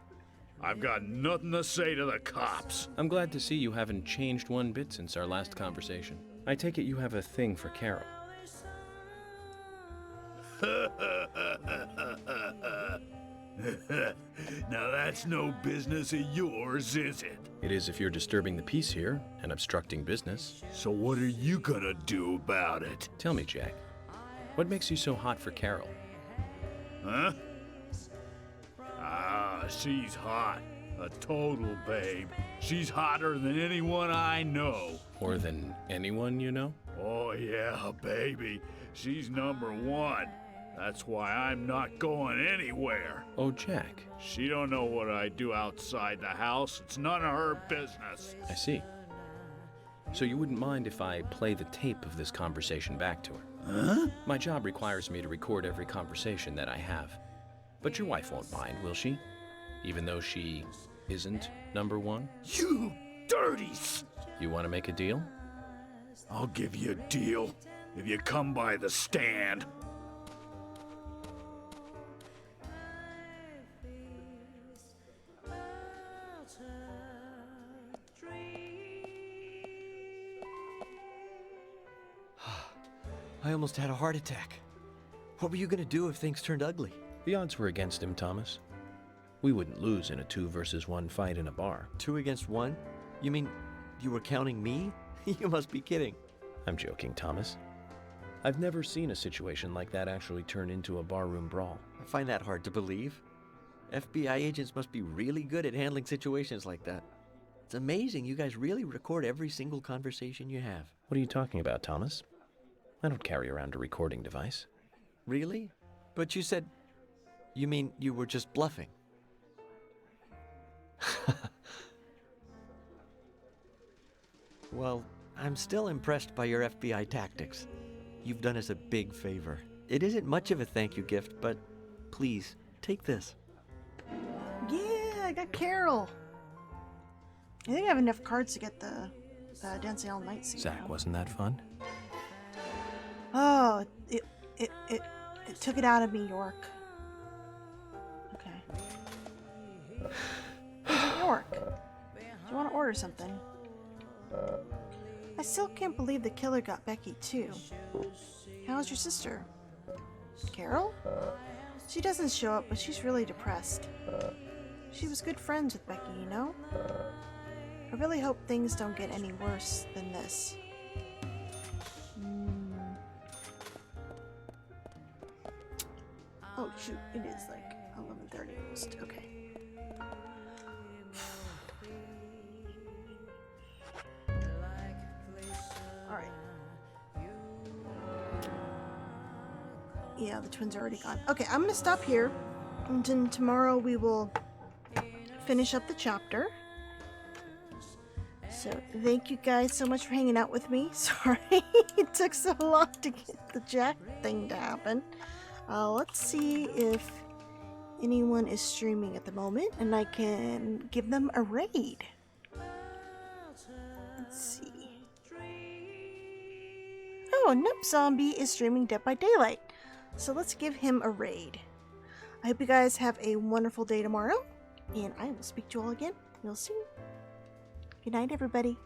I've got nothing to say to the cops. I'm glad to see you haven't changed one bit since our last conversation. I take it you have a thing for Carol. Now that's no business of yours, is it? It is if you're disturbing the peace here and obstructing business. So what are you gonna do about it? Tell me, Jack. What makes you so hot for Carol? Huh? Ah, she's hot. A total babe. She's hotter than anyone I know. More than anyone you know? Oh yeah, baby. She's #1. That's why I'm not going anywhere. Oh, Jack. She don't know what I do outside the house. It's none of her business. I see. So you wouldn't mind if I play the tape of this conversation back to her? Huh? My job requires me to record every conversation that I have. But your wife won't mind, will she? Even though she isn't #1? You dirty... You want to make a deal? I'll give you a deal if you come by the stand. I almost had a heart attack. What were you gonna do if things turned ugly? The odds were against him, Thomas. We wouldn't lose in a 2-versus-1 fight in a bar. 2 against 1? You mean you were counting me? You must be kidding. I'm joking, Thomas. I've never seen a situation like that actually turn into a barroom brawl. I find that hard to believe. FBI agents must be really good at handling situations like that. It's amazing you guys really record every single conversation you have. What are you talking about, Thomas? I don't carry around a recording device. Really? But you said... You mean you were just bluffing? Well, I'm still impressed by your FBI tactics. You've done us a big favor. It isn't much of a thank you gift, but please, take this. Yeah, I got Carol. I think I have enough cards to get the Dancing All Night scene. Zach, wasn't that fun? Oh, it took it out of me, York. Okay. Hey, York, do you want to order something? I still can't believe the killer got Becky, too. How's your sister? Carol? She doesn't show up, but she's really depressed. She was good friends with Becky, you know? I really hope things don't get any worse than this. Oh shoot, it is like 11:30 almost. Okay. Alright. Yeah, the twins are already gone. Okay, I'm gonna stop here. And then tomorrow we will finish up the chapter. So, thank you guys so much for hanging out with me. Sorry, it took so long to get the Jack thing to happen. Let's see if anyone is streaming at the moment, and I can give them a raid. Let's see. Oh, Nope Zombie is streaming Dead by Daylight. So let's give him a raid. I hope you guys have a wonderful day tomorrow, and I will speak to you all again real soon. Good night, everybody.